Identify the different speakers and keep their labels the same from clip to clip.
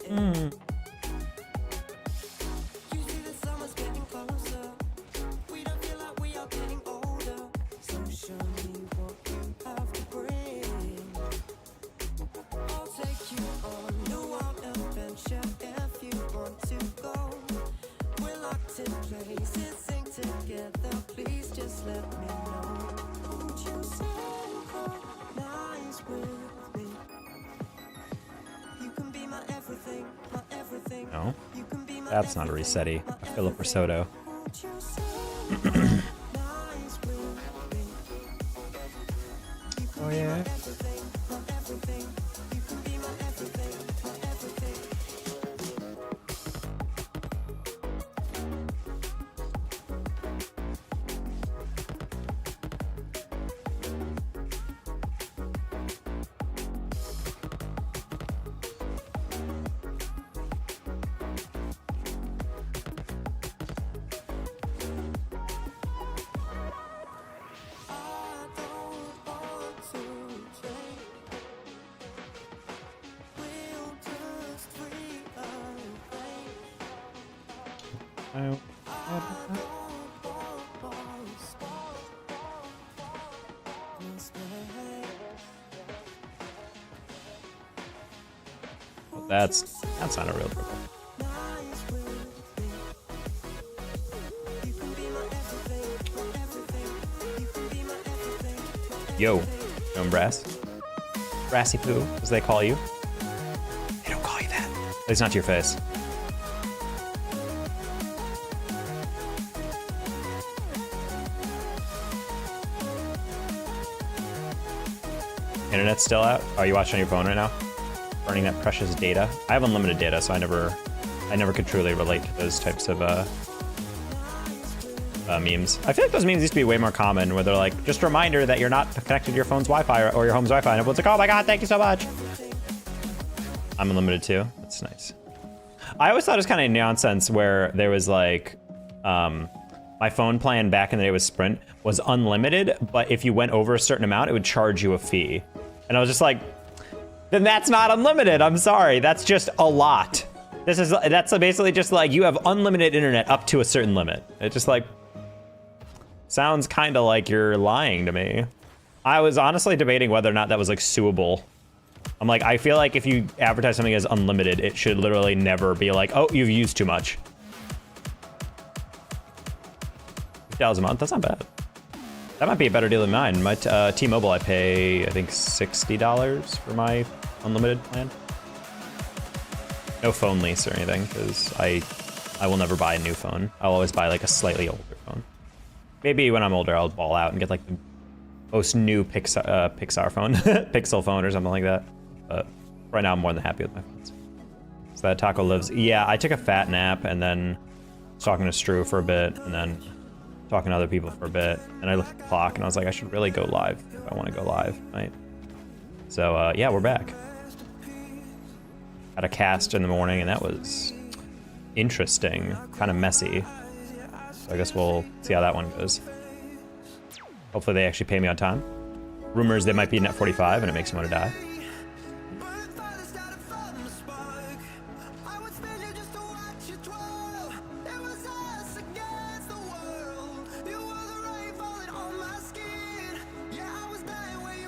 Speaker 1: Mm. No, that's not a resetti. A Philip Risotto. Oh yeah. Well, that's not a real triple. Yo, known brass, brassy poo, as they call you. They don't call you that. At least not to your face. Internet's still out? Are you watching on your phone right now? Burning that precious data? I have unlimited data, so I never could truly relate to those types of memes. I feel like those memes used to be way more common, where they're like, just a reminder that you're not connected to your phone's Wi-Fi or your home's Wi-Fi, and everyone's like, oh my god, thank you so much. I'm unlimited too. That's nice. I always thought it was kind of nonsense where there was like, my phone plan back in the day with Sprint was unlimited, but if you went over a certain amount, it would charge you a fee. And I was just like, then that's not unlimited. I'm sorry. That's just a lot. That's basically just like you have unlimited internet up to a certain limit. It just like sounds kind of like you're lying to me. I was honestly debating whether or not that was like suable. I'm like, I feel like if you advertise something as unlimited, it should literally never be like, oh, you've used too much. $50 a month, that's not bad. That might be a better deal than mine. My T-Mobile, I pay, I think, $60 for my unlimited plan. No phone lease or anything, because I will never buy a new phone. I'll always buy like a slightly older phone. Maybe when I'm older, I'll ball out and get like the most new Pixar phone, Pixel phone or something like that. But right now, I'm more than happy with my phones. So that taco lives. Yeah, I took a fat nap and then was talking to Stru for a bit, and then talking to other people for a bit, and I looked at the clock and I was like, I should really go live if I want to go live, right? So yeah, we're back. Had a cast in the morning and that was interesting, kind of messy. So I guess we'll see how that one goes. Hopefully they actually pay me on time. Rumors they might be net 45 and it makes me want to die.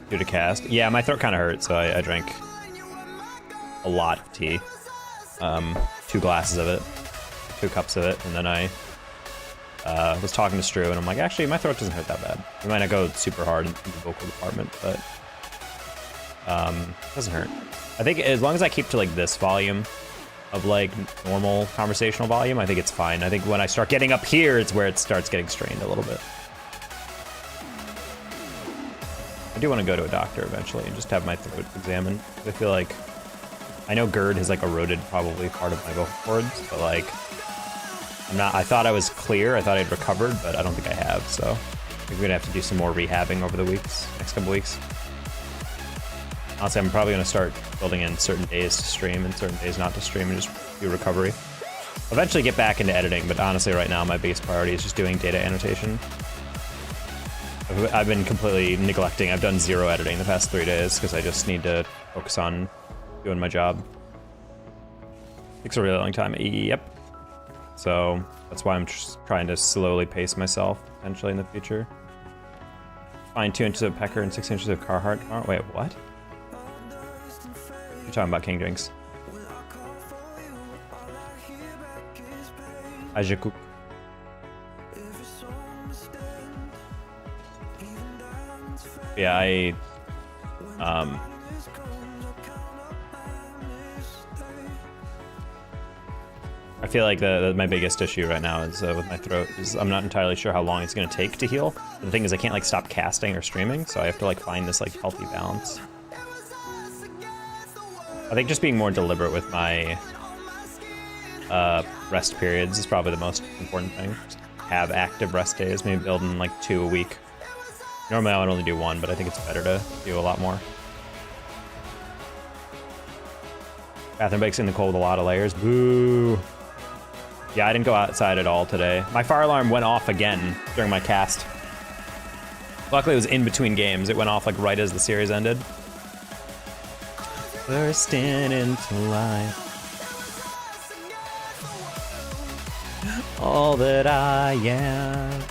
Speaker 1: Due to cast. Yeah, my throat kind of hurt, so I drank a lot of tea. 2 glasses of it, 2 cups of it, and then I was talking to Stru, and I'm like, actually, my throat doesn't hurt that bad. We might not go super hard in the vocal department, but it doesn't hurt. I think as long as I keep to like this volume of like normal conversational volume, I think it's fine. I think when I start getting up here, it's where it starts getting strained a little bit. I do want to go to a doctor eventually and just have my throat examined. I feel like, I know GERD has like eroded probably part of my vocal cords, but like, I thought I was clear, I thought I'd recovered, but I don't think I have, so I think we're gonna have to do some more rehabbing over the next couple weeks. Honestly, I'm probably gonna start building in certain days to stream and certain days not to stream and just do recovery. Eventually get back into editing, but honestly right now my biggest priority is just doing data annotation. I've been completely neglecting. I've done 0 editing the past 3 days because I just need to focus on doing my job. Takes a really long time. Yep. So that's why I'm just trying to slowly pace myself potentially in the future. Find 2 inches of pecker and 6 inches of Carhartt. Oh, wait, what? You're talking about King Drinks. Ajakuk. Yeah, I feel like my biggest issue right now is with my throat is I'm not entirely sure how long it's going to take to heal. But the thing is I can't like stop casting or streaming, so I have to like find this like healthy balance. I think just being more deliberate with my rest periods is probably the most important thing. Just have active rest days, maybe build in like 2 a week. Normally I would only do 1, but I think it's better to do a lot more. Bathroom breaks in the cold with a lot of layers. Boo. Yeah, I didn't go outside at all today. My fire alarm went off again during my cast. Luckily, it was in between games. It went off like right as the series ended. Bursting into life. All that I am.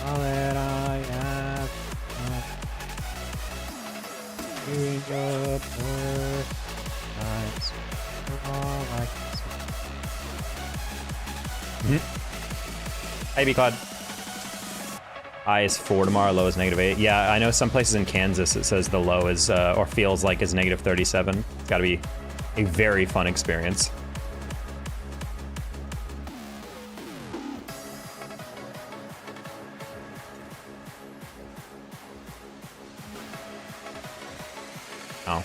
Speaker 1: All that I am. Doing your eyes. All I can see. Hey, B-Cloud. High is 4 tomorrow, low is -8. Yeah, I know some places in Kansas it says the low is, or feels like is -37. It's gotta be a very fun experience. Oh.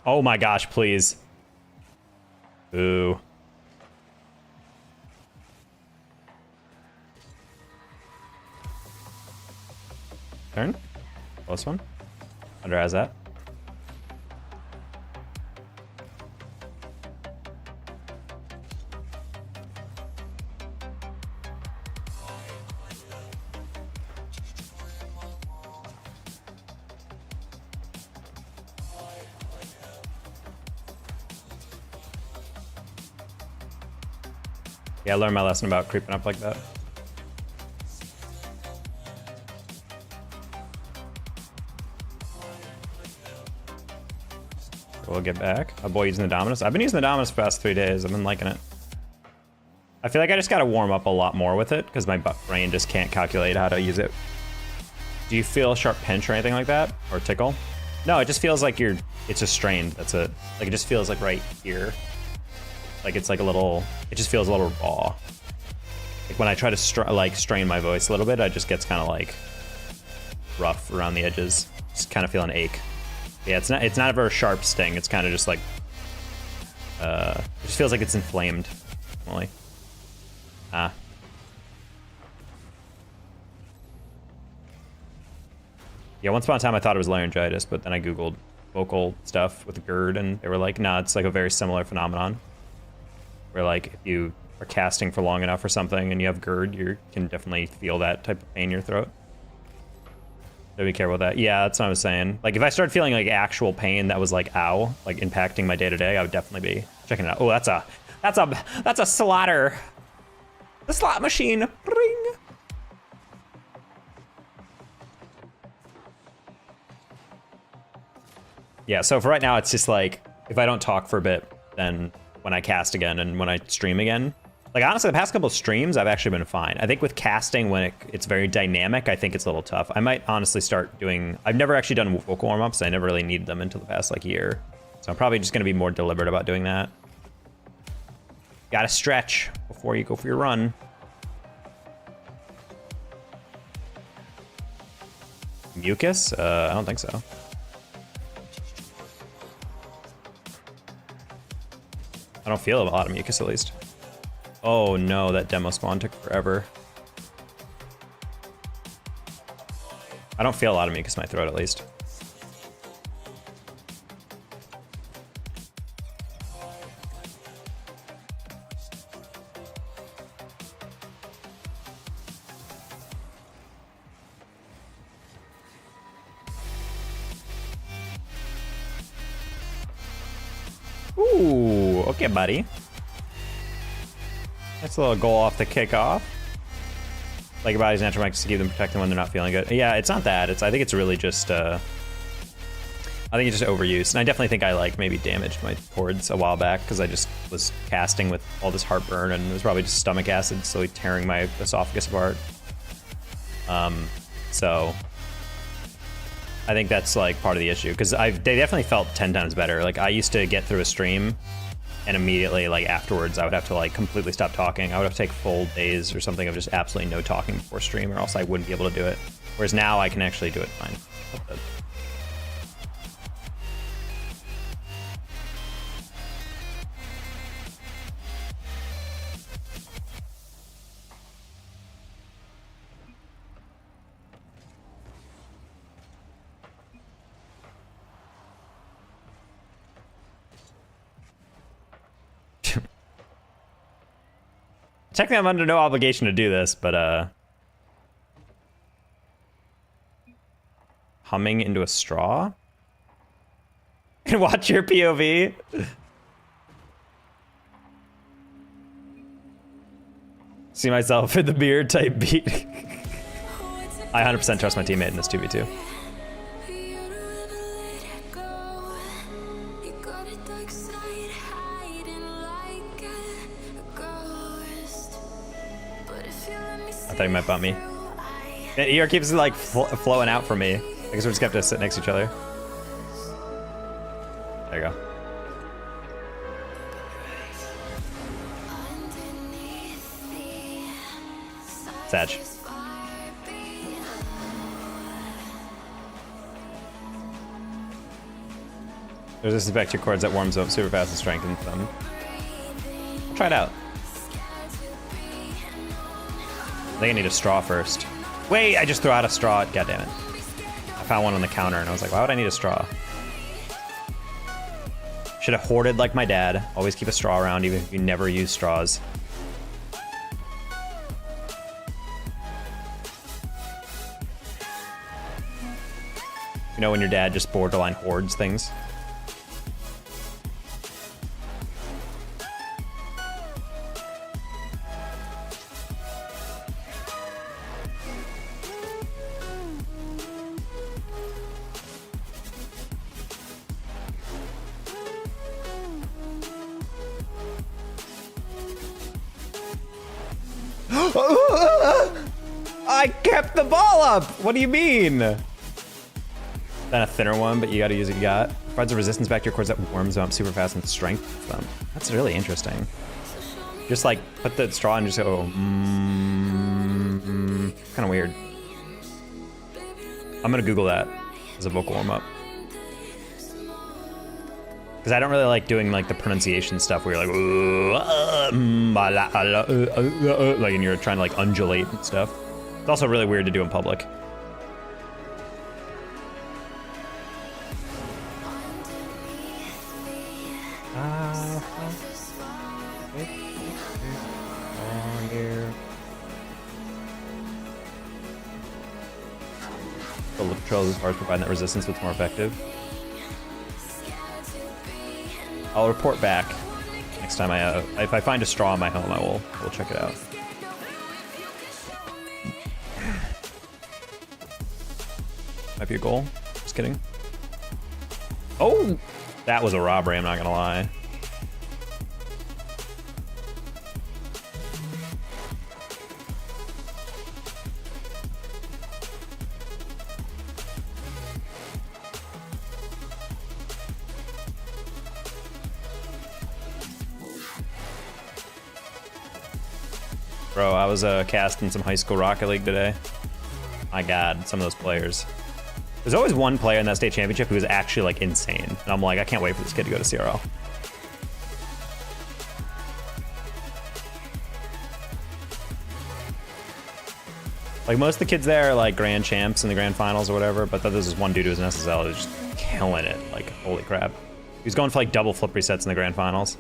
Speaker 1: Oh my gosh, please. Ooh. Turn? Close one? Under has that. Yeah, I learned my lesson about creeping up like that. We'll get back. Oh boy, using the Dominus. I've been using the Dominus for the past 3 days. I've been liking it. I feel like I just gotta warm up a lot more with it because my brain just can't calculate how to use it. Do you feel a sharp pinch or anything like that? Or tickle? No, it just feels like it's just strained. That's it. Like it just feels like right here. Like it's like a little, it just feels a little raw. Like when I try to strain my voice a little bit, it just gets kind of like rough around the edges. Just kind of feel an ache. Yeah, it's not a very sharp sting. It's kind of just like, it just feels like it's inflamed. Really. Ah. Yeah, once upon a time I thought it was laryngitis, but then I Googled vocal stuff with GERD and they were like, nah, it's like a very similar phenomenon. Where like if you are casting for long enough or something and you have GERD, you can definitely feel that type of pain in your throat. So be careful with that. Yeah, that's what I was saying. Like if I started feeling like actual pain that was like ow, like impacting my day to day, I would definitely be checking it out. Oh, that's a slaughter. The slot machine. Ring. Yeah, so for right now, it's just like if I don't talk for a bit, then when I cast again and when I stream again. Like honestly, the past couple of streams, I've actually been fine. I think with casting, when it's very dynamic, I think it's a little tough. I might honestly start doing, I've never actually done vocal warm-ups. I never really needed them until the past like year. So I'm probably just gonna be more deliberate about doing that. Gotta stretch before you go for your run. Mucus? I don't think so. I don't feel a lot of mucus at least. Oh no, that demo spawn took forever. I don't feel a lot of mucus in my throat at least. Ooh, okay, buddy. Nice little goal off the kickoff. Like your body's natural mechanics to keep them protected when they're not feeling good. Yeah, it's not that. I think it's really just I think it's just overuse. And I definitely think I like maybe damaged my cords a while back because I just was casting with all this heartburn and it was probably just stomach acid slowly tearing my esophagus apart. So I think that's like part of the issue because they definitely felt 10 times better. Like I used to get through a stream and immediately like afterwards I would have to like completely stop talking. I would have to take full days or something of just absolutely no talking before stream or else I wouldn't be able to do it. Whereas now I can actually do it fine. Technically, I'm under no obligation to do this, but humming into a straw? And watch your POV? See myself in the beard type beat. I 100% trust my teammate in this 2v2. I thought he might bump me. The ear keeps like flowing out from me. I guess we're just gonna have to sit next to each other. There you go. Sag. There's this back to chords that warms up super fast and strengthens them. I'll try it out. I think I need a straw first. Wait, I just threw out a straw. God damn it. I found one on the counter and I was like, why would I need a straw? Should have hoarded like my dad. Always keep a straw around even if you never use straws. You know when your dad just borderline hoards things? I kept the ball up! What do you mean? Then a thinner one, but you gotta use what you got. Provides a resistance back to your cords that warms them up super fast and strengthens them. That's really interesting. Just like put the straw and just go, kind of weird. I'm gonna Google that as a vocal warm up. Because I don't really like doing like the pronunciation stuff where you're like, like, and you're trying to like undulate and stuff. It's also really weird to do in public. The lip trails as far as providing that resistance, so it's more effective. I'll report back next time if I find a straw in my home, we'll check it out. Might be a goal. Just kidding. Oh, that was a robbery. I'm not gonna lie. Bro, I was casting some high school Rocket League today. My God, some of those players. There's always one player in that state championship who is actually like insane. And I'm like, I can't wait for this kid to go to CRL. Like most of the kids there are like grand champs in the grand finals or whatever, but then there's this one dude who's an SSL who's just killing it. Like, holy crap. He's going for like double flip resets in the grand finals.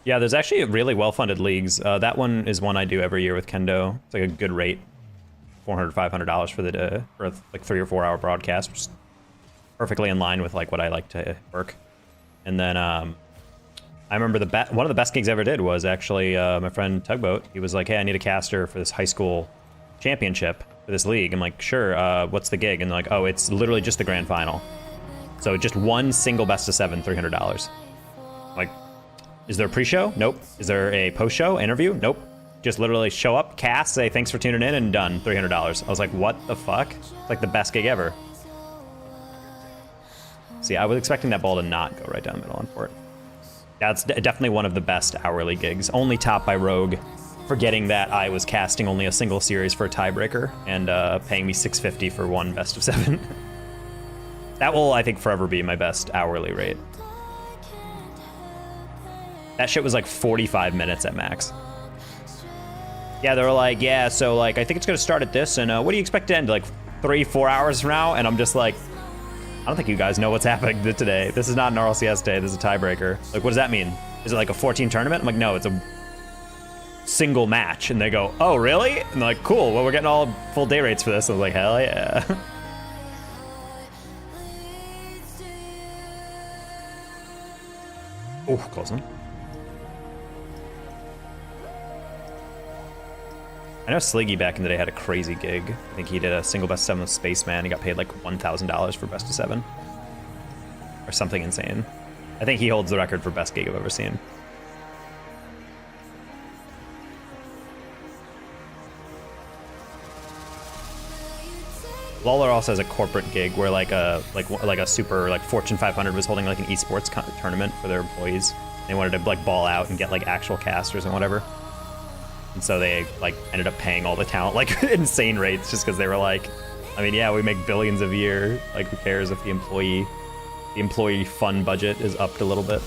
Speaker 1: Yeah, there's actually really well-funded leagues. That one is one I do every year with Kendo. It's like a good rate, $400, $500 for the for like 3 or 4 hour broadcast, which is perfectly in line with like what I like to work. And then I remember one of the best gigs I ever did was actually my friend Tugboat. He was like, "Hey, I need a caster for this high school championship for this league." I'm like, "Sure. What's the gig?" And they're like, "Oh, it's literally just the grand final. So just one single best of 7, $300." Like, is there a pre-show? Nope. Is there a post-show interview? Nope. Just literally show up, cast, say thanks for tuning in, and done. $300. I was like, what the fuck? It's like the best gig ever. See, I was expecting that ball to not go right down the middle on port. That's definitely one of the best hourly gigs. Only topped by Rogue, forgetting that I was casting only a single series for a tiebreaker and paying me $650 for one best of 7. That will, I think, forever be my best hourly rate. That shit was like 45 minutes at max. Yeah, they were like, yeah, so like, I think it's gonna start at this, and what do you expect to end? Like 3-4 hours from now? And I'm just like, I don't think you guys know what's happening today. This is not an RLCS day, this is a tiebreaker. Like, what does that mean? Is it like a 14 tournament? I'm like, no, it's a single match. And they go, oh, really? And they're like, cool, well, we're getting all full day rates for this. I was like, hell yeah. Oh, close one. I know Sliggy back in the day had a crazy gig. I think he did a single best 7 with Spaceman. He got paid like $1,000 for best of 7. Or something insane. I think he holds the record for best gig I've ever seen. Lawler also has a corporate gig where like a super like Fortune 500 was holding like an esports tournament for their employees. They wanted to like ball out and get like actual casters and whatever. And so they like ended up paying all the talent like insane rates just because they were like, I mean, yeah, we make billions a year. Like, who cares if the employee fund budget is upped a little bit?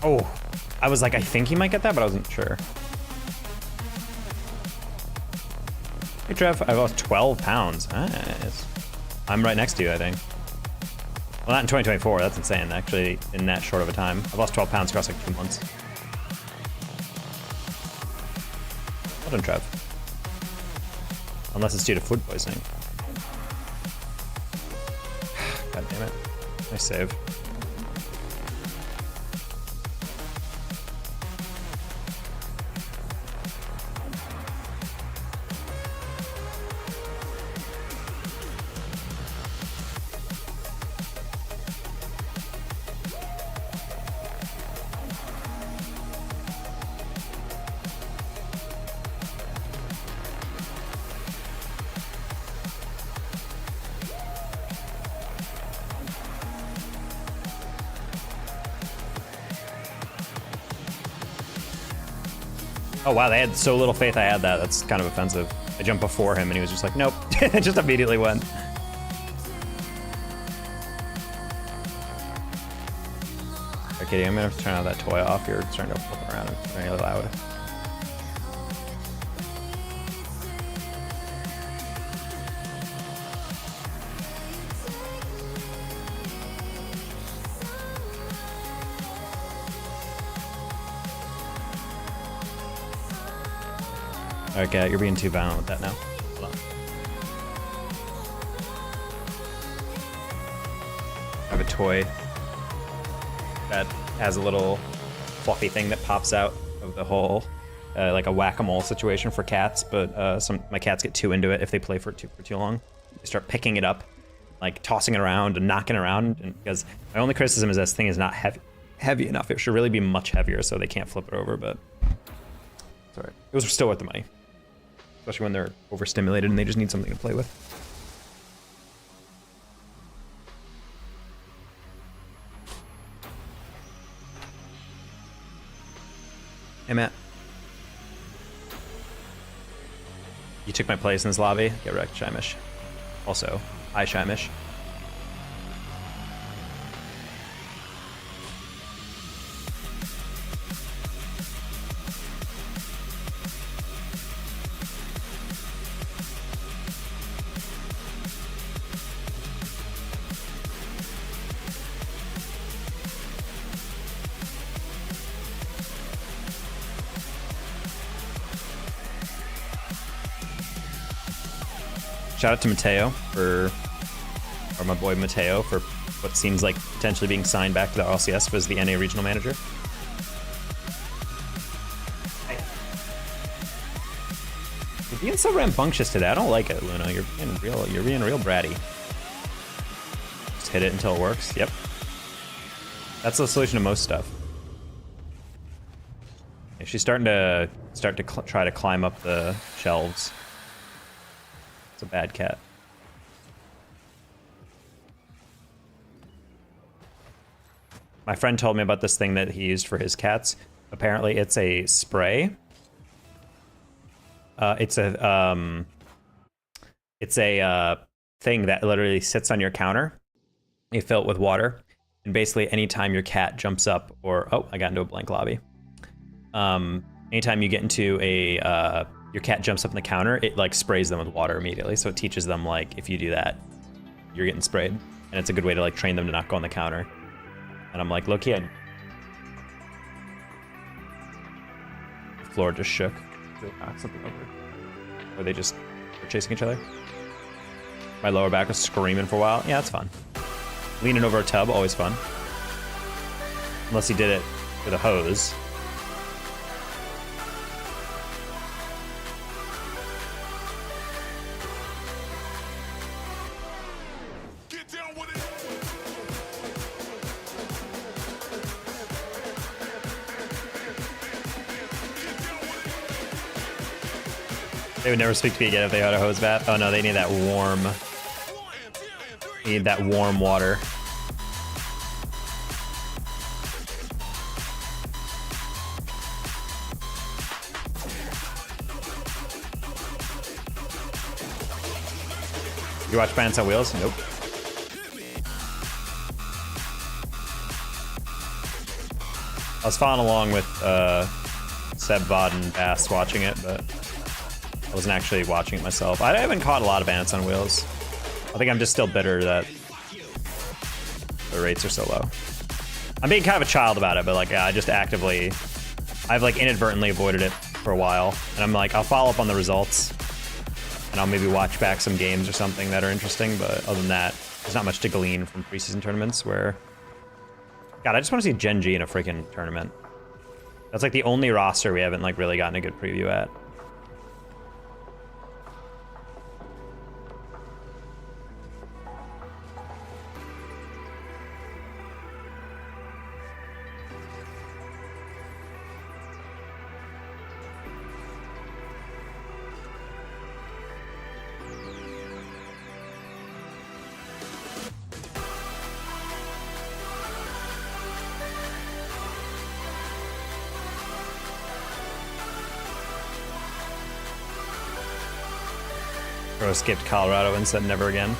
Speaker 1: Oh, I was like, I think he might get that, but I wasn't sure. Hey, Trev, I lost 12 pounds. Nice. I'm right next to you, I think. Well, not in 2024. That's insane, actually, in that short of a time. I've lost 12 pounds across like 2 months. Well done, Trev. Unless it's due to food poisoning. God damn it. Nice save. Oh wow, they had so little faith I had that. That's kind of offensive. I jumped before him and he was just like, nope. Just immediately went. Okay, I'm gonna have to turn that toy off. You're starting to flip around. It's very loud. Okay, you're being too violent with that now. Hold on. I have a toy that has a little fluffy thing that pops out of the hole, like a whack-a-mole situation for cats. But my cats get too into it if they play for too long. They start picking it up, like tossing it around and knocking it around. And because my only criticism is this thing is not heavy. heavy enough. It should really be much heavier so they can't flip it over, but it's all right. It was still worth the money, especially when they're overstimulated and they just need something to play with. Hey, Matt. You took my place in this lobby. Get wrecked, Shymish. Also, hi, Shymish. Shout out to Mateo or my boy Mateo for what seems like potentially being signed back to the RLCS as the NA regional manager. You're being so rambunctious today. I don't like it, Luna. You're being real bratty. Just hit it until it works. Yep. That's the solution to most stuff. Yeah, she's starting to try to climb up the shelves. It's a bad cat. My friend told me about this thing that he used for his cats. Apparently, it's a spray. It's a thing that literally sits on your counter. You fill it with water, and basically, anytime your cat jumps up, or I got into a blank lobby. Anytime you get into a your cat jumps up on the counter, it like sprays them with water immediately. So it teaches them like if you do that, you're getting sprayed, and it's a good way to like train them to not go on the counter. And I'm like, look, the floor just shook. Something over. Or they just were chasing each other. My lower back was screaming for a while. Yeah, that's fun. Leaning over a tub, always fun. Unless he did it with a hose. They would never speak to me again if they had a hose bath. Oh no, they need that warm. They need that warm water. You watch Bandits on Wheels? Nope. I was following along with Seb, Vod, and Bass watching it, but I wasn't actually watching it myself. I haven't caught a lot of Bandits on Wheels. I think I'm just still bitter that the rates are so low. I'm being kind of a child about it, but like, yeah, I've like inadvertently avoided it for a while. And I'm like, I'll follow up on the results. And I'll maybe watch back some games or something that are interesting, but other than that, there's not much to glean from preseason tournaments where... God, I just want to see Gen G in a freaking tournament. That's like the only roster we haven't like really gotten a good preview at. Bro skipped Colorado and said never again.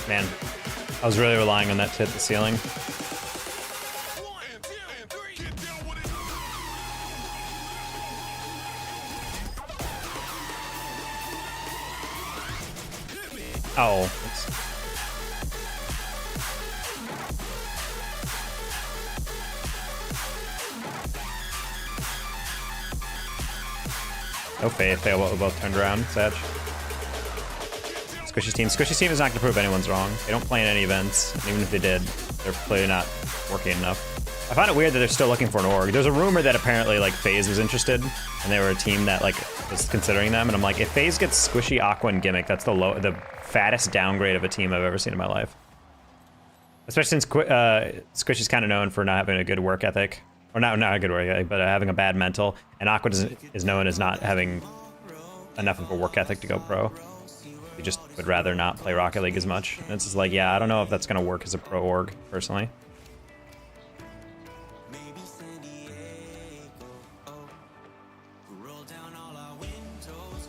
Speaker 1: Man, I was really relying on that to hit the ceiling. Oh. Oops. No faith, they both turned around, Sag. Squishy's team is not going to prove anyone's wrong. They don't play in any events, and even if they did, they're clearly not working enough. I find it weird that they're still looking for an org. There's a rumor that apparently like FaZe was interested, and they were a team that like Just considering them, and I'm like, if FaZe gets Squishy, Aqua, and Gimmick, that's the fattest downgrade of a team I've ever seen in my life. Especially since Squishy's kind of known for not having a good work ethic. Or not a good work ethic, but having a bad mental. And Aqua is known as not having enough of a work ethic to go pro. You just would rather not play Rocket League as much. And it's just like, yeah, I don't know if that's going to work as a pro org, personally.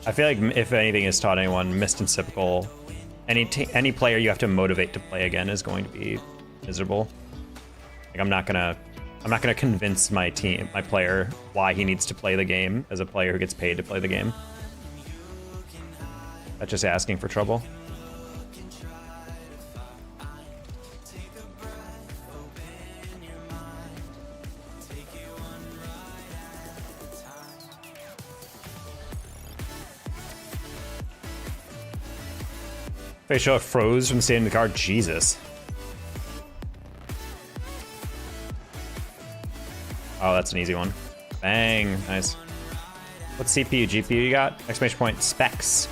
Speaker 1: I feel like if anything has taught anyone, Mist and Typical, any player you have to motivate to play again is going to be miserable. Like I'm not gonna convince my player why he needs to play the game as a player who gets paid to play the game. That's just asking for trouble. Facial froze from staying in the car. Jesus. Oh, that's an easy one. Bang. Nice. What CPU, GPU you got? Exclamation point specs.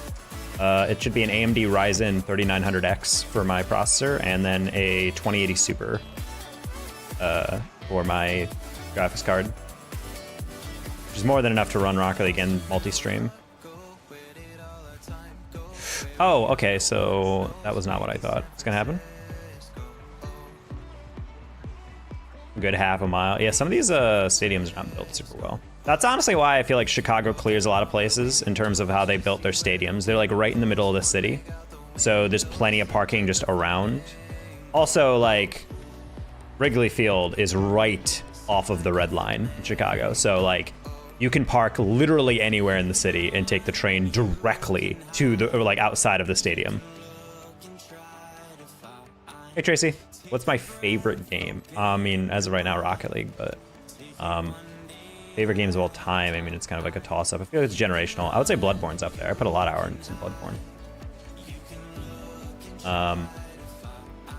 Speaker 1: It should be an AMD Ryzen 3900X for my processor, and then a 2080 Super for my graphics card. Which is more than enough to run Rocket League and multi-stream. Oh, okay, so that was not what I thought was gonna happen. A good half a mile. Yeah, some of these stadiums are not built super well. That's honestly why I feel like Chicago clears a lot of places in terms of how they built their stadiums. They're like right in the middle of the city. So there's plenty of parking just around. Also, like, Wrigley Field is right off of the red line in Chicago. So like, you can park literally anywhere in the city and take the train directly to the, or like outside of the stadium. Hey Tracy, what's my favorite game? I mean, as of right now, Rocket League, but favorite games of all time, I mean, it's kind of like a toss-up. I feel like it's generational. I would say Bloodborne's up there. I put a lot of hours into Bloodborne.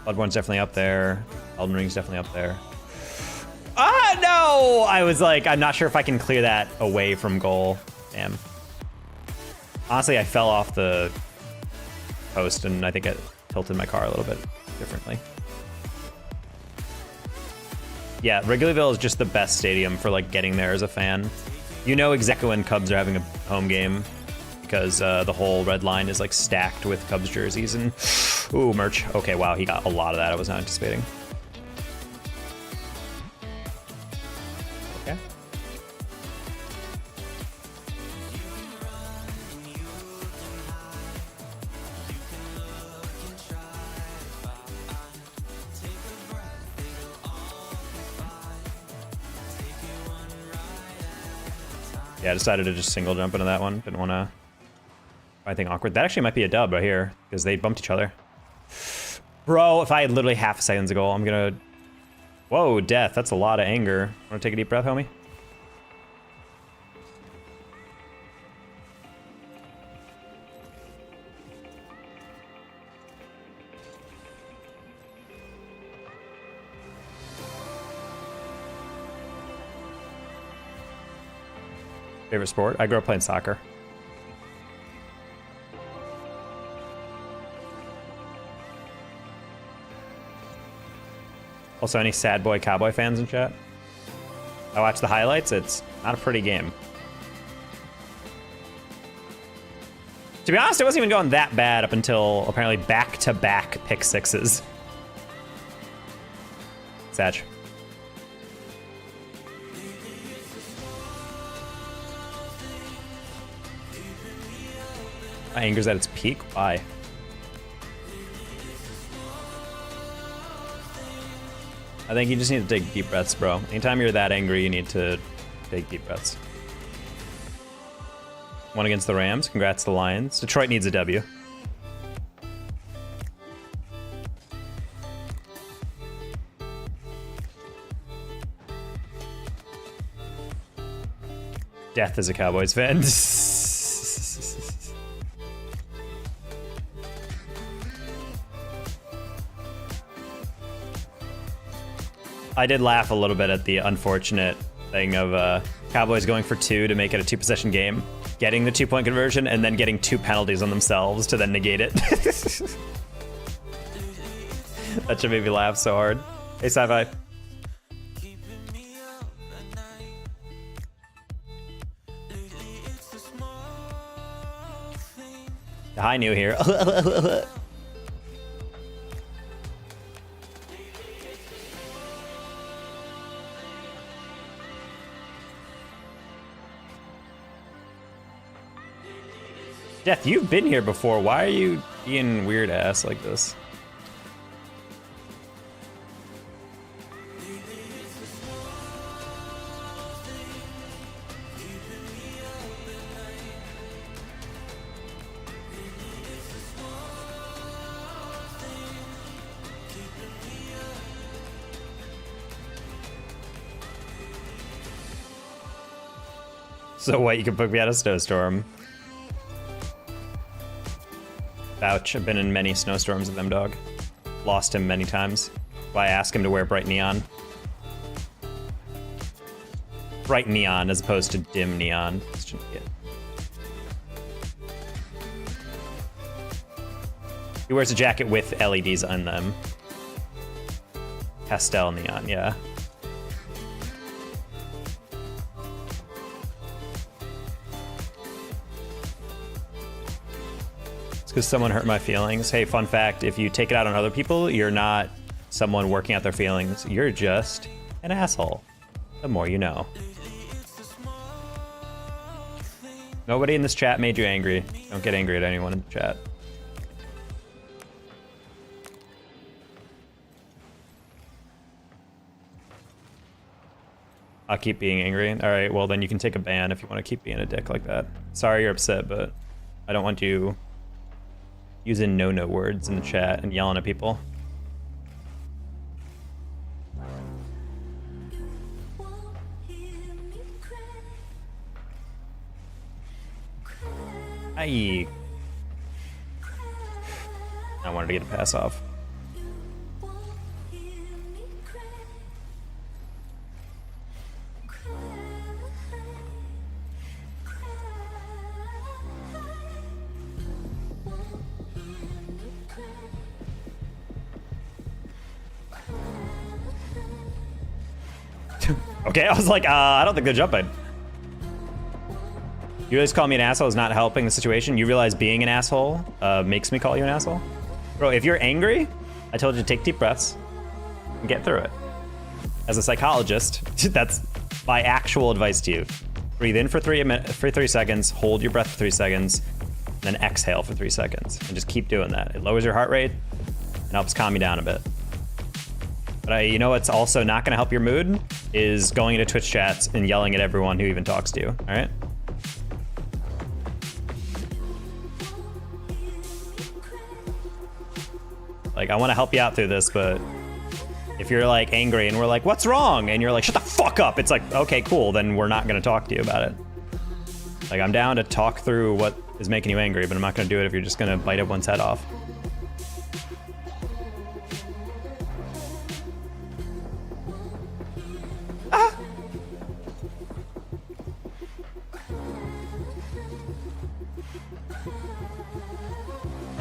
Speaker 1: Bloodborne's definitely up there. Elden Ring's definitely up there. Ah, no! I was like, I'm not sure if I can clear that away from goal. Damn. Honestly, I fell off the post and I think it tilted my car a little bit differently. Yeah, Wrigleyville is just the best stadium for like getting there as a fan. You know exactly when Cubs are having a home game because the whole red line is like stacked with Cubs jerseys and ooh, merch. Okay, wow, he got a lot of that. I was not anticipating. Okay. Yeah, I decided to just single jump into that one. Didn't want to do anything awkward. That actually might be a dub right here because they bumped each other. Bro, if I had literally half a second ago, I'm gonna... Whoa, death. That's a lot of anger. Want to take a deep breath, homie? Favorite sport? I grew up playing soccer. Also, any sad boy cowboy fans in chat? I watched the highlights. It's not a pretty game. To be honest, it wasn't even going that bad up until apparently back-to-back pick sixes. Satch. My anger's at its peak? Why? I think you just need to take deep breaths, bro. Anytime you're that angry, you need to take deep breaths. One against the Rams. Congrats to the Lions. Detroit needs a W. Death is a Cowboys fan. I did laugh a little bit at the unfortunate thing of Cowboys going for two to make it a two-possession game. getting the 2-point conversion and then getting 2 penalties on themselves to then negate it. That should make me laugh so hard. Hey, Sci-Fi. Hi, new here. Death, you've been here before. Why are you being weird ass like this? So what, you can put me out of snowstorm. Ouch, I've been in many snowstorms with them, dog. Lost him many times. Why I ask him to wear bright neon. Bright neon as opposed to dim neon. He wears a jacket with LEDs on them. Pastel neon, yeah. Because someone hurt my feelings. Hey, fun fact, if you take it out on other people, you're not someone working out their feelings. You're just an asshole. The more you know. Nobody in this chat made you angry. Don't get angry at anyone in the chat. I'll keep being angry. All right, well then you can take a ban if you want to keep being a dick like that. Sorry you're upset, but I don't want you using no words in the chat and yelling at people. I wanted to get a pass off. Okay, I was like, I don't think they're jumping. You guys call me an asshole is not helping the situation. You realize being an asshole makes me call you an asshole? Bro, if you're angry, I told you to take deep breaths and get through it. As a psychologist, that's my actual advice to you. Breathe in for 3 seconds, hold your breath for 3 seconds, then exhale for 3 seconds. And just keep doing that. It lowers your heart rate and helps calm you down a bit. But you know what's also not gonna help your mood? Is going into Twitch chats and yelling at everyone who even talks to you, all right? Like, I wanna help you out through this, but if you're like angry and we're like, what's wrong? And you're like, shut the fuck up. It's like, okay, cool, then we're not gonna talk to you about it. Like, I'm down to talk through what is making you angry, but I'm not gonna do it if you're just gonna bite everyone's head off.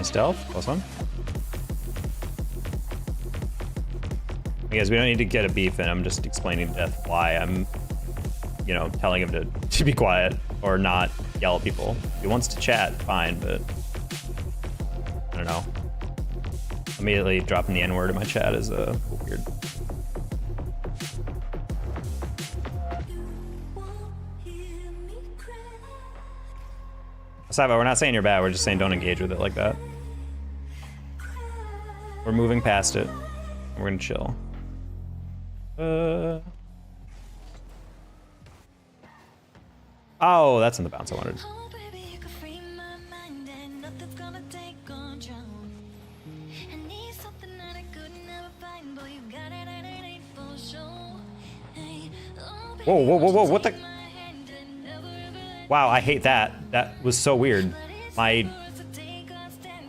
Speaker 1: Stealth, plus one. I guess we don't need to get a beef in. I'm just explaining to Death why I'm, you know, telling him to be quiet or not yell at people. If he wants to chat, fine, but I don't know. Immediately dropping the N-word in my chat is weird. Saiba, we're not saying you're bad, we're just saying don't engage with it like that. We're moving past it. We're gonna chill. Oh, that's in the bounce I wanted. Whoa, what the? Wow, I hate that. That was so weird.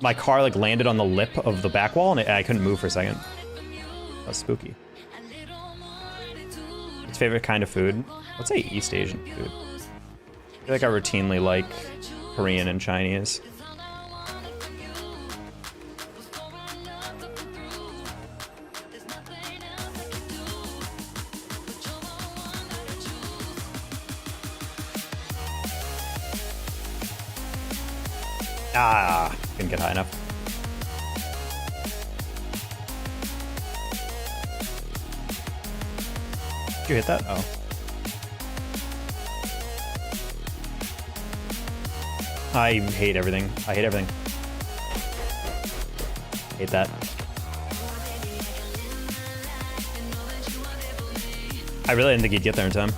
Speaker 1: My car like landed on the lip of the back wall and I couldn't move for a second. That was spooky. Its favorite kind of food? Let's say East Asian food. feel like I routinely like Korean and Chinese. Ah, couldn't get high enough. Did you hit that? Oh. I hate everything. I hate everything. Hate that. I really didn't think he'd get there in time.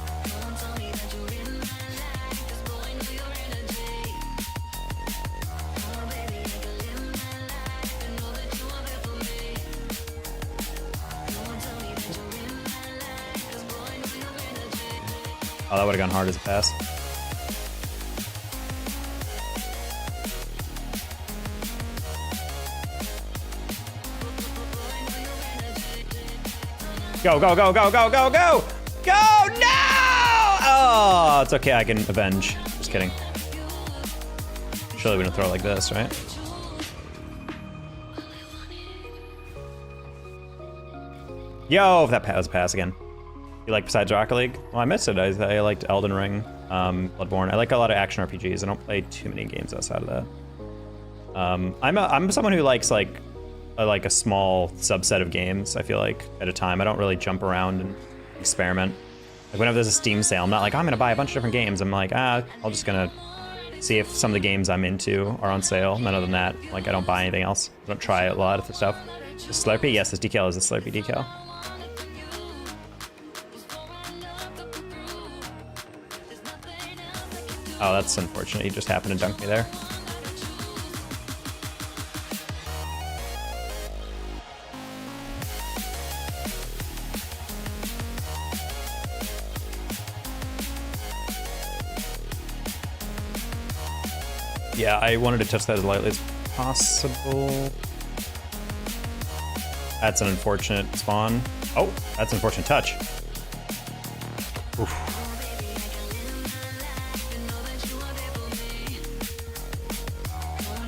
Speaker 1: Oh, that would have gone hard as a pass. Go, go, go, go, go, go, go! Go! No! Oh, it's okay. I can avenge. Just kidding. Surely we don't throw it like this, right? Yo, if that was a pass again. You like besides Rocket League? Well, I missed it. I liked Elden Ring, Bloodborne. I like a lot of action RPGs. I don't play too many games outside of that. I'm someone who likes like a small subset of games, I feel like, at a time. I don't really jump around and experiment. Like whenever there's a Steam sale, I'm not like, I'm gonna buy a bunch of different games. I'm like, I'm just gonna see if some of the games I'm into are on sale. And other than that, like I don't buy anything else. I don't try a lot of the stuff. The Slurpee? Yes, this decal is a Slurpee decal. Oh, that's unfortunate. He just happened to dunk me there. Yeah, I wanted to touch that as lightly as possible. That's an unfortunate spawn. Oh, that's an unfortunate touch. Oof.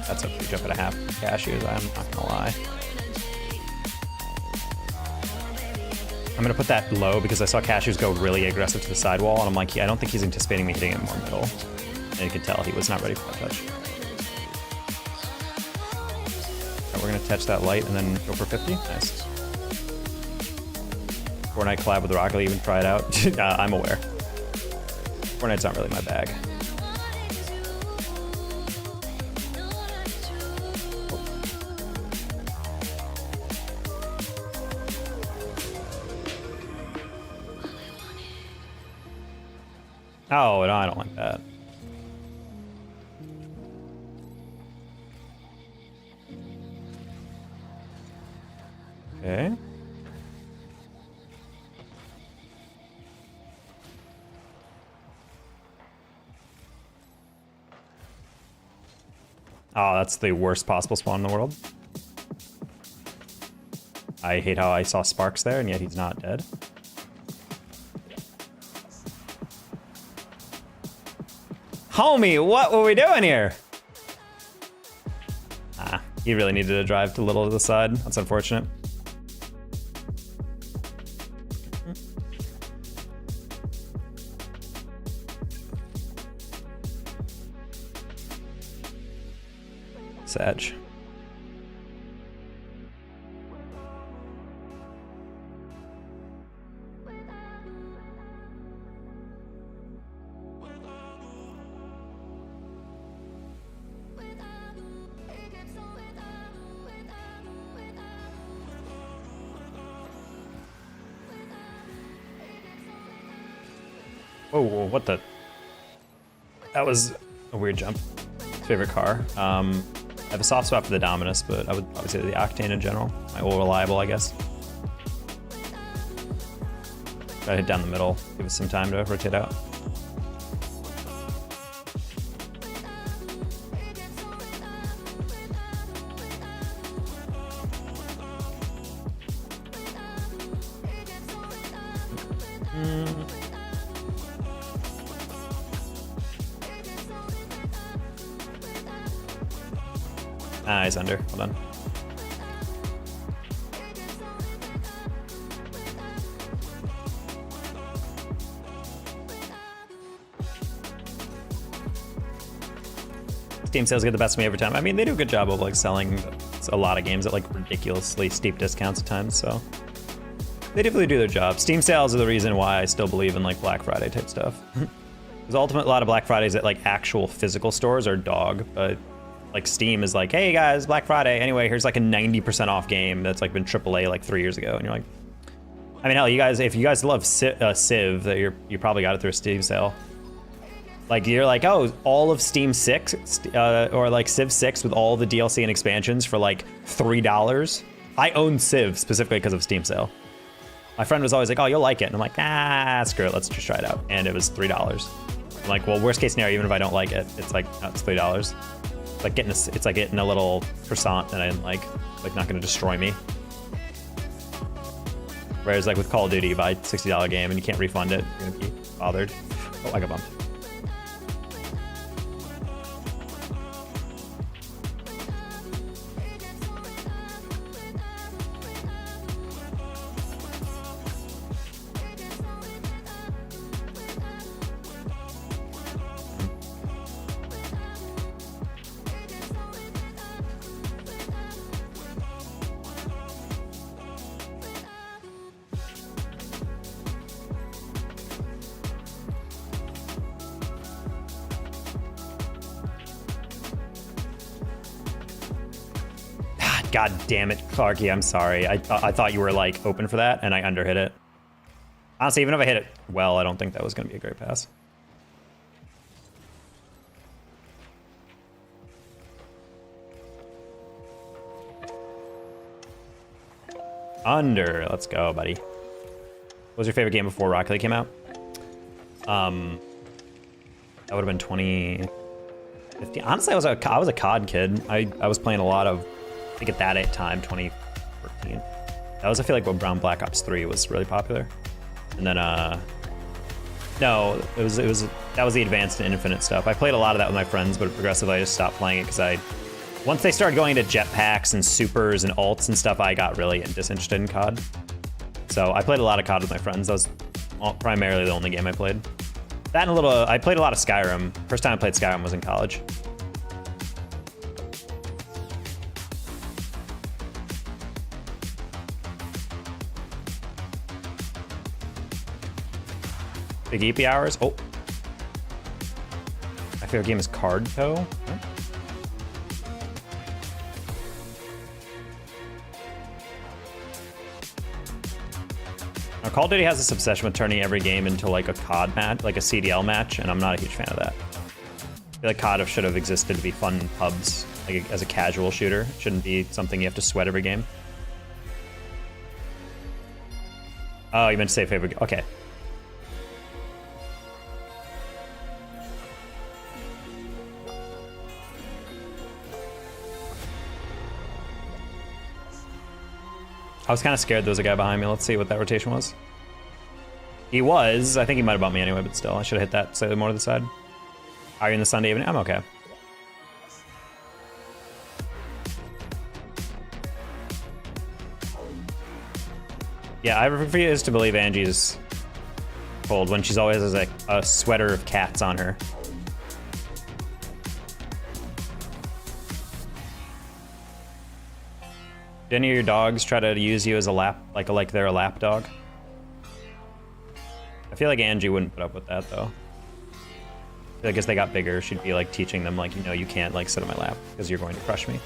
Speaker 1: That's a free jump and a half for cashews, I'm not gonna lie. I'm gonna put that low because I saw cashews go really aggressive to the sidewall, and I'm like, I don't think he's anticipating me hitting it more middle. And you can tell he was not ready for that touch. Right, we're gonna touch that light and then go for 50. Nice. Fortnite collab with Rocket League, even try it out. I'm aware. Fortnite's not really my bag. Oh, no, I don't like that. Okay. Oh, that's the worst possible spawn in the world. I hate how I saw sparks there, and yet he's not dead. Homie, what were we doing here? Ah, he really needed to drive a little to the side. That's unfortunate. Sag. Whoa, whoa, what the? That was a weird jump. Favorite car. I have a soft spot for the Dominus, but I would probably say the Octane in general. My old reliable, I guess. Try to hit down the middle, give us some time to rotate out. Ah, he's under. Hold on. Steam sales get the best of me every time. I mean, they do a good job of like selling a lot of games at like ridiculously steep discounts at times, so they definitely do their job. Steam sales are the reason why I still believe in like Black Friday type stuff. Because ultimately, a lot of Black Fridays at like actual physical stores are dog, but like Steam is like, hey guys, Black Friday. Anyway, here's like a 90% off game that's like been AAA like 3 years ago, and you're like, I mean, hell, you guys, if you guys love Civ, that you probably got it through a Steam sale. Like you're like, oh, all of Steam 6 or like Civ 6 with all the DLC and expansions for like $3. I own Civ specifically because of Steam sale. My friend was always like, oh, you'll like it. And I'm like, ah, screw it. Let's just try it out. And it was $3. I'm like, well, worst case scenario, even if I don't like it, it's like, no, it's $3. It's like getting a little croissant that I'm like not going to destroy me. Whereas like with Call of Duty, you buy a $60 game and you can't refund it. You're going to be bothered. Oh, I got bumped. God damn it, Clarky, I'm sorry. I thought you were like open for that and I underhit it. Honestly, even if I hit it well, I don't think that was gonna be a great pass. Under, let's go, buddy. What was your favorite game before Rocket League came out? That would have been 2015. Honestly, I was a COD kid. I was playing a lot of, I think at that time, 2014. That was, I feel like, when Black Ops 3 was really popular. And then, no, that was the Advanced and Infinite stuff. I played a lot of that with my friends, but progressively I just stopped playing it because once they started going into jetpacks and supers and ults and stuff, I got really disinterested in COD. So I played a lot of COD with my friends. That was primarily the only game I played. That and I played a lot of Skyrim. First time I played Skyrim was in college. Big EP hours. Oh. My favorite game is Card Toe. Huh? Now, Call of Duty has this obsession with turning every game into like a COD match, like a CDL match, and I'm not a huge fan of that. I feel like COD should have existed to be fun in pubs, like as a casual shooter. It shouldn't be something you have to sweat every game. Oh, you meant to say favorite game. Okay. I was kind of scared there was a guy behind me. Let's see what that rotation was. He was. I think he might have bumped me anyway, but still. I should have hit that slightly more to the side. Are you in the Sunday evening? I'm okay. Yeah, I refuse to believe Angie's cold when she's always has a sweater of cats on her. Did any of your dogs try to use you as a lap, like they're a lap dog? I feel like Angie wouldn't put up with that though. I guess they got bigger. She'd be like teaching them like, you know, you can't like sit on my lap because you're going to crush me.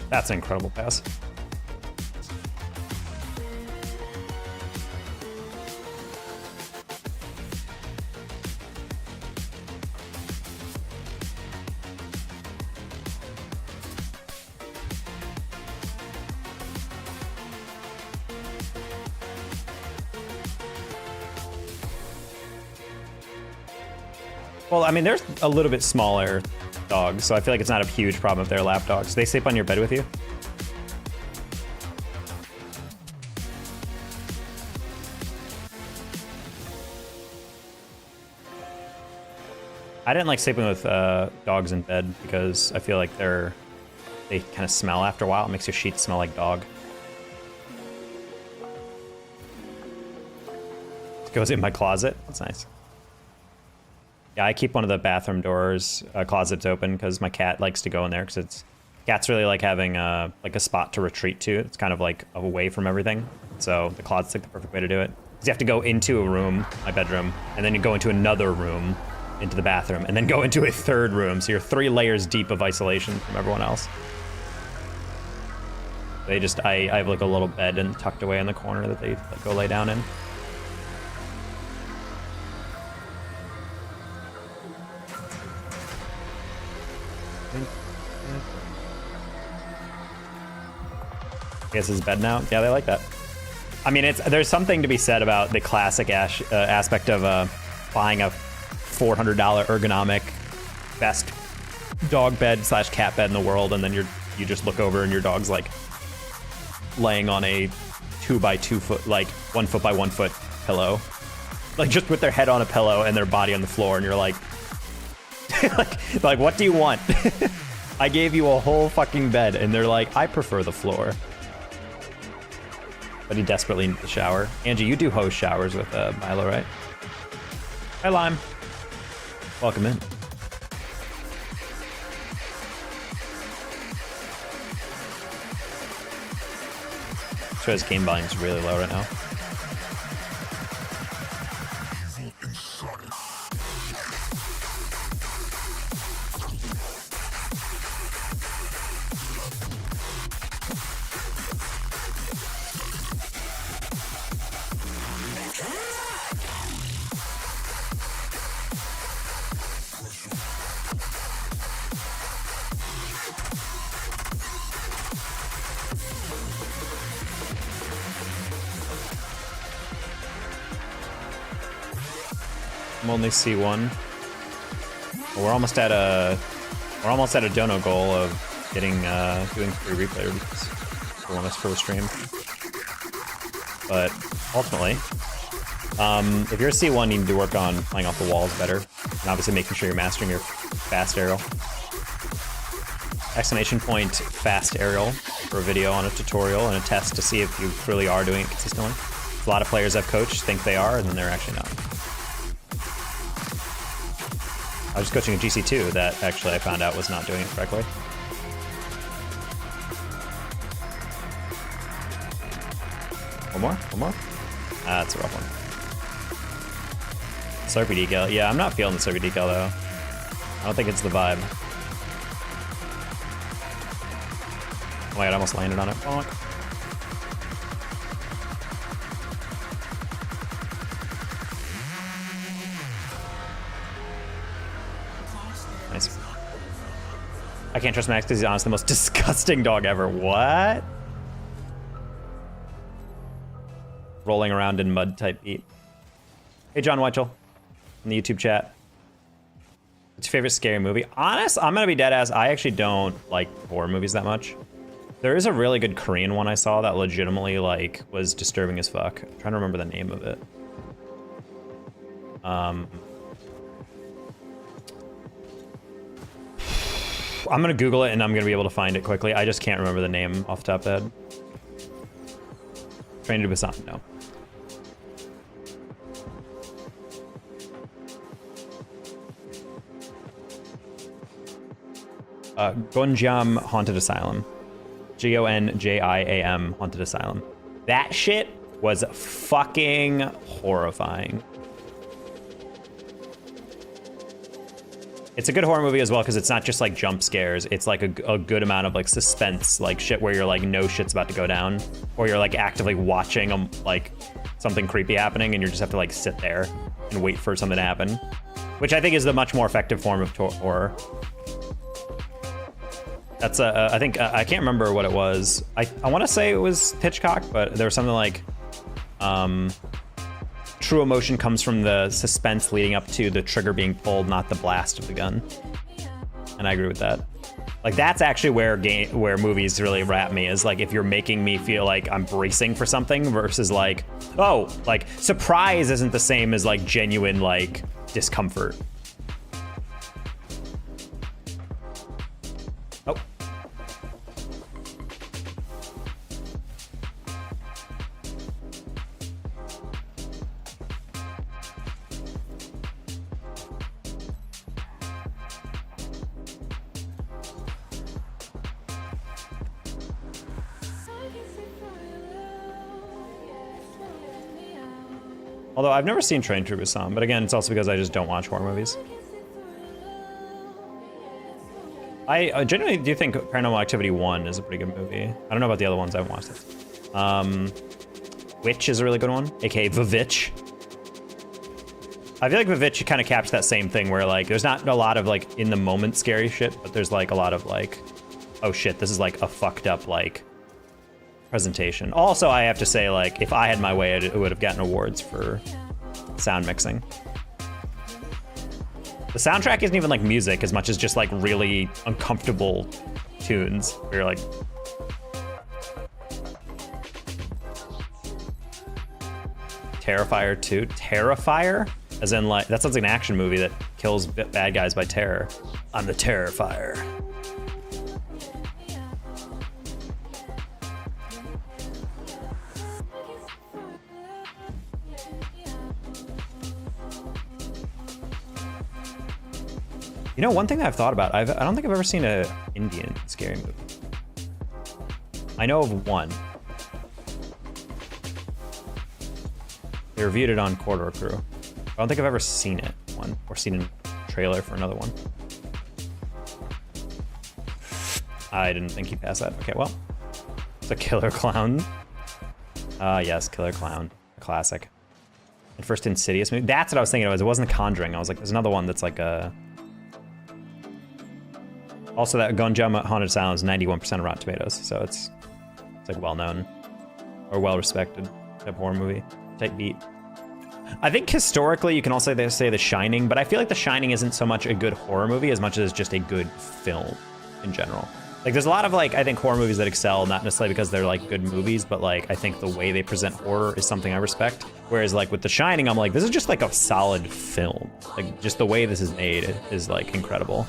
Speaker 1: That's an incredible pass. Well, I mean, there's a little bit smaller dogs, so I feel like it's not a huge problem if they're lap dogs. They sleep on your bed with you? I didn't like sleeping with dogs in bed because I feel like they kind of smell after a while. It makes your sheets smell like dog. It goes in my closet. That's nice. Yeah, I keep one of the bathroom doors, closets open because my cat likes to go in there because cats really like having like a spot to retreat to. It's kind of like away from everything. So the closet's like the perfect way to do it. Because you have to go into a room, my bedroom, and then you go into another room, into the bathroom, and then go into a third room. So you're 3 layers deep of isolation from everyone else. I have like a little bed and tucked away in the corner that they like, go lay down in. I guess it's bed now. Yeah, they like that. I mean, there's something to be said about the classic aspect of buying a $400 ergonomic best dog bed / cat bed in the world, and then you just look over and your dog's like laying on a 2 by 2 foot, like 1 foot by 1 foot pillow, like just with their head on a pillow and their body on the floor, and you're like, like what do you want? I gave you a whole fucking bed, and they're like, I prefer the floor. But he desperately needs the shower. Angie, you do host showers with Milo, right? Hi, Lime. Welcome in. So his game volume is really low right now. I'm only C1. We're almost at a dono goal of getting doing free replay reviews for when it's first stream. But ultimately, if you're a C1, you need to work on playing off the walls better, and obviously making sure you're mastering your fast aerial. Exclamation point fast aerial for a video on a tutorial and a test to see if you really are doing it consistently. A lot of players I've coached think they are, and then they're actually not. I was coaching a GC2 that actually I found out was not doing it correctly. One more? That's a rough one. Slurpee decal. Yeah, I'm not feeling the Slurpee decal though. I don't think it's the vibe. Oh my god, I almost landed on it. Bonk. Nice. I can't trust Max because he's honestly the most disgusting dog ever. What? Rolling around in mud type beat. Hey, John Weichel in the YouTube chat. What's your favorite scary movie? Honest, I'm gonna be dead ass. I actually don't like horror movies that much. There is a really good Korean one I saw that legitimately like was disturbing as fuck. I'm trying to remember the name of it. I'm gonna Google it and I'm gonna be able to find it quickly. I just can't remember the name off the top of the head. Train to Busan, no. Gonjiam Haunted Asylum. Gonjiam Haunted Asylum. That shit was fucking horrifying. It's a good horror movie as well because it's not just like jump scares. It's like a good amount of like suspense, like shit where you're like no shit's about to go down, or you're like actively watching like something creepy happening and you just have to like sit there and wait for something to happen, which I think is the much more effective form of horror. That's I think I can't remember what it was. I want to say it was Hitchcock, but there was something like true emotion comes from the suspense leading up to the trigger being pulled, not the blast of the gun. And I agree with that. Like that's actually where movies really wrap me, is like if you're making me feel like I'm bracing for something versus like, oh, like surprise isn't the same as like genuine like discomfort. Oh. Although I've never seen Train to Busan, but again, it's also because I just don't watch horror movies. I genuinely do think Paranormal Activity 1 is a pretty good movie. I don't know about the other ones, I haven't watched it. Witch is a really good one, aka The Vitch. I feel like The Vitch kind of captures that same thing where like there's not a lot of like in the moment scary shit, but there's like a lot of like, oh shit, this is like a fucked up like presentation. Also, I have to say, like, if I had my way, it would have gotten awards for sound mixing. The soundtrack isn't even like music as much as just like really uncomfortable tunes where you're like, Terrifier 2? Terrifier? As in like, that sounds like an action movie that kills bad guys by terror. I'm the Terrifier. You know, one thing that I've thought about, I don't think I've ever seen an Indian scary movie. I know of one. They reviewed it on Corridor Crew. I don't think I've ever seen it, one, or seen a trailer for another one. I didn't think he'd pass that. Okay, well, it's a Killer Clown. Yes, Killer Clown, classic. And first Insidious movie. That's what I was thinking of. It wasn't The Conjuring. I was like, there's another one that's like a. Also, that Gonjama Haunted Asylum is 91% of Rotten Tomatoes, so it's like well known or well respected type horror movie type beat. I think historically you can also say The Shining, but I feel like The Shining isn't so much a good horror movie as much as just a good film in general. Like there's a lot of like I think horror movies that excel not necessarily because they're like good movies, but like I think the way they present horror is something I respect. Whereas like with The Shining, I'm like this is just like a solid film. Like just the way this is made is like incredible.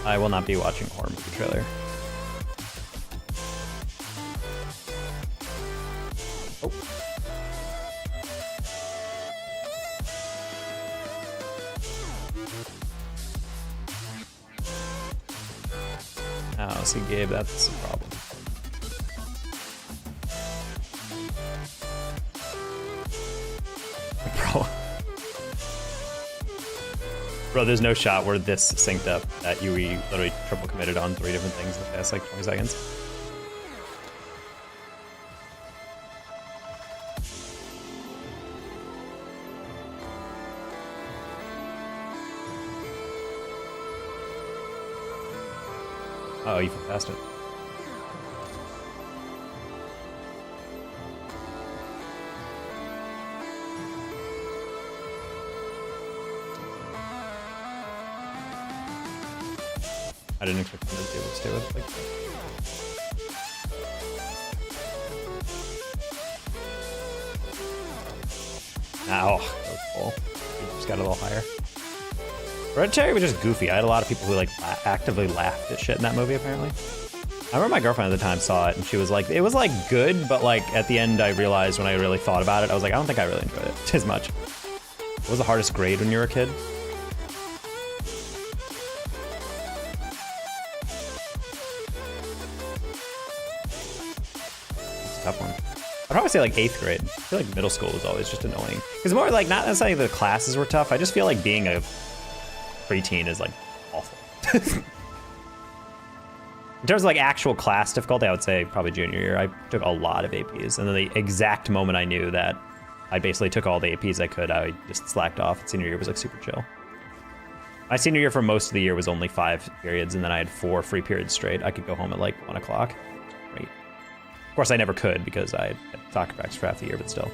Speaker 1: I will not be watching a horror movie trailer. Oh. Oh, see, Gabe, that's the problem. Bro, there's no shot where this synced up that you literally triple committed on 3 different things in the past like 20 seconds. Oh, you passed it. I didn't expect them to be able to stay with it like that. Ow, that was full. He just got a little higher. Hereditary was just goofy. I had a lot of people who like actively laughed at shit in that movie apparently. I remember my girlfriend at the time saw it and she was like, it was like good, but like at the end I realized when I really thought about it, I was like, I don't think I really enjoyed it as much. What was the hardest grade when you were a kid? Tough one. I'd probably say like 8th grade. I feel like middle school was always just annoying. Because more like not necessarily the classes were tough. I just feel like being a preteen is like awful. In terms of like actual class difficulty, I would say probably junior year. I took a lot of APs, and then the exact moment I knew that I basically took all the APs I could, I just slacked off. Senior year was like super chill. My senior year for most of the year was only 5 periods, and then I had 4 free periods straight. I could go home at like 1 o'clock. Great. Of course, I never could because I had soccer practice for half the year, but still.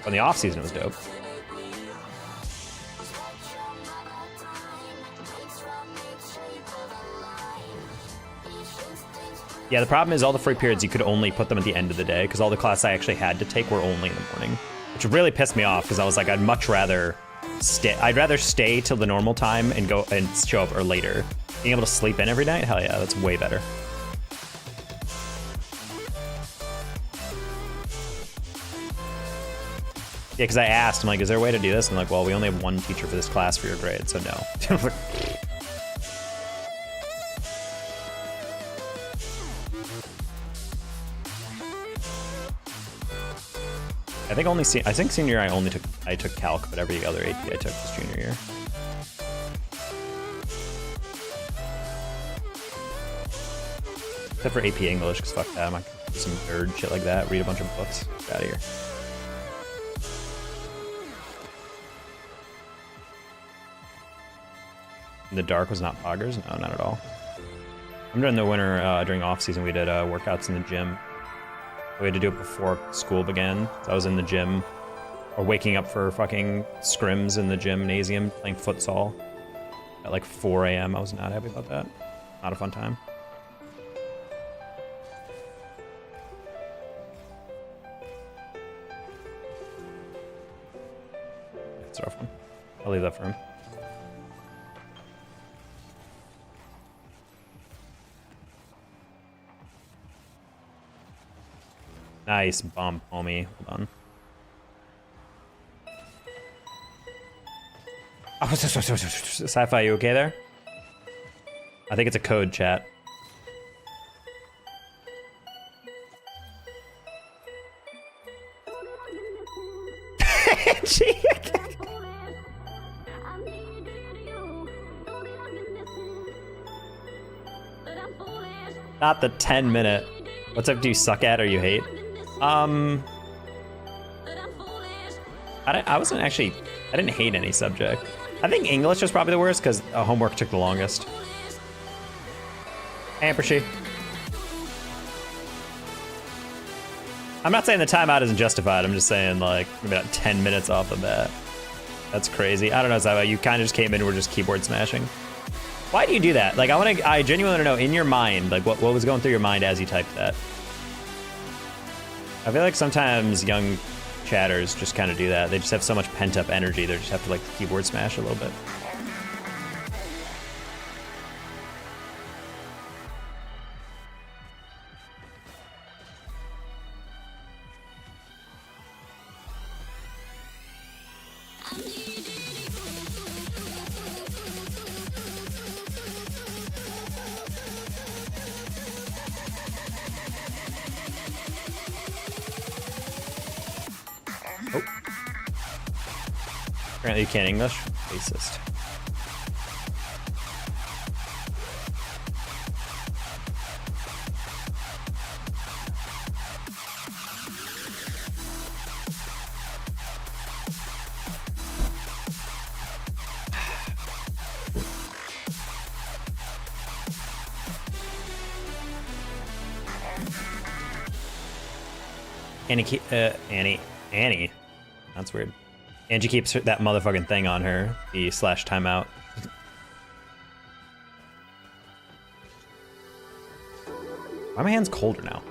Speaker 1: In the off season, it was dope. Yeah, the problem is all the free periods, you could only put them at the end of the day because all the classes I actually had to take were only in the morning, which really pissed me off because I was like, I'd much rather stay. I'd rather stay till the normal time and go and show up or later. Being able to sleep in every night, hell yeah, that's way better. Yeah, because I asked, I'm like, is there a way to do this? And like, well, we only have 1 teacher for this class for your grade, so no. I think senior year I took calc, but every other AP I took was junior year. Except for AP English, because fuck that, I'm not gonna do some nerd shit like that, read a bunch of books, get out of here. The dark was not poggers? No, not at all. I'm during the winter, during off season, we did workouts in the gym. We had to do it before school began. So I was in the gym, or waking up for fucking scrims in the gymnasium, playing futsal at like 4 a.m. I was not happy about that. Not a fun time. It's a rough one. I'll leave that for him. Nice bump, homie. Hold on. Oh, Sci-Fi, you okay there? I think it's a code, chat. Not the 10-minute. What's up, do you suck at or you hate? I wasn't actually, I didn't hate any subject. I think English was probably the worst because homework took the longest. Hey, Ampershy. I'm not saying the timeout isn't justified. I'm just saying like maybe about 10 minutes off the bat. That's crazy. I don't know, Zaba, you kind of just came in and were just keyboard smashing. Why do you do that? Like I genuinely want to know in your mind, like what was going through your mind as you typed that? I feel like sometimes young chatters just kind of do that. They just have so much pent-up energy, they just have to like keyboard smash a little bit. Apparently you can't English. Racist. Annie. That's weird. Angie keeps that motherfucking thing on her, the /timeout. Why are my hands colder now?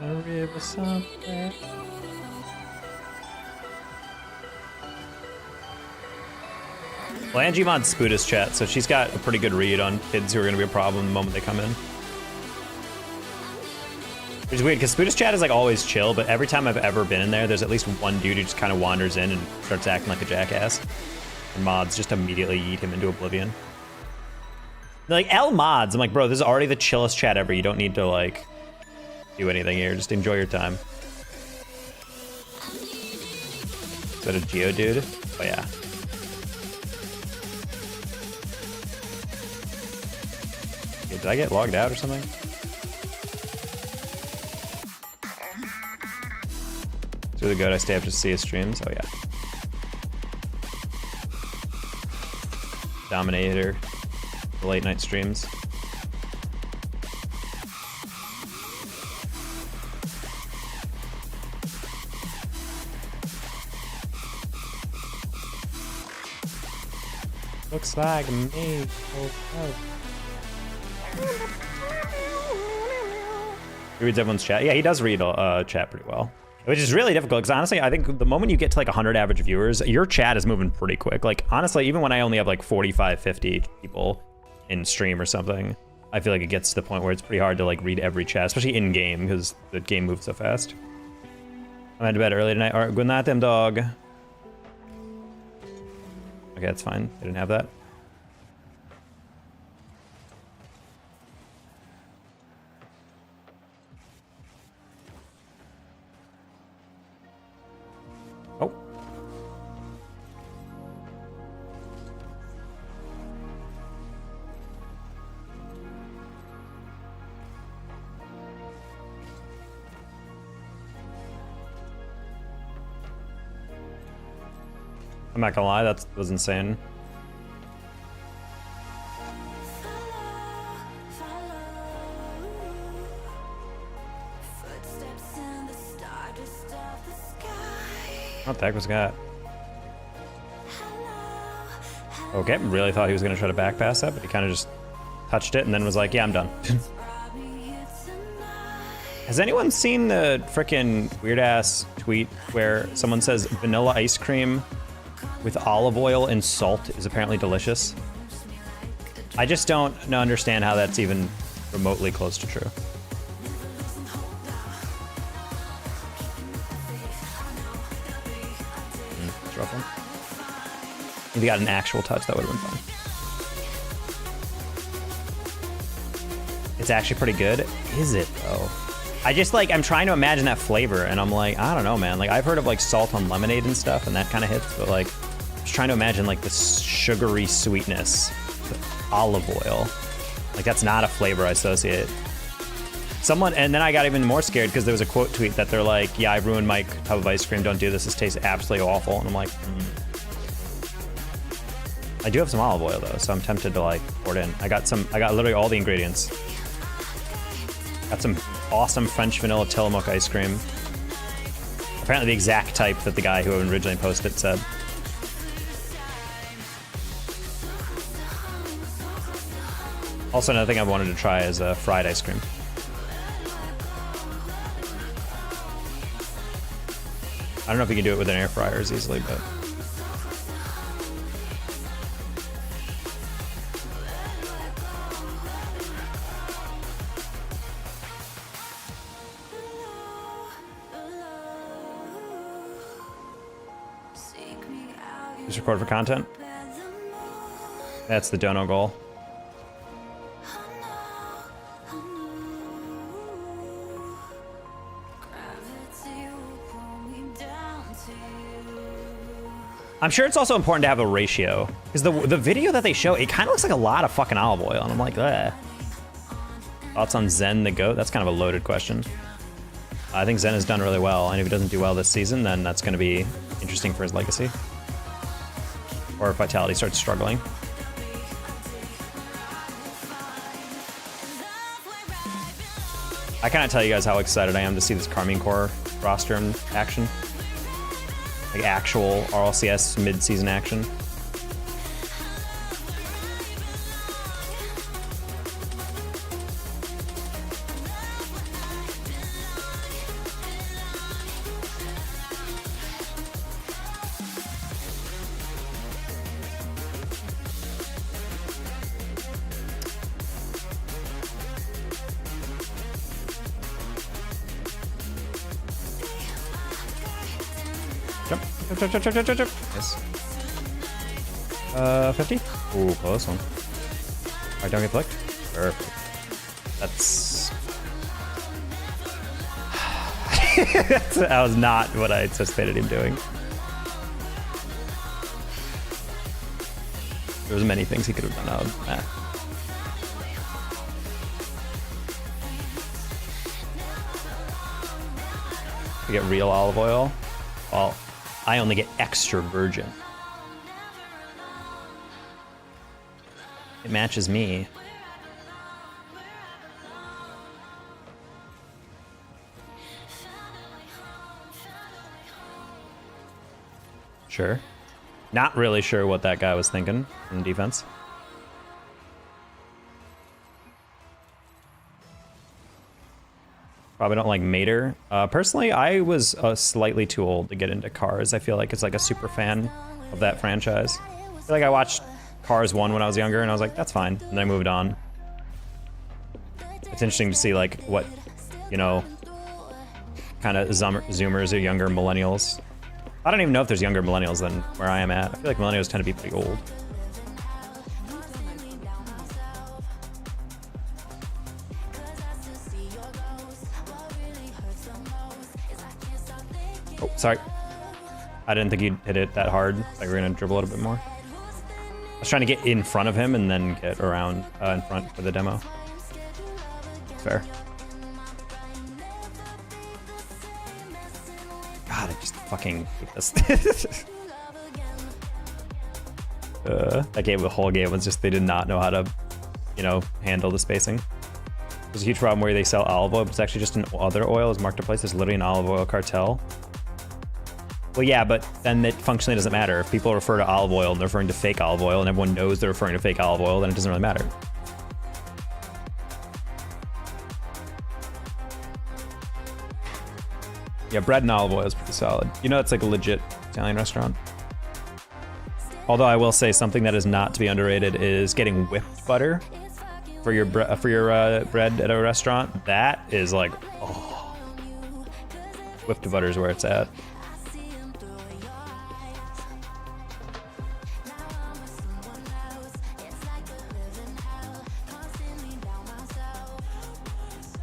Speaker 1: A river somewhere. Well, Angie Von's Spudus chat, so she's got a pretty good read on kids who are going to be a problem the moment they come in. Which is weird, because Spuda's chat is like always chill, but every time I've ever been in there, there's at least one dude who just kind of wanders in and starts acting like a jackass. And mods just immediately yeet him into oblivion. They're like, L mods. I'm like, bro, this is already the chillest chat ever. You don't need to like do anything here. Just enjoy your time. Is that a Geo dude? Oh yeah. Okay, did I get logged out or something? It's really good. I stay up to see his streams. Oh yeah. Dominator. The late night streams. Looks like me. He reads everyone's chat. Yeah, he does read chat pretty well. Which is really difficult, because honestly, I think the moment you get to like 100 average viewers, your chat is moving pretty quick. Like, honestly, even when I only have like 45, 50 people in stream or something, I feel like it gets to the point where it's pretty hard to like read every chat, especially in game, because the game moves so fast. I went to bed early tonight. All right, good night, them dog. Okay, that's fine. I didn't have that. Oh. I'm not gonna lie, that was insane. What the heck was that? Okay, really thought he was gonna try to back pass that, but he kind of just touched it and then was like, yeah, I'm done. Has anyone seen the frickin' weird ass tweet where someone says vanilla ice cream with olive oil and salt is apparently delicious? I just don't understand how that's even remotely close to true. It's a rough one. If he got an actual touch, that would have been fun. It's actually pretty good. Is it though? I just like, I'm trying to imagine that flavor and I'm like, I don't know, man. Like I've heard of like salt on lemonade and stuff and that kind of hits, but like, I'm just trying to imagine like the sugary sweetness with olive oil. Like that's not a flavor I associate. Someone, and then I got even more scared because there was a quote tweet that they're like, yeah, I ruined my tub of ice cream. Don't do this. This tastes absolutely awful. And I'm like, I do have some olive oil though, so I'm tempted to like pour it in. I got literally all the ingredients. Got some awesome French vanilla Tillamook ice cream. Apparently the exact type that the guy who originally posted it said. Also, another thing I wanted to try is fried ice cream. I don't know if you can do it with an air fryer as easily, but... Just record for content. That's the dono goal. I'm sure it's also important to have a ratio, because the video that they show, it kind of looks like a lot of fucking olive oil, and I'm like, ugh. Thoughts on Zen the GOAT? That's kind of a loaded question. I think Zen has done really well, and if he doesn't do well this season, then that's going to be interesting for his legacy. Or if Vitality starts struggling. I cannot tell you guys how excited I am to see this Carmine Core roster in action. Like actual RLCS mid-season action. Jump, jump, jump, jump, jump, jump, jump. Nice. 50? Ooh, close one. Alright, don't get flicked. Perfect. That's... that was not what I anticipated him doing. There was many things he could have done out of that. I get real olive oil. Well, I only get extra virgin. It matches me. Sure. Not really sure what that guy was thinking in defense. Probably don't like Mater. Personally, I was slightly too old to get into Cars. I feel like it's like a super fan of that franchise. I feel like I watched Cars 1 when I was younger, and I was like, that's fine. And then I moved on. It's interesting to see like what, you know, kind of Zoomers or younger millennials. I don't even know if there's younger millennials than where I am at. I feel like millennials tend to be pretty old. Oh, sorry. I didn't think he'd hit it that hard. Like we're gonna dribble a little bit more. I was trying to get in front of him and then get around in front for the demo. Fair. God, I just fucking hate this. That game, the whole game was just they did not know how to, you know, handle the spacing. There's a huge problem where they sell olive oil, but it's actually just an other oil as marketplace. There's literally an olive oil cartel. Well, yeah, but then it functionally doesn't matter. If people refer to olive oil and they're referring to fake olive oil and everyone knows they're referring to fake olive oil, then it doesn't really matter. Yeah, bread and olive oil is pretty solid. You know, it's like a legit Italian restaurant. Although I will say something that is not to be underrated is getting whipped butter for your bread at a restaurant. That is like, oh, whipped butter is where it's at.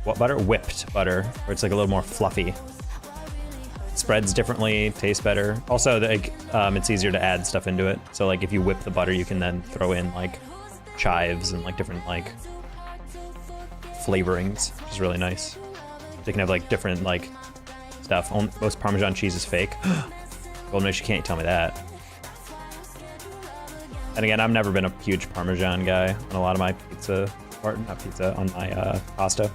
Speaker 1: What butter? Whipped butter, where it's like a little more fluffy. Spreads differently, tastes better. Also, it's easier to add stuff into it. So like if you whip the butter, you can then throw in like chives and like different like flavorings, which is really nice. They can have like different like stuff. Most Parmesan cheese is fake. Golden Fish, you can't tell me that. And again, I've never been a huge Parmesan guy on a lot of my pizza, or not pizza, on my pasta.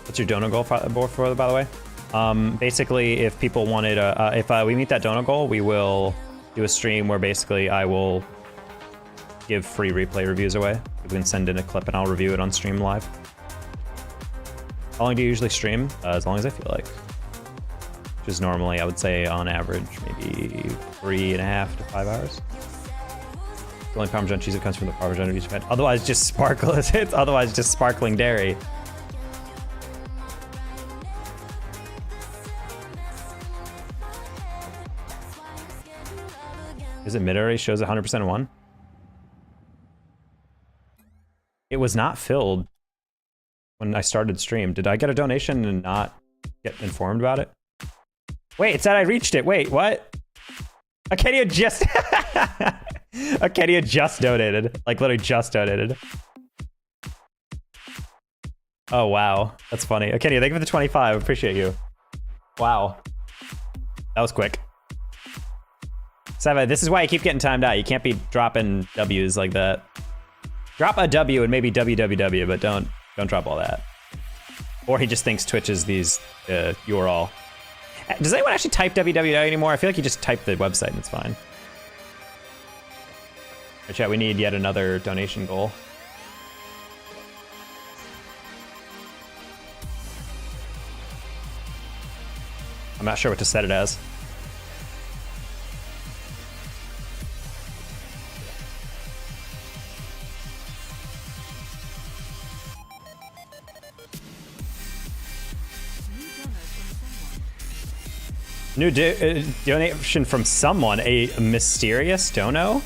Speaker 1: What's your donut goal for, by the way? Basically, if people wanted, if we meet that donut goal, we will do a stream where basically I will give free replay reviews away. You can send in a clip and I'll review it on stream live. How long do you usually stream? As long as I feel like. Which is normally, I would say, on average, maybe 3.5 to 5 hours. The only Parmesan cheese that comes from the Parmesan of each fan. Otherwise, just sparkle. It's otherwise just sparkling dairy. Is it mid already? Shows 100% one. It was not filled when I started stream. Did I get a donation and not get informed about it? Wait, it said I reached it. Wait, what? Acadia just Acadia just donated. Like literally just donated. Oh wow, that's funny. Acadia, thank you for the 25. Appreciate you. Wow, that was quick. Sava, this is why I keep getting timed out. You can't be dropping W's like that. Drop a W and maybe www, but don't drop all that. Or he just thinks Twitch is these URL. Does anyone actually type www anymore? I feel like you just type the website and it's fine. Right, chat, we need yet another donation goal. I'm not sure what to set it as. New donation from someone, a mysterious dono.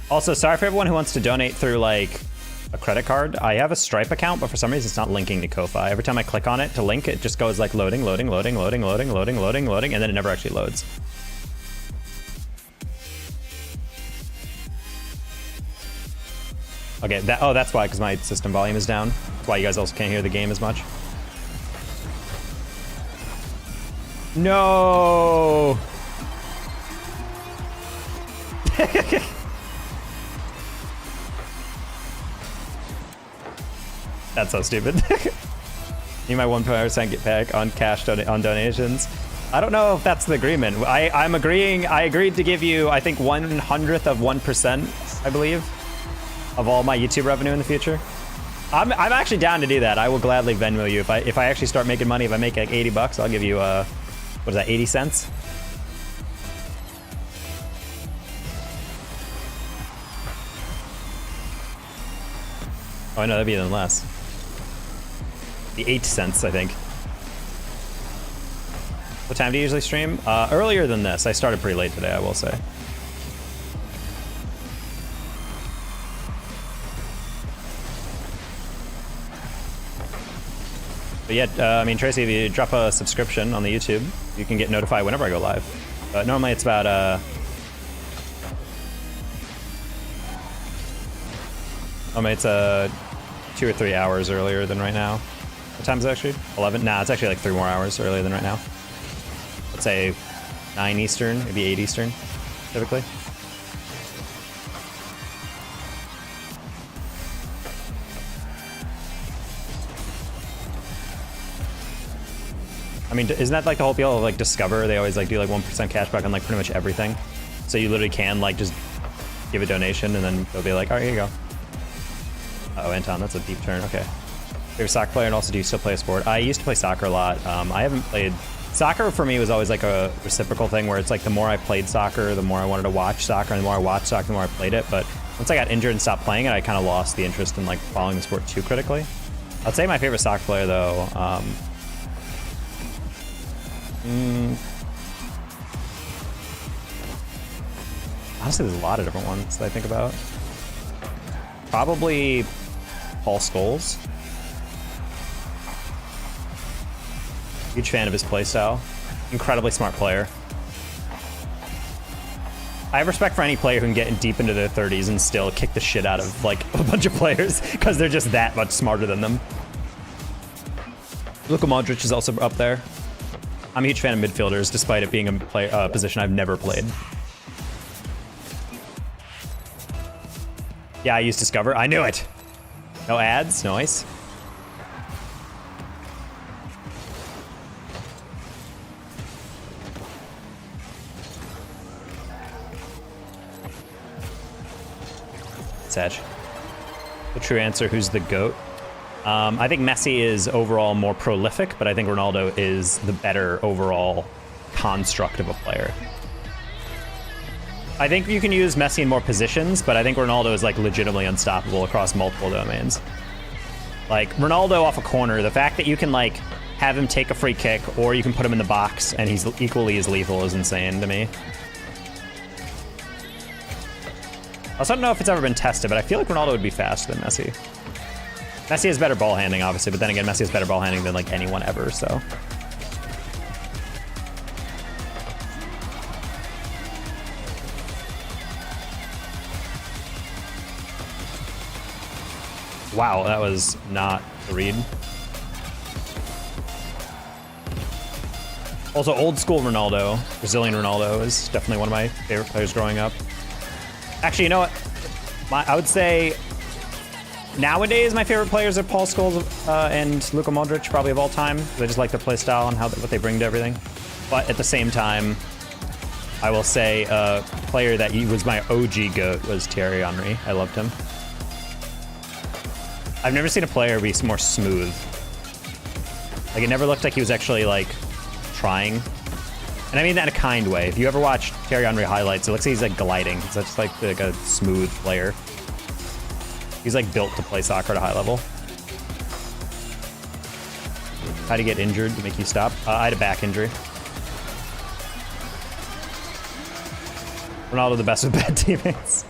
Speaker 1: Also, sorry for everyone who wants to donate through like a credit card. I have a Stripe account, but for some reason it's not linking to Ko-Fi. Every time I click on it to link, it just goes like loading, loading, loading, loading, loading, loading, loading, loading, and then it never actually loads. Okay, that's why, because my system volume is down. That's why you guys also can't hear the game as much. No! That's so stupid. Need my 1% get back on cash on donations. I don't know if that's the agreement. I'm agreeing. I agreed to give you, I think, 1/100th of 1%, I believe, of all my YouTube revenue in the future. I'm actually down to do that. I will gladly Venmo you if I actually start making money. If I make like 80 bucks, I'll give you what is that, 80 cents? Oh, I know that'd be even less. The 8 cents, I think. What time do you usually stream? Earlier than this. I started pretty late today, I will say. But yeah, I mean, Tracy, if you drop a subscription on the YouTube, you can get notified whenever I go live. But normally it's about it's 2 or 3 hours earlier than right now. What time is it actually? 11? Nah, it's actually like 3 more hours earlier than right now. Let's say 9 Eastern, maybe 8 Eastern, typically. I mean, isn't that like the whole deal of like Discover? They always like do like 1% cashback on like pretty much everything. So you literally can like just give a donation and then they'll be like, all right, here you go. Oh, Anton, that's a deep turn. Okay. You're a soccer player, and also do you still play a sport? I used to play soccer a lot. I haven't played... Soccer for me was always like a reciprocal thing where it's like the more I played soccer, the more I wanted to watch soccer, and the more I watched soccer, the more I played it. But once I got injured and stopped playing it, I kind of lost the interest in like following the sport too critically. I'd say my favorite soccer player though, honestly, there's a lot of different ones that I think about. Probably Paul Scholes. Huge fan of his playstyle. Incredibly smart player. I have respect for any player who can get deep into their 30s and still kick the shit out of like a bunch of players because they're just that much smarter than them. Luka Modric is also up there. I'm a huge fan of midfielders, despite it being a position I've never played. Yeah, I used Discover. I knew it. No ads. Nice. Edge. The true answer, who's the GOAT? I think Messi is overall more prolific, but I think Ronaldo is the better overall construct of a player. I think you can use Messi in more positions, but I think Ronaldo is like legitimately unstoppable across multiple domains. Like Ronaldo off a corner, the fact that you can like have him take a free kick or you can put him in the box and he's equally as lethal is insane to me. I also don't know if it's ever been tested, but I feel like Ronaldo would be faster than Messi. Messi has better ball handling, obviously, but then again, Messi has better ball handling than like anyone ever, so. Wow, that was not a read. Also, old school Ronaldo, Brazilian Ronaldo, is definitely one of my favorite players growing up. Actually, you know what? I would say nowadays my favorite players are Paul Scholes and Luka Modric, probably of all time. I just like their play style and what they bring to everything. But at the same time, I will say a player that was my OG GOAT was Thierry Henry. I loved him. I've never seen a player be more smooth. Like, it never looked like he was actually, like, trying. And I mean that in a kind way. If you ever watch Thierry Henry highlights, it looks like he's, like, gliding. He's just, like a smooth player. He's, like, built to play soccer at a high level. How to get injured to make you stop? I had a back injury. Ronaldo the best with bad teammates.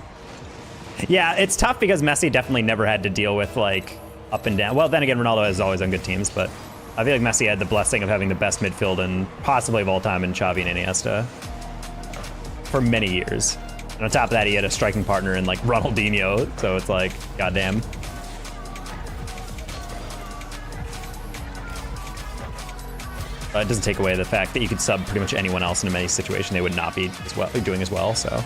Speaker 1: Yeah, it's tough because Messi definitely never had to deal with like up and down. Well, then again, Ronaldo is always on good teams, but I feel like Messi had the blessing of having the best midfield and possibly of all time in Xavi and Iniesta for many years. And on top of that, he had a striking partner in like Ronaldinho, so it's like, goddamn. But it doesn't take away the fact that you could sub pretty much anyone else in a Messi situation; they would not be as well doing as well. So.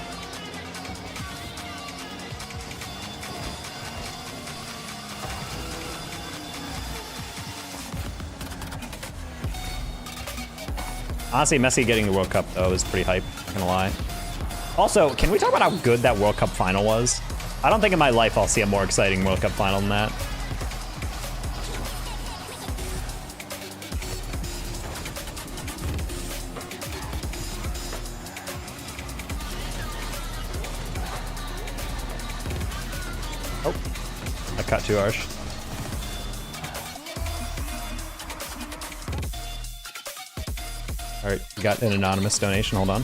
Speaker 1: Honestly, Messi getting the World Cup, though, is pretty hype, not gonna lie. Also, can we talk about how good that World Cup final was? I don't think in my life I'll see a more exciting World Cup final than that. Oh, I cut too harsh. All right, you got an anonymous donation, hold on.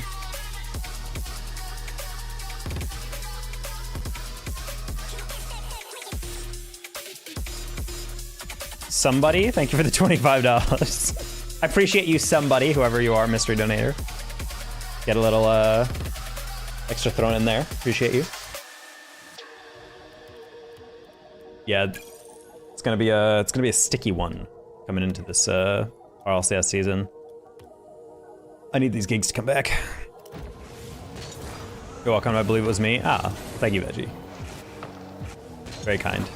Speaker 1: Somebody, thank you for the $25. I appreciate you, somebody, whoever you are, mystery donator. Get a little extra thrown in there, appreciate you. Yeah, it's gonna be a sticky one coming into this RLCS season. I need these gigs to come back. You're welcome, I believe it was me. Ah, thank you, Veggie. Very kind.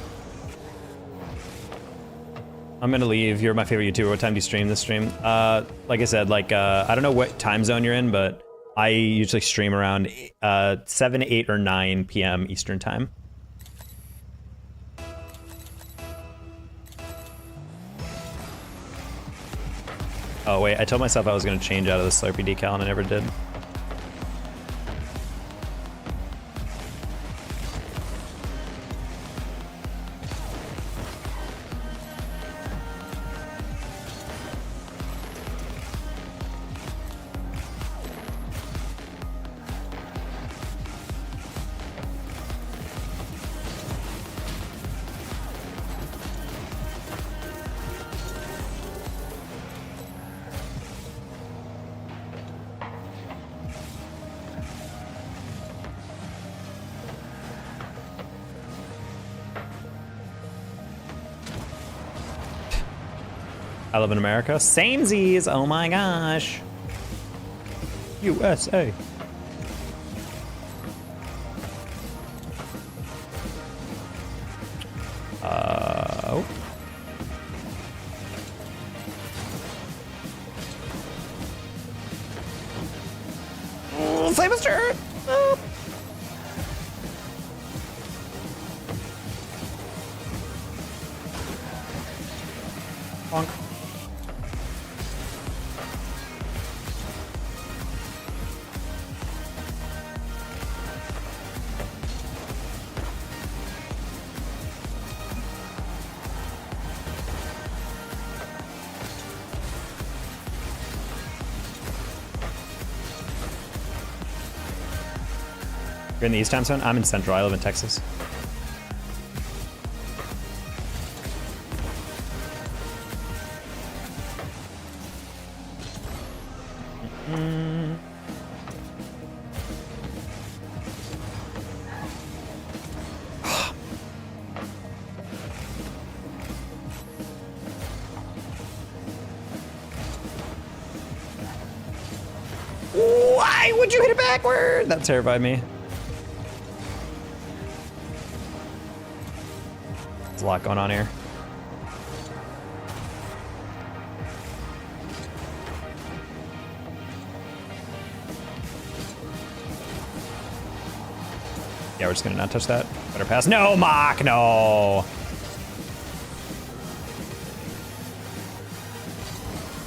Speaker 1: I'm gonna leave. You're my favorite YouTuber. What time do you stream this stream? Like I said, like, I don't know what time zone you're in, but I usually stream around 7, 8, or 9 p.m. Eastern time. Oh wait, I told myself I was gonna change out of the Slurpee decal and I never did. I live in America. Samesies, oh my gosh. USA. Oh. Oh, famous turret. Oh. Bonk. You're in the East time zone? I'm in Central. I live in Texas. Why would you hit it backward? That terrified me. There's a lot going on here. Yeah, we're just gonna not touch that. Better pass. No, Mock, no.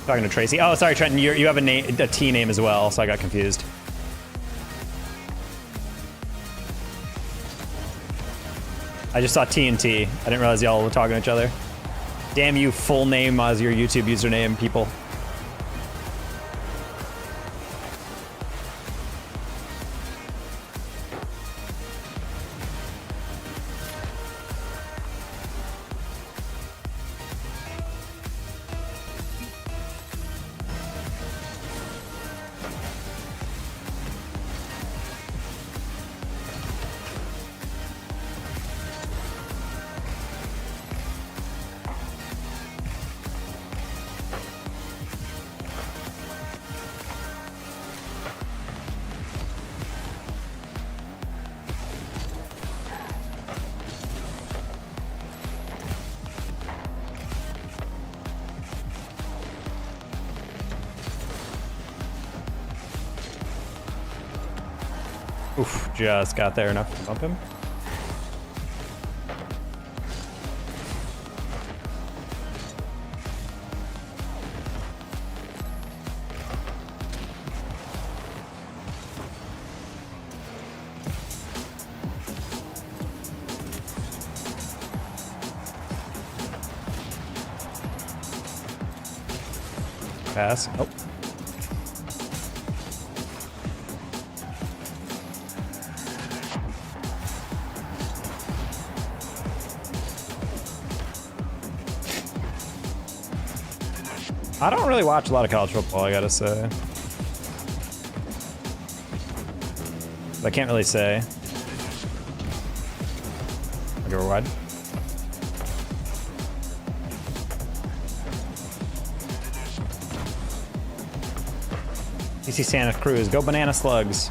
Speaker 1: Talking to Tracy. Oh, sorry, Trenton. You have a T name as well, so I got confused. I just saw T and T. I didn't realize y'all were talking to each other. Damn you, full name as your YouTube username, people. Oof, just got there enough to bump him. Pass. Oh. I don't really watch a lot of college football, I gotta say. I can't really say. I'll go wide. DC Santa Cruz, go banana slugs.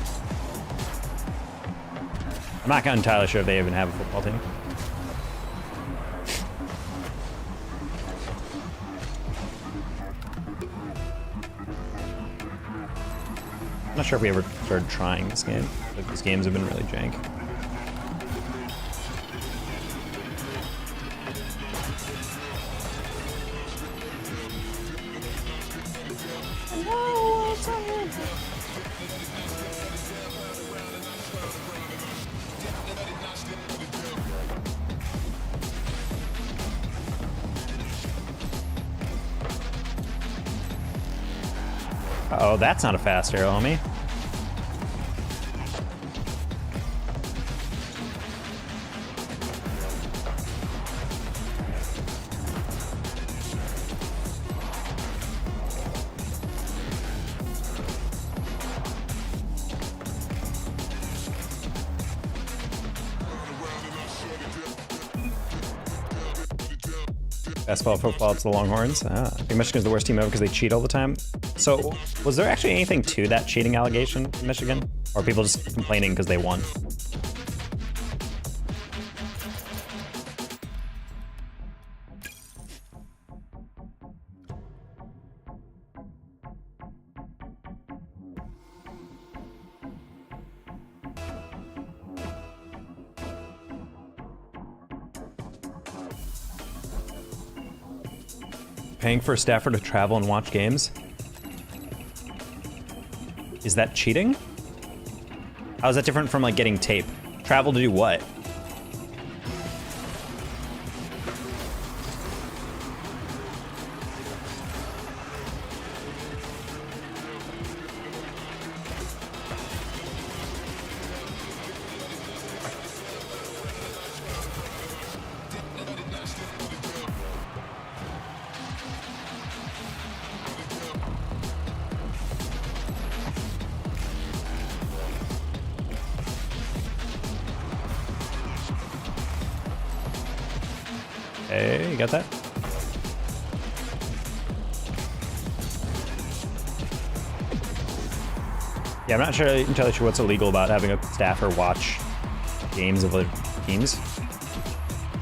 Speaker 1: I'm not entirely sure if they even have a football team. I'm not sure if we ever started trying this game, but these games have been really jank. Uh-oh, that's not a fast arrow, homie. Basketball, football, it's the Longhorns. I think Michigan's the worst team ever because they cheat all the time. So, was there actually anything to that cheating allegation in Michigan? Or are people just complaining because they won? Paying for a staffer to travel and watch games? Is that cheating? How is that different from like getting tape? Travel to do what? Hey, you got that? Yeah, I'm not entirely sure what's illegal about having a staffer watch games of other teams.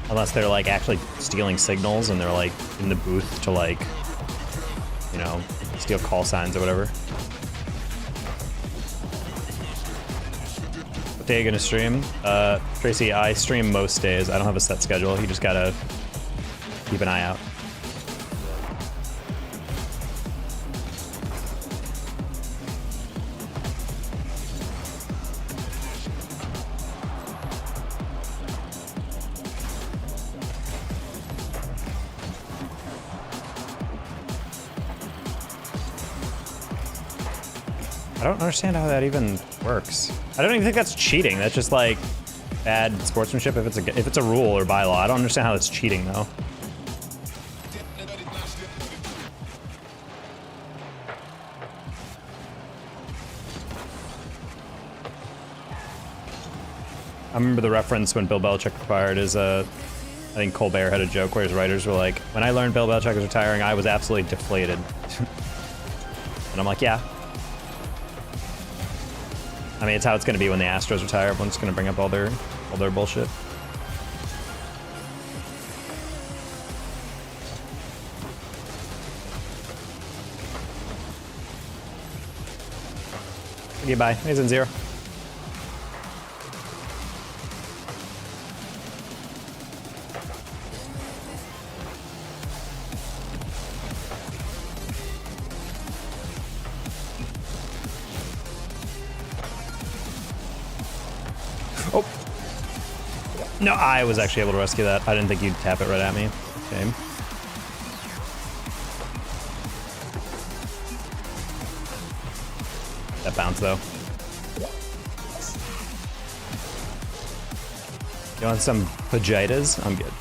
Speaker 1: Unless they're like actually stealing signals and they're like in the booth to like, you know, steal call signs or whatever. What day are you gonna stream? Tracy, I stream most days. I don't have a set schedule. You just gotta keep an eye out. I don't understand how that even works. I don't even think that's cheating. That's just like bad sportsmanship if it's a rule or bylaw. I don't understand how that's cheating though. I remember the reference when Bill Belichick retired is I think Colbert had a joke where his writers were like, when I learned Bill Belichick was retiring, I was absolutely deflated. And I'm like, yeah. I mean, it's how it's going to be when the Astros retire. Everyone's going to bring up all their bullshit. Okay, bye. He's in 0. Oh. No, I was actually able to rescue that. I didn't think you'd tap it right at me. Shame. That bounce though. You want some fajitas? I'm good.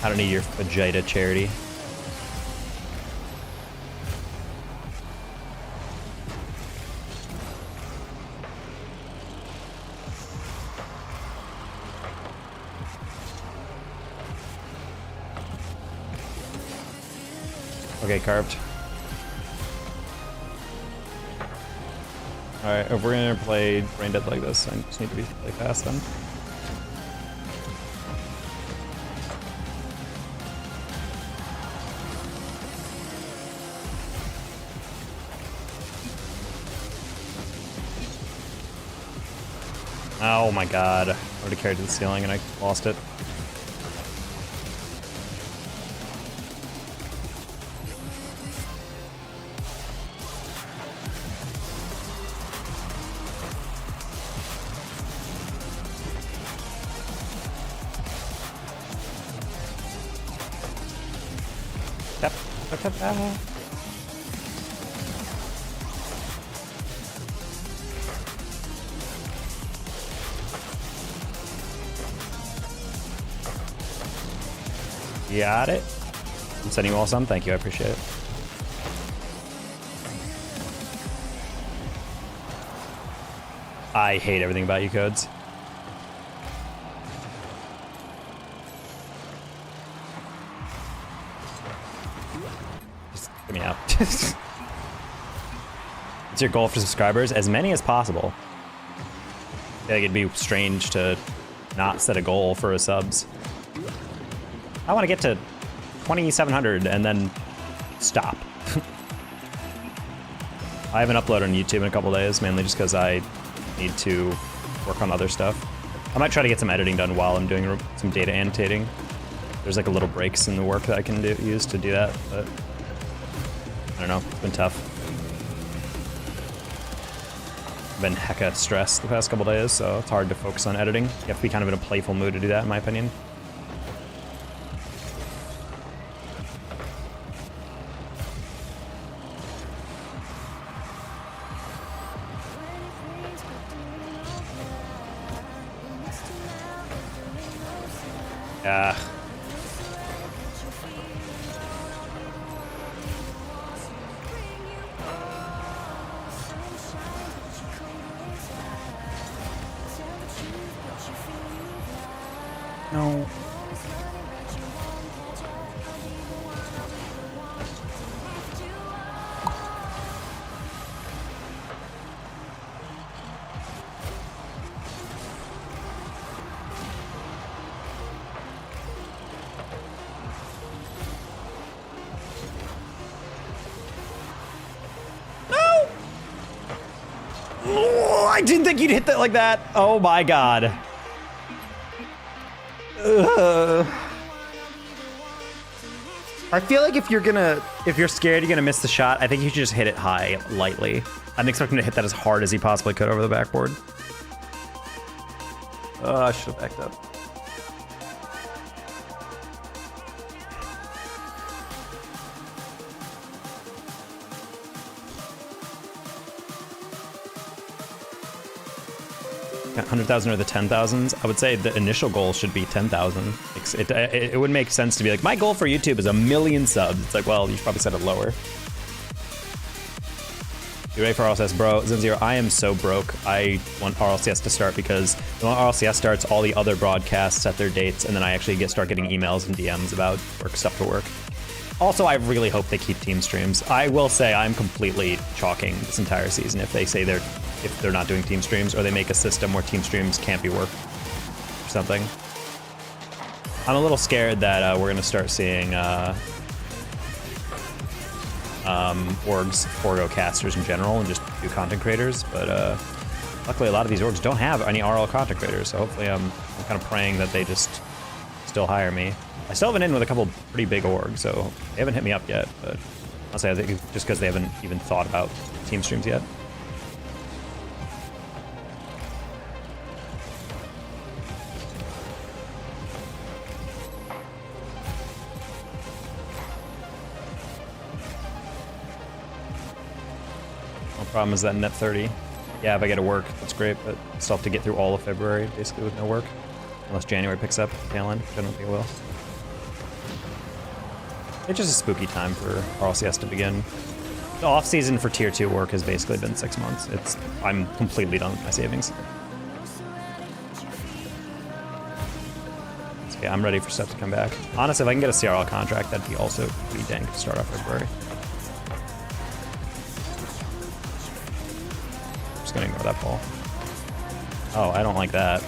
Speaker 1: I don't need your fajita charity. Okay, carved. Alright, if we're gonna play Brain Dead like this, I just need to be really fast then. Oh my god. I would have carried to the ceiling and I lost it. Got it. I'm sending you all some. Thank you. I appreciate it. I hate everything about you, Codes. Just get me out. What's your goal for subscribers? As many as possible. I feel like it'd be strange to not set a goal for a subs. I want to get to 2,700 and then stop. I haven't uploaded on YouTube in a couple days, mainly just because I need to work on other stuff. I might try to get some editing done while I'm doing some data annotating. There's like a little breaks in the work that I can use to do that, but I don't know, it's been tough. I've been hecka stressed the past couple days, so it's hard to focus on editing. You have to be kind of in a playful mood to do that, in my opinion. No. I didn't think you'd hit that like that. Oh my god. I feel like if you're scared you're gonna miss the shot, I think you should just hit it high, lightly. I'm expecting to hit that as hard as he possibly could over the backboard. Oh, I should have backed up. 100,000 or the 10,000s. I would say the initial goal should be 10,000. It would make sense to be like, my goal for YouTube is 1 million subs. It's like, well, you should probably set it lower. You ready for RLCS, bro? Zen0, I am so broke. I want RLCS to start because when RLCS starts, all the other broadcasts set their dates, and then I actually start getting emails and DMs about stuff for work. Also, I really hope they keep team streams. I will say I'm completely chalking this entire season if they say if they're not doing team streams, or they make a system where team streams can't be worked or something. I'm a little scared that we're gonna start seeing orgs forego casters in general and just do content creators, but luckily a lot of these orgs don't have any RL content creators, so hopefully I'm kind of praying that they just still hire me. I still have an in with a couple pretty big orgs, so they haven't hit me up yet, but I'll say I think it's just because they haven't even thought about team streams yet. Problem is that net 30. Yeah, if I get to work, that's great, but I still have to get through all of February basically with no work. Unless January picks up the tail end, which I don't think it will. It's just a spooky time for RLCS to begin. The off season for tier 2 work has basically been 6 months. I'm completely done with my savings. So yeah, I'm ready for stuff to come back. Honestly, if I can get a CRL contract, that'd be also pretty dang to start off February. Just gonna ignore that ball. Oh, I don't like that.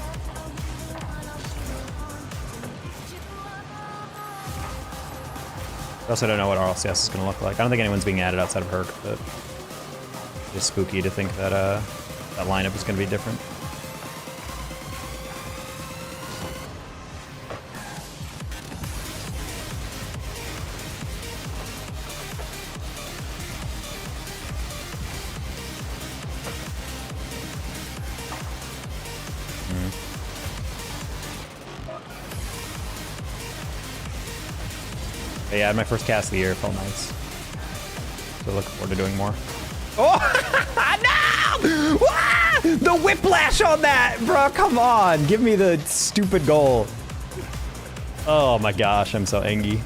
Speaker 1: I also don't know what RLCS is gonna look like. I don't think anyone's being added outside of Herc, but it's just spooky to think that that lineup is gonna be different. But yeah, I had my first cast of the year. It felt nice. So looking forward to doing more. Oh, no! Ah! The whiplash on that, bro. Come on. Give me the stupid goal. Oh my gosh, I'm so angry.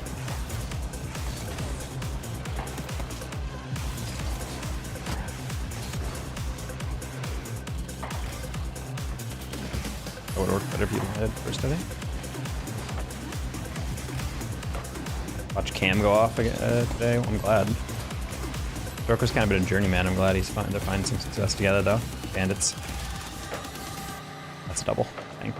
Speaker 1: That would work better if you had first, I think. Watch Cam go off today. I'm glad. Broker's kind of been a journeyman. I'm glad they're finding some success together, though. Bandits. That's a double. Dang.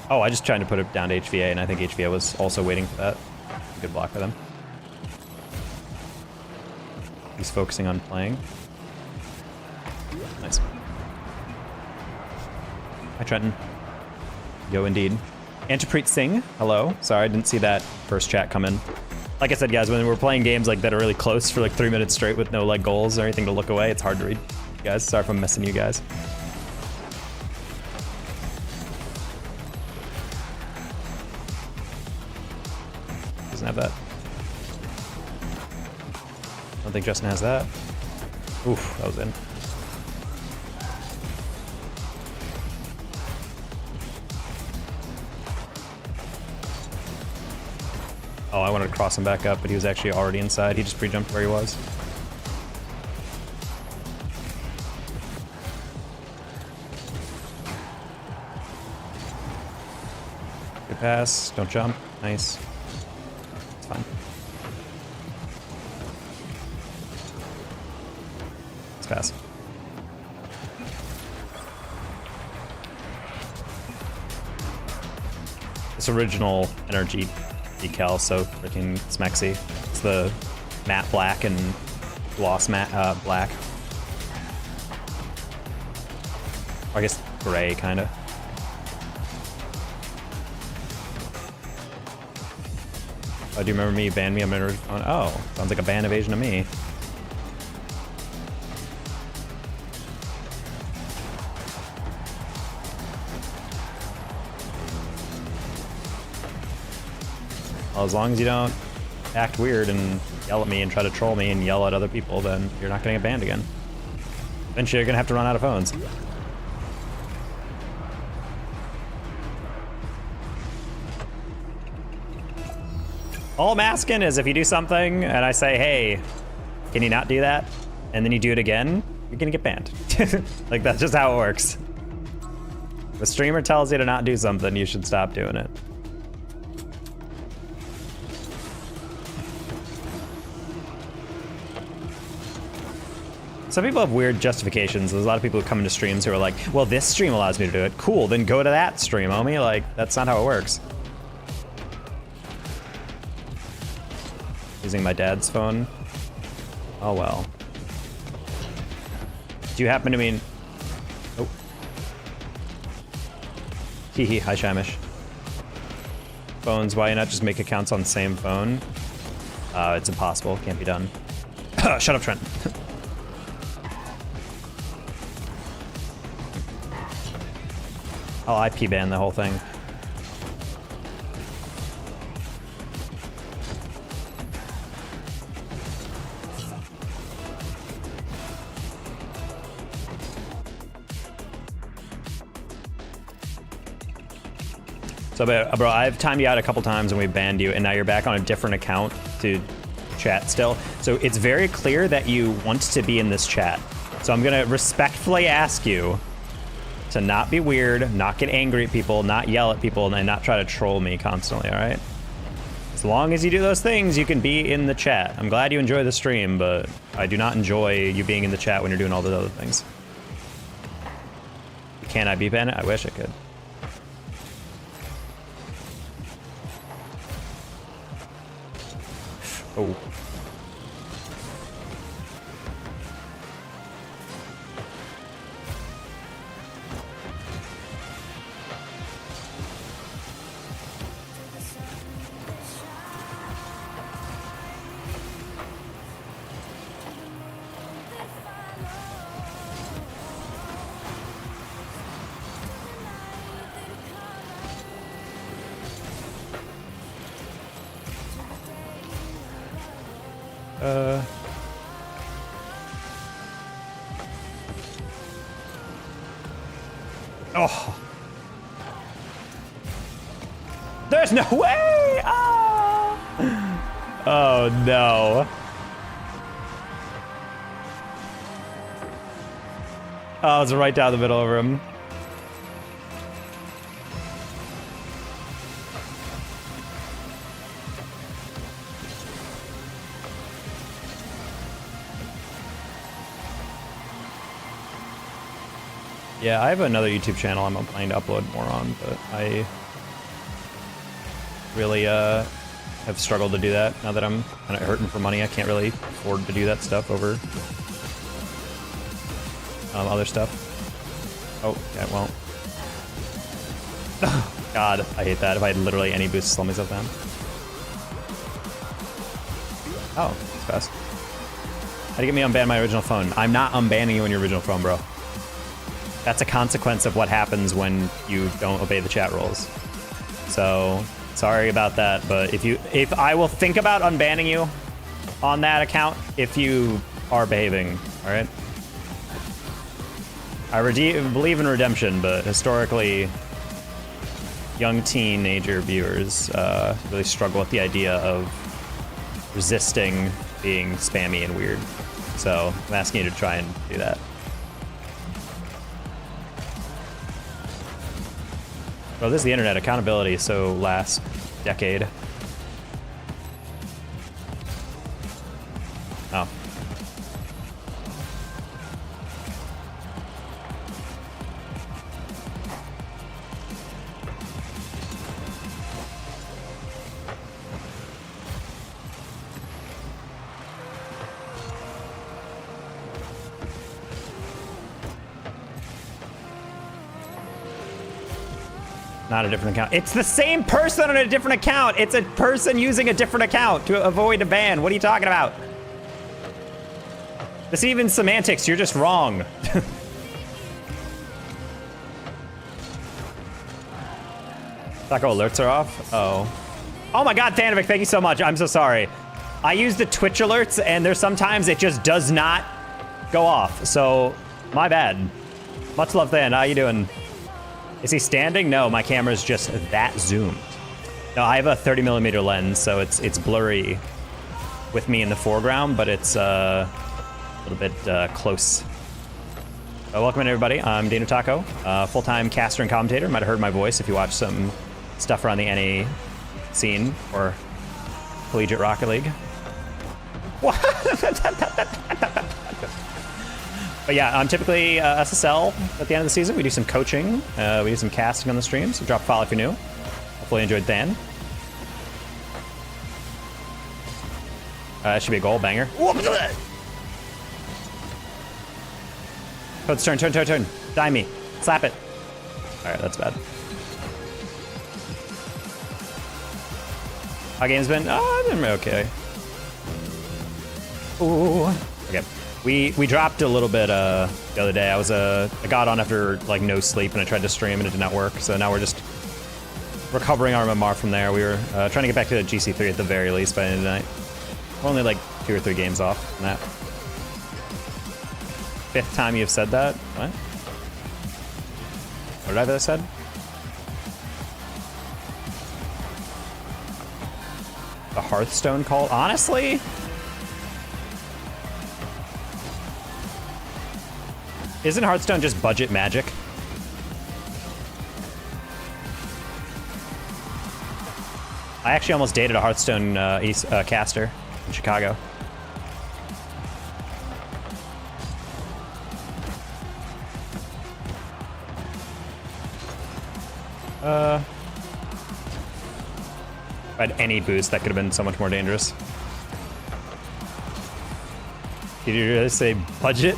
Speaker 1: Oh, I just tried to put it down to HVA, and I think HVA was also waiting for that. Good block for them. He's focusing on playing. Nice. Hi, Trenton. Yo, indeed. Antipreet Singh, hello. Sorry, I didn't see that first chat come in. Like I said, guys, when we're playing games like that are really close for like 3 minutes straight with no like goals or anything to look away, it's hard to read. Guys, sorry if I'm missing you guys. Doesn't have that. I don't think Justin has that. Oof, that was in. Oh, I wanted to cross him back up, but he was actually already inside. He just pre-jumped where he was. Good pass. Don't jump. Nice. It's fine. Let's pass. This original energy decal, so freaking smexy. It's the matte black and gloss matte black. Or I guess gray, kind of. Oh, do you remember me? You banned me. I'm gonna. Oh, sounds like a ban evasion to me. Well, as long as you don't act weird and yell at me and try to troll me and yell at other people, then you're not gonna get banned again. Eventually you're gonna have to run out of phones. All I'm asking is if you do something and I say, hey, can you not do that? And then you do it again, you're gonna get banned. Like, that's just how it works. If a streamer tells you to not do something, you should stop doing it. Some people have weird justifications. There's a lot of people who come into streams who are like, well, this stream allows me to do it. Cool, then go to that stream, homie. Like, that's not how it works. Using my dad's phone. Oh, well. Do you happen to mean... Oh. Hee hi Shamish. Phones, why not just make accounts on the same phone? It's impossible, can't be done. Shut up, Trent. I'll IP ban the whole thing. So, bro, I've timed you out a couple times and we banned you, and now you're back on a different account to chat still. So it's very clear that you want to be in this chat. So I'm gonna respectfully ask you to not be weird, not get angry at people, not yell at people, and not try to troll me constantly, all right? As long as you do those things, you can be in the chat. I'm glad you enjoy the stream, but I do not enjoy you being in the chat when you're doing all those other things. Can I be banned? I wish I could. Oh. Oh. There's no way! Oh, oh no. Oh, it's right down the middle of him. Yeah, I have another YouTube channel I'm planning to upload more on, but I really have struggled to do that now that I'm kind of hurting for money. I can't really afford to do that stuff over other stuff. Oh, yeah, well. God, I hate that. If I had literally any boost to slow myself down. Oh, that's fast. How do you get me unban my original phone? I'm not unbanning you on your original phone, bro. That's a consequence of what happens when you don't obey the chat rules. So, sorry about that, but if I will think about unbanning you on that account if you are behaving, all right? I believe in redemption, but historically, young teenager viewers really struggle with the idea of resisting being spammy and weird. So, I'm asking you to try and do that. Well, this is the internet. Accountability, so last decade. Oh. Not a different account. It's the same person on a different account. It's a person using a different account to avoid a ban. What are you talking about? This even semantics. You're just wrong. Taco alerts are off? Oh. Oh my God, Thanovic, thank you so much. I'm so sorry. I use the Twitch alerts, and there's sometimes it just does not go off. So, my bad. Much love, Than. How you doing? Is he standing? No, my camera's just that zoomed. No, I have a 30mm lens, so it's blurry with me in the foreground, but it's a little bit close. Welcome in, everybody. I'm Dana Taco, full-time caster and commentator. Might have heard my voice if you watch some stuff around the NA scene or Collegiate Rocket League. What? But yeah, I'm typically SSL at the end of the season. We do some coaching. We do some casting on the stream, so drop a follow if you're new. Hopefully you enjoyed Dan. That should be a goal banger. Coach, turn. Die me. Slap it. All right, that's bad. How game's been? Oh, I've been okay. Ooh. Okay. We dropped a little bit the other day. I got on after like no sleep and I tried to stream and it did not work. So now we're just recovering our MMR from there. We were trying to get back to GC3 at the very least by the end of the night. We're only like 2 or 3 games off from that. 5th time you've said that? What? What did I have said? The Hearthstone call? Honestly? Isn't Hearthstone just budget Magic? I actually almost dated a Hearthstone caster in Chicago. If I had any boost, that could have been so much more dangerous. Did you really say budget?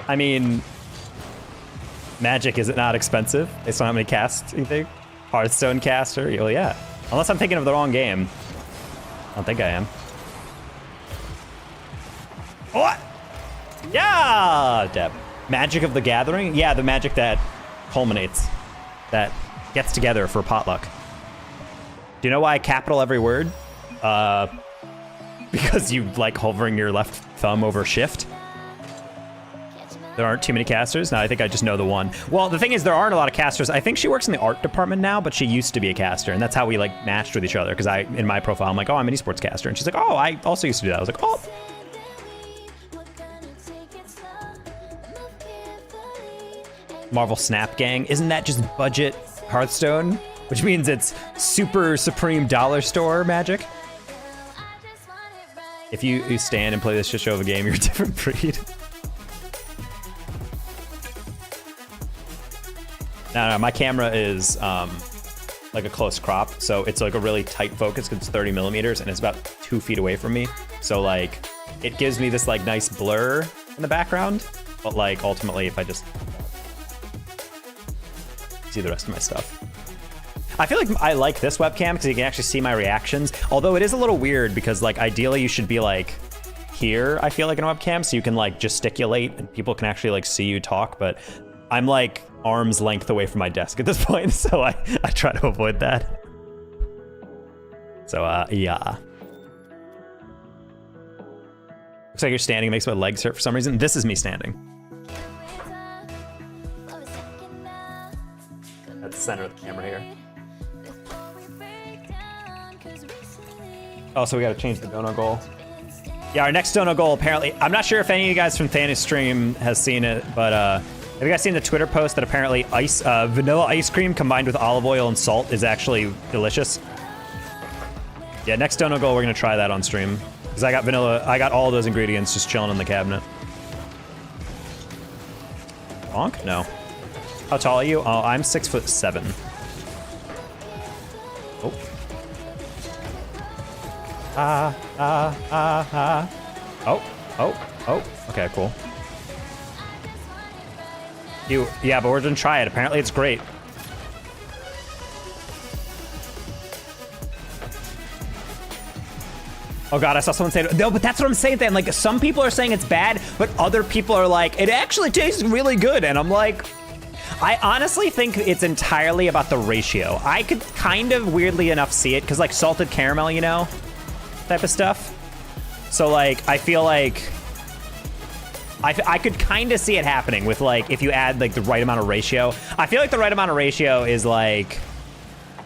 Speaker 1: I mean, Magic, is it not expensive? Based on how many casts you think? Hearthstone caster? Well, yeah. Unless I'm thinking of the wrong game. I don't think I am. What? Yeah! Deb. Magic of the Gathering? Yeah, the magic that culminates. That gets together for potluck. Do you know why I capital every word? Because you like hovering your left thumb over shift. There aren't too many casters. No, I think I just know the one. Well, the thing is, there aren't a lot of casters. I think she works in the art department now, but she used to be a caster, and that's how we like matched with each other. Because in my profile, I'm like, oh, I'm an esports caster, and she's like, oh, I also used to do that. I was like, oh. Marvel Snap Gang, isn't that just budget Hearthstone? Which means it's super supreme dollar store magic. If you stand and play this shit show of a game, you're a different breed. No, my camera is like a close crop, so it's like a really tight focus because it's 30mm and it's about 2 feet away from me. So like, it gives me this like nice blur in the background, but like ultimately if I just see the rest of my stuff. I feel like I like this webcam because you can actually see my reactions, although it is a little weird because like ideally you should be like here, I feel like in a webcam, so you can like gesticulate and people can actually like see you talk, but I'm like arm's length away from my desk at this point, so I try to avoid that. So yeah. Looks like you're standing, it makes my legs hurt for some reason. This is me standing. That's the center of the camera here. Oh, so we gotta change the dono goal. Yeah, our next dono goal apparently, I'm not sure if any of you guys from Thanos stream has seen it, but have you guys seen the Twitter post that apparently vanilla ice cream combined with olive oil and salt is actually delicious? Yeah, next dono goal, we're gonna try that on stream. Because I got all those ingredients just chilling in the cabinet. Bonk? No. How tall are you? Oh, I'm 6'7". Oh. Oh. Okay, cool. Yeah, but we're gonna try it. Apparently it's great. Oh god, I saw someone say it. No, but that's what I'm saying then. Like, some people are saying it's bad, but other people are like, it actually tastes really good. And I'm like, I honestly think it's entirely about the ratio. I could kind of weirdly enough see it because like salted caramel, you know, type of stuff. So like, I feel like I could kind of see it happening with like, if you add like the right amount of ratio. I feel like the right amount of ratio is like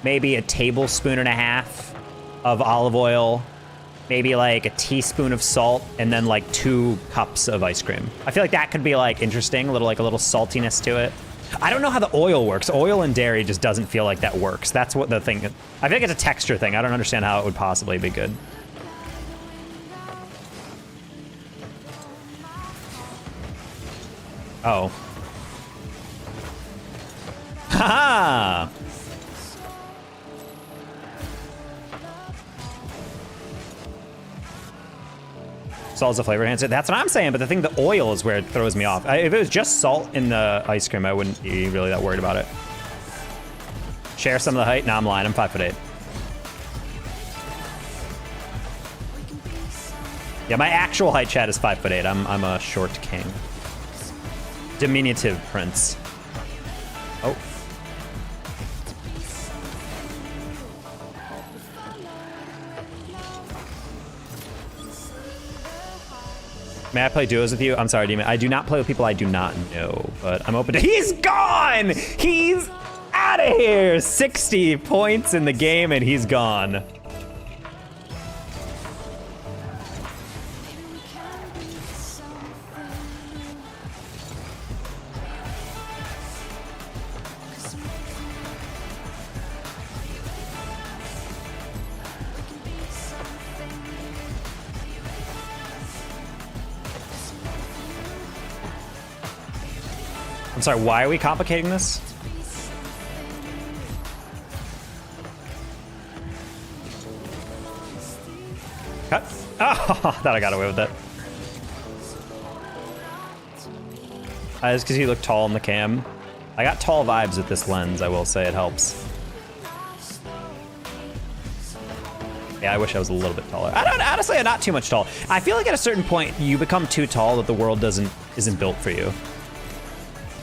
Speaker 1: maybe a tablespoon and a half of olive oil, maybe like a teaspoon of salt, and then like 2 cups of ice cream. I feel like that could be like interesting, a little saltiness to it. I don't know how the oil works. Oil and dairy just doesn't feel like that works. That's what the thing, I feel like it's a texture thing. I don't understand how it would possibly be good. Oh. Haha! Salt's a flavor enhancer. That's what I'm saying, but the thing, the oil is where it throws me off. If it was just salt in the ice cream, I wouldn't be really that worried about it. Share some of the height? No, I'm lying. I'm 5'8". Yeah, my actual height, chat, is 5'8". I'm a short king. Diminutive prince. Oh. May I play duos with you? I'm sorry, Demon. I do not play with people I do not know, but I'm open to— He's gone! He's out of here! 60 points in the game and he's gone. I'm sorry, why are we complicating this? Cut. Oh, thought I got away with that. It's because he looked tall in the cam. I got tall vibes with this lens, I will say, it helps. Yeah, I wish I was a little bit taller. Honestly, I'm not too much tall. I feel like at a certain point, you become too tall that the world isn't built for you.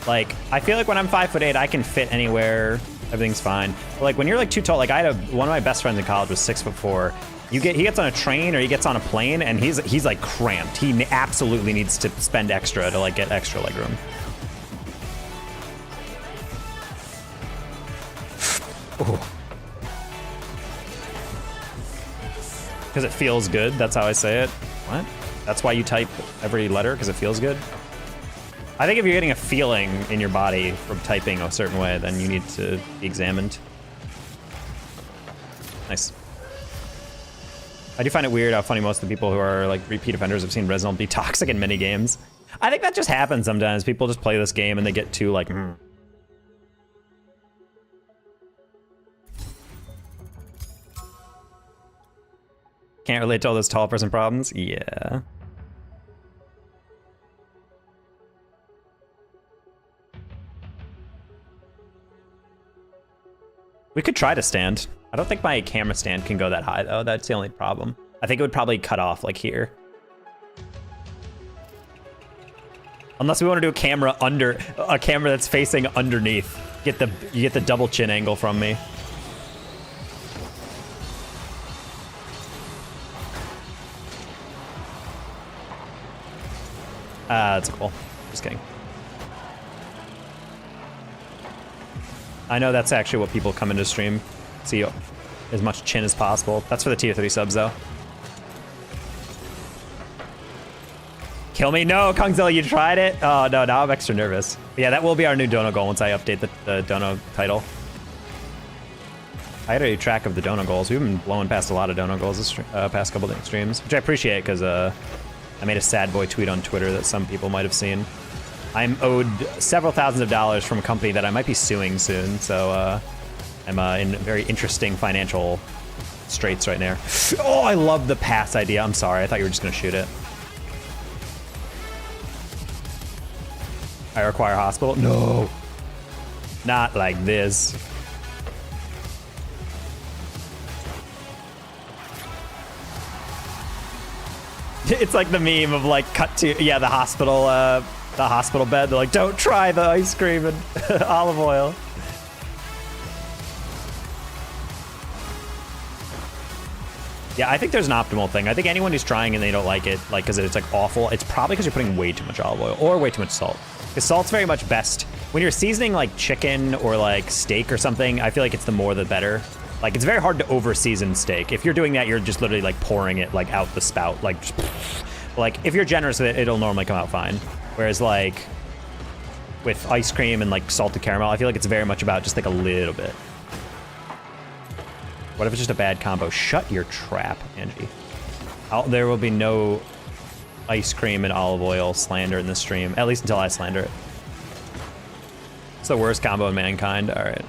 Speaker 1: Like, I feel like when I'm 5'8", I can fit anywhere. Everything's fine. But like when you're like too tall, like one of my best friends in college was 6'4". He gets on a train or he gets on a plane and he's like cramped. He absolutely needs to spend extra to like get extra leg room. Because it feels good. That's how I say it. What? That's why you type every letter, because it feels good? I think if you're getting a feeling in your body from typing a certain way, then you need to be examined. Nice. I do find it weird how funny most of the people who are like repeat offenders have seen Resident be toxic in mini games. I think that just happens sometimes. People just play this game and they get too like, Can't relate to all those tall person problems? Yeah. We could try to stand. I don't think my camera stand can go that high though. That's the only problem. I think it would probably cut off like here. Unless we want to do a camera that's facing underneath. You get the double chin angle from me. That's cool. Just kidding. I know that's actually what people come into stream. See as much chin as possible. That's for the tier 3 subs though. Kill me? No, Kongzilla, you tried it? Oh no, now I'm extra nervous. But yeah, that will be our new dono goal once I update the dono title. I had a track of the dono goals. We've been blowing past a lot of dono goals this past couple of streams, which I appreciate because I made a sad boy tweet on Twitter that some people might have seen. I'm owed several thousands of dollars from a company that I might be suing soon, so I'm in very interesting financial straits right now. Oh, I love the pass idea. I'm sorry, I thought you were just gonna shoot it. I require hospital? No. Not like this. It's like the meme of like cut to, yeah, the hospital The hospital bed, they're like, don't try the ice cream and olive oil. Yeah, I think there's an optimal thing. I think anyone who's trying and they don't like it, like, because it's like awful, it's probably because you're putting way too much olive oil or way too much salt. Because salt's very much best when you're seasoning like chicken or like steak or something. I feel like it's the more the better. Like, it's very hard to over season steak. If you're doing that, you're just literally like pouring it like out the spout. Like, just, like if you're generous with it, it'll normally come out fine. Whereas like with ice cream and like salted caramel, I feel like it's very much about just like a little bit. What if it's just a bad combo? Shut your trap, Angie. There will be no ice cream and olive oil slander in this stream, at least until I slander it. It's the worst combo in mankind. All right.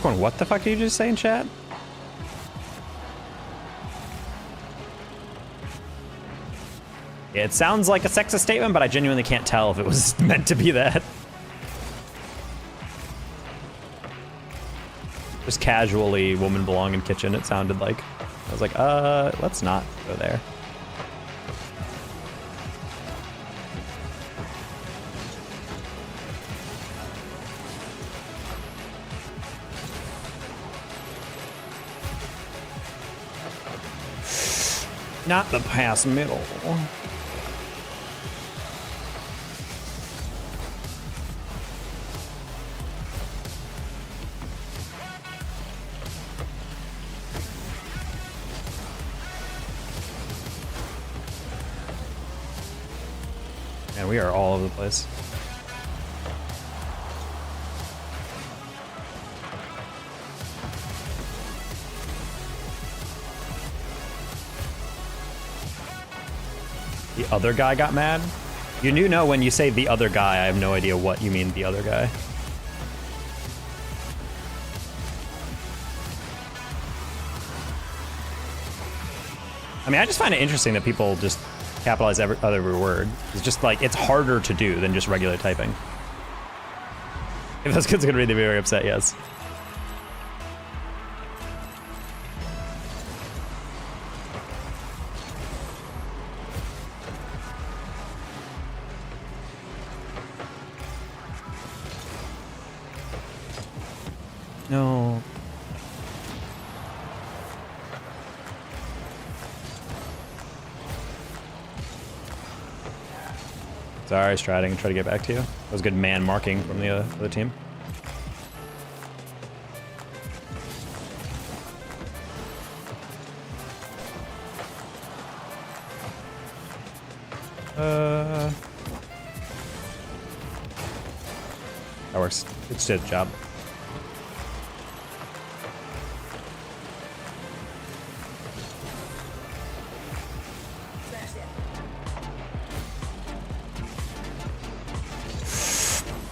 Speaker 1: What the fuck did you just say in chat? It sounds like a sexist statement, but I genuinely can't tell if it was meant to be that. Just casually, woman belong in kitchen, it sounded like. I was like, let's not go there. Not the pass middle. Man, we are all over the place. The other guy got mad? You do know when you say the other guy, I have no idea what you mean the other guy. I mean, I just find it interesting that people just capitalize every other word. It's just like, it's harder to do than just regular typing. If those kids are gonna read, they'd be very upset, yes. No. Sorry, Striding. Try to get back to you. That was good man marking from the other team. That works. It did the job.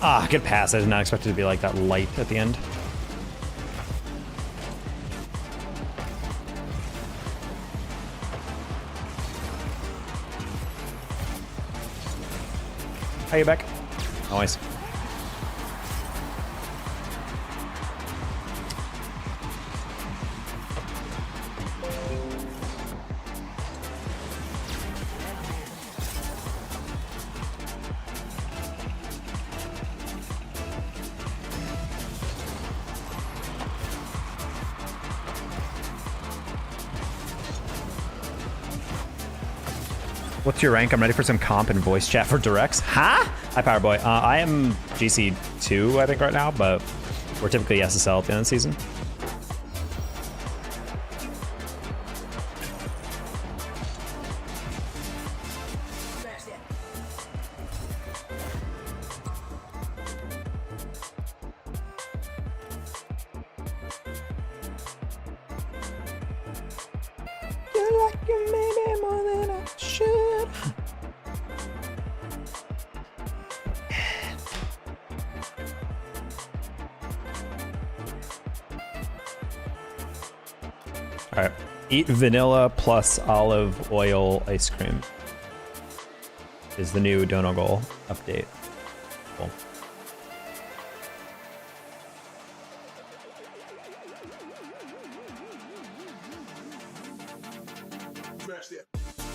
Speaker 1: Ah, good pass. I did not expect it to be like that light at the end. How you back? Nice. What's your rank? I'm ready for some comp and voice chat for directs. Huh? Hi, Powerboy. I am GC2, I think, right now, but we're typically SSL at the end of the season. All right. Eat vanilla plus olive oil ice cream is the new dono goal update. Cool.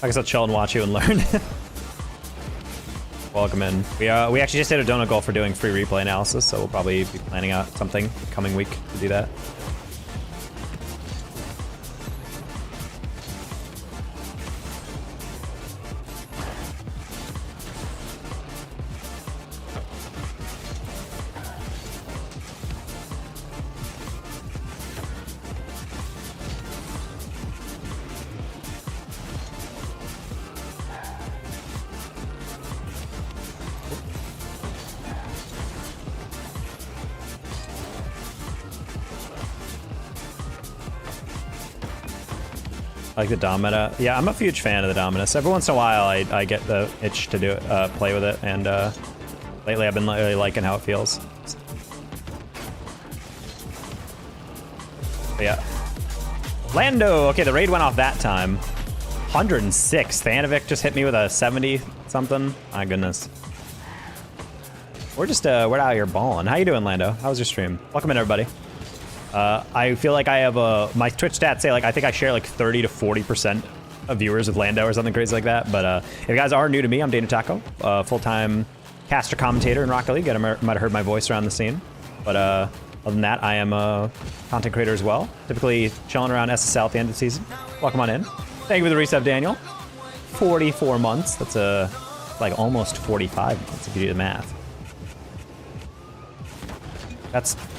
Speaker 1: I guess I'll chill and watch you and learn. Welcome in. We actually just did a donut goal for doing free replay analysis, so we'll probably be planning out something coming week to do that. I like the Domina. Yeah, I'm a huge fan of the Dominus. Every once in a while, I get the itch to do it, play with it, and lately I've been really liking how it feels. But yeah. Lando! Okay, the raid went off that time. 106. Thanovic just hit me with a 70 something. My goodness. We're out here balling. How you doing, Lando? How was your stream? Welcome in, everybody. I feel like I have my Twitch stats say like I think I share like 30 to 40% of viewers with Lando or something crazy like that. But if you guys are new to me, I'm Dana Taco, full-time caster commentator in Rocket League. You might have heard my voice around the scene. But other than that, I am a content creator as well. Typically chilling around SSL at the end of the season. Welcome on in. Thank you for the resub, Daniel. 44 months. That's like almost 45 months if you do the math.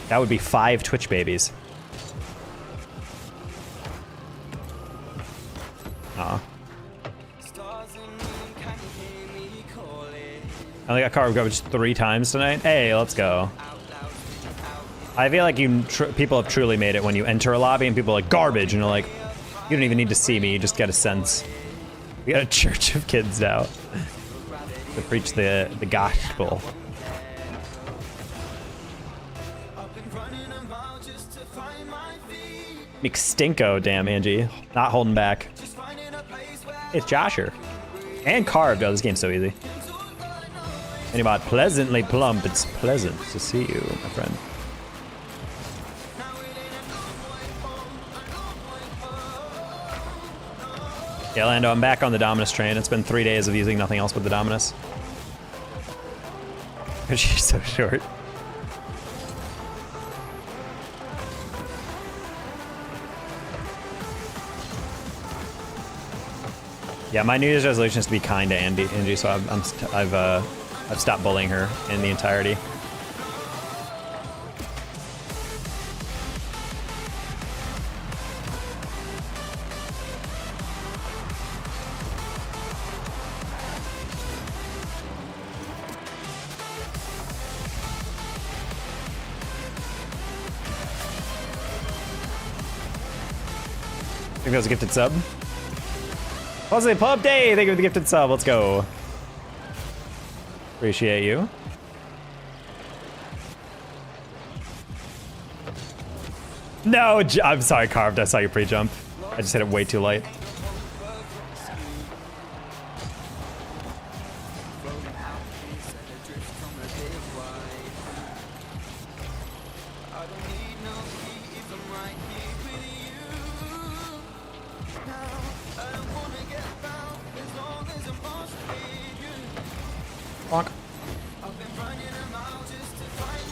Speaker 1: That would be 5 Twitch babies. I only got carb garbage 3 times tonight. Hey, let's go. I feel like people have truly made it when you enter a lobby and people are like garbage, and you're like, you don't even need to see me. You just get a sense. We got a church of kids now to preach the gospel. McStinko, damn, Angie. Not holding back. It's Josher. And Carved. Oh, this game's so easy. Anybody pleasantly plump. It's pleasant to see you, my friend. Yeah, Lando, I'm back on the Dominus train. It's been 3 days of using nothing else but the Dominus. She's so short. Yeah, my New Year's resolution is to be kind to Angie, so I've stopped bullying her in the entirety. I think that was a gifted sub. Positive Pub Day! Thank you for the gifted sub. Let's go. Appreciate you. No, I'm sorry, Carved. I saw you pre-jump. I just hit it way too late.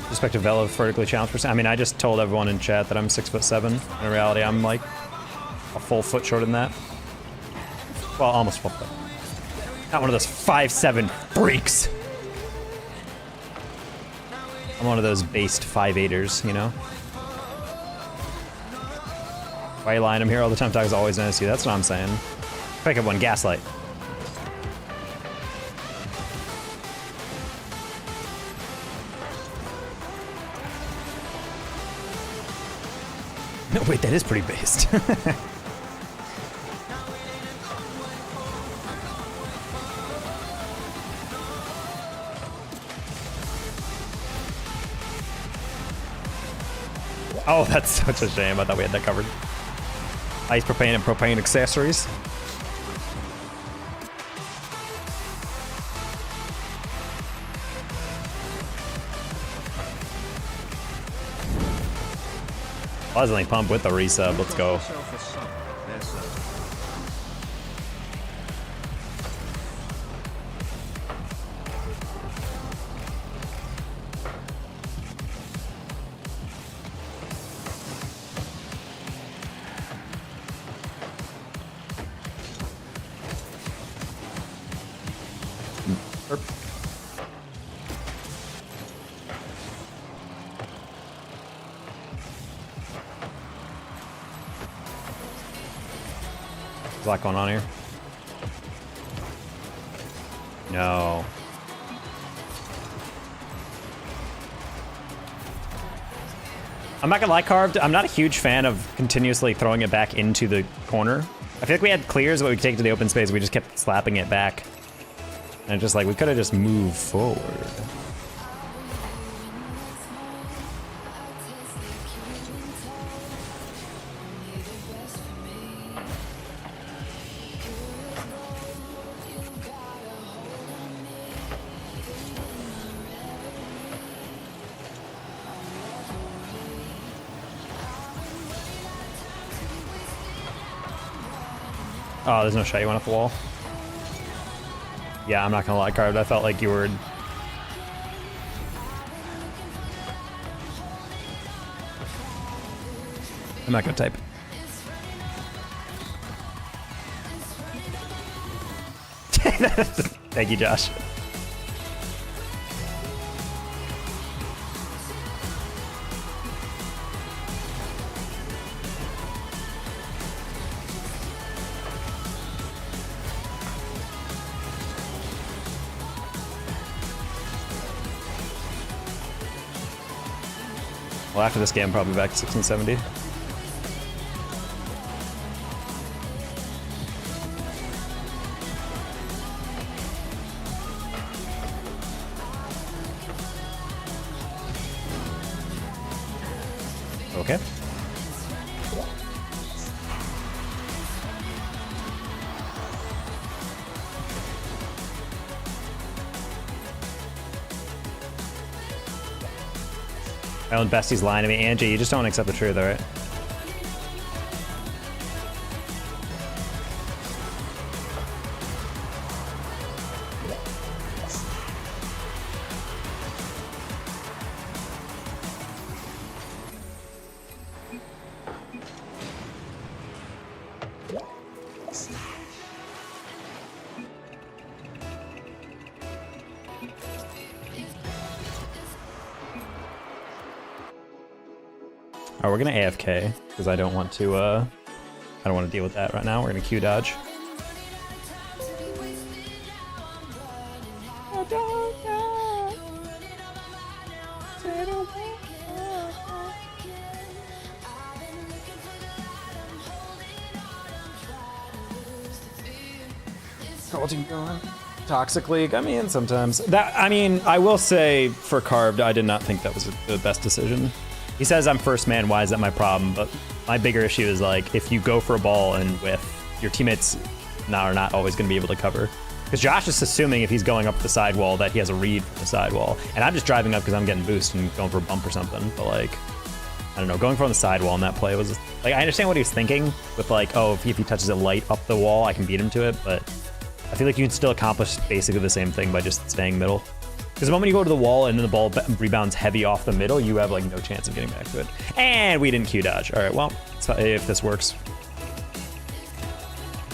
Speaker 1: Respective Vela vertically challenged percent. I mean, I just told everyone in chat that I'm 6'7". In reality, I'm like a full foot shorter than that. Well, almost full foot. Not one of those 5'7" freaks. I'm one of those based 5'8"ers, you know? Why are you lying? I'm here all the time. Talk is always nice to you. That's what I'm saying. Pick up one. Gaslight. No, wait, that is pretty based. Oh, that's such a shame. I thought we had that covered. Ice propane and propane accessories. Pleasantly pump with the resub. Let's go. There's a lot going on here. No. I'm not gonna lie, Carved, I'm not a huge fan of continuously throwing it back into the corner. I feel like we had clears, but we could take it to the open space. We just kept slapping it back. And just like, we could have just moved forward. Oh, there's no shot you went off the wall. Yeah, I'm not gonna lie, Carved. I felt like you were... I'm not gonna type. Thank you, Josh. Well, after this game, I'm probably back to 1670. Okay. My own bestie's lying to me. Angie, you just don't accept the truth, alright? Oh, we're gonna AFK because I don't want to deal with that right now. We're gonna Q dodge. Toxic League. I mean, sometimes that. I mean, I will say for Carved, I did not think that was the best decision. He says I'm first man, why is that my problem? But my bigger issue is like, if you go for a ball and whiff, your teammates are not always gonna be able to cover. Because Josh is assuming if he's going up the sidewall that he has a read from the sidewall. And I'm just driving up because I'm getting boost and going for a bump or something. But like, I don't know, going from the sidewall in that play was, like, I understand what he was thinking with like, oh, if he touches it light up the wall, I can beat him to it. But I feel like you can still accomplish basically the same thing by just staying middle. Because the moment you go to the wall and then the ball rebounds heavy off the middle, you have like no chance of getting back to it. And we didn't Q dodge. All right, well, if this works.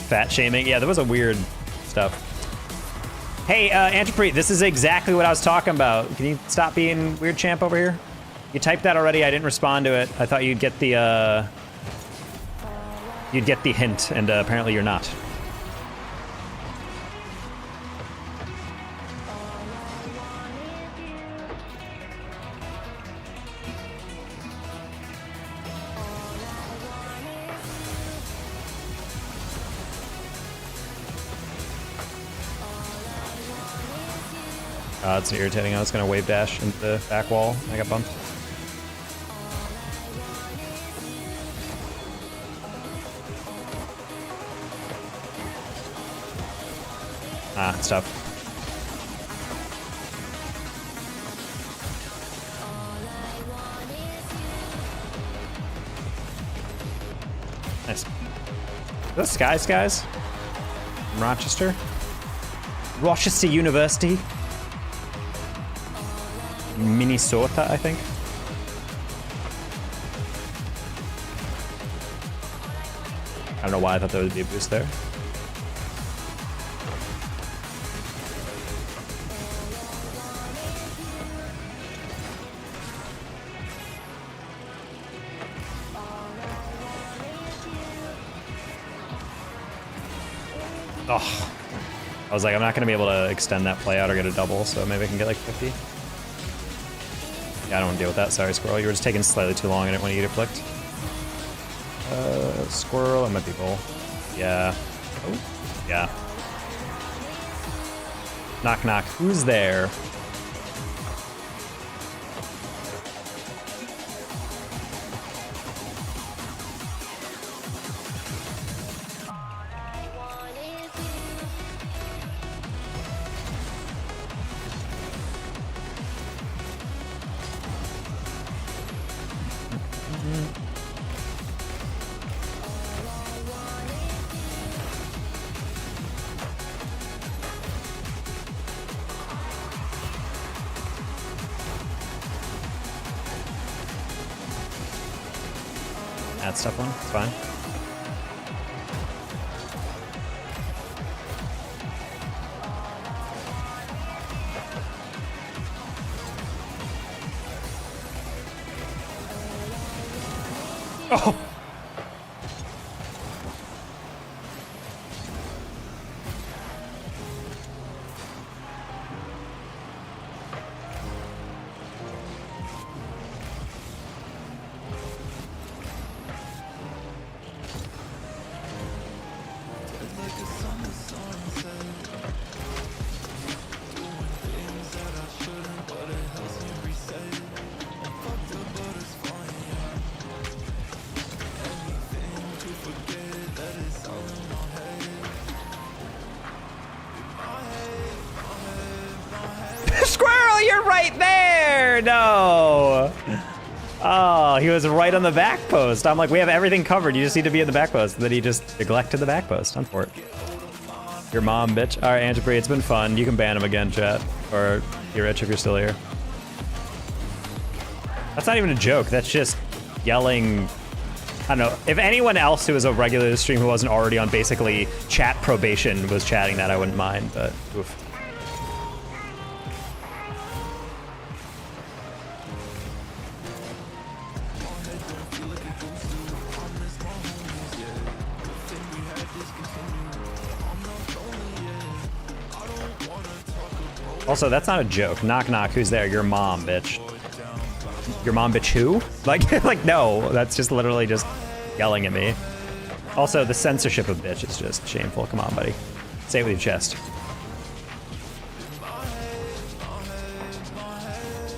Speaker 1: Fat shaming. Yeah, that was a weird stuff. Hey, Antiprete, this is exactly what I was talking about. Can you stop being weird champ over here? You typed that already. I didn't respond to it. I thought you'd get the hint, and apparently you're not. It's irritating. I was gonna wave dash into the back wall. I got bumped. Ah, it's tough. Nice. Is that Skies? From Rochester? Rochester University? Minnesota, I think. I don't know why I thought there would be a boost there. Oh, I was like, I'm not gonna be able to extend that play out or get a double, so maybe I can get like 50. Yeah, I don't want to deal with that. Sorry, Squirrel. You were just taking slightly too long. I didn't want to get it flicked. Squirrel, it might be bull. Yeah. Oh, yeah. Knock, knock. Who's there? That's tough one. It's fine. Oh! Squirrel, you're right there! No! Oh, he was right on the back post. I'm like, we have everything covered. You just need to be in the back post. And then he just neglected the back post. Unfort. Your mom, bitch. All right, Antipree, it's been fun. You can ban him again, chat. Or you're rich if you're still here. That's not even a joke. That's just yelling. I don't know. If anyone else who was a regular to the stream who wasn't already on basically chat probation was chatting that, I wouldn't mind, but oof. Also, that's not a joke. Knock, knock. Who's there? Your mom, bitch. Your mom, bitch who? Like, no. That's just literally just yelling at me. Also, the censorship of bitch is just shameful. Come on, buddy. Say it with your chest.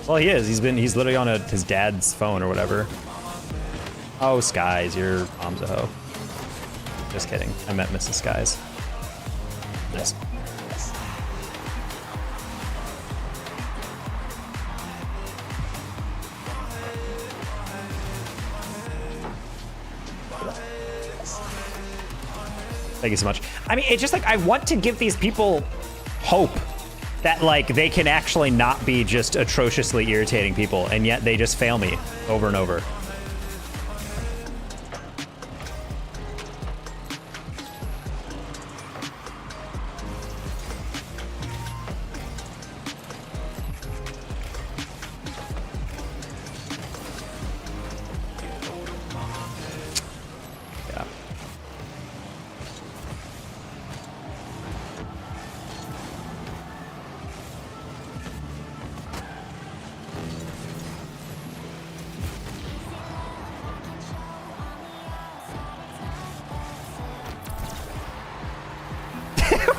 Speaker 1: Well, he is. He's literally on his dad's phone or whatever. Oh, Skies, your mom's a hoe. Just kidding. I meant Mrs. Skies. Nice. Thank you so much. I mean, it's just like, I want to give these people hope that like they can actually not be just atrociously irritating people, and yet they just fail me over and over.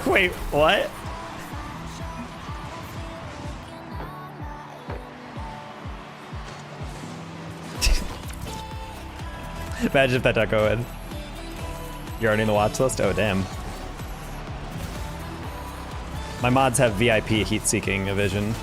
Speaker 1: Wait, what? Imagine if that does go in. You're already in the watch list? Oh, damn. My mods have VIP heat-seeking vision.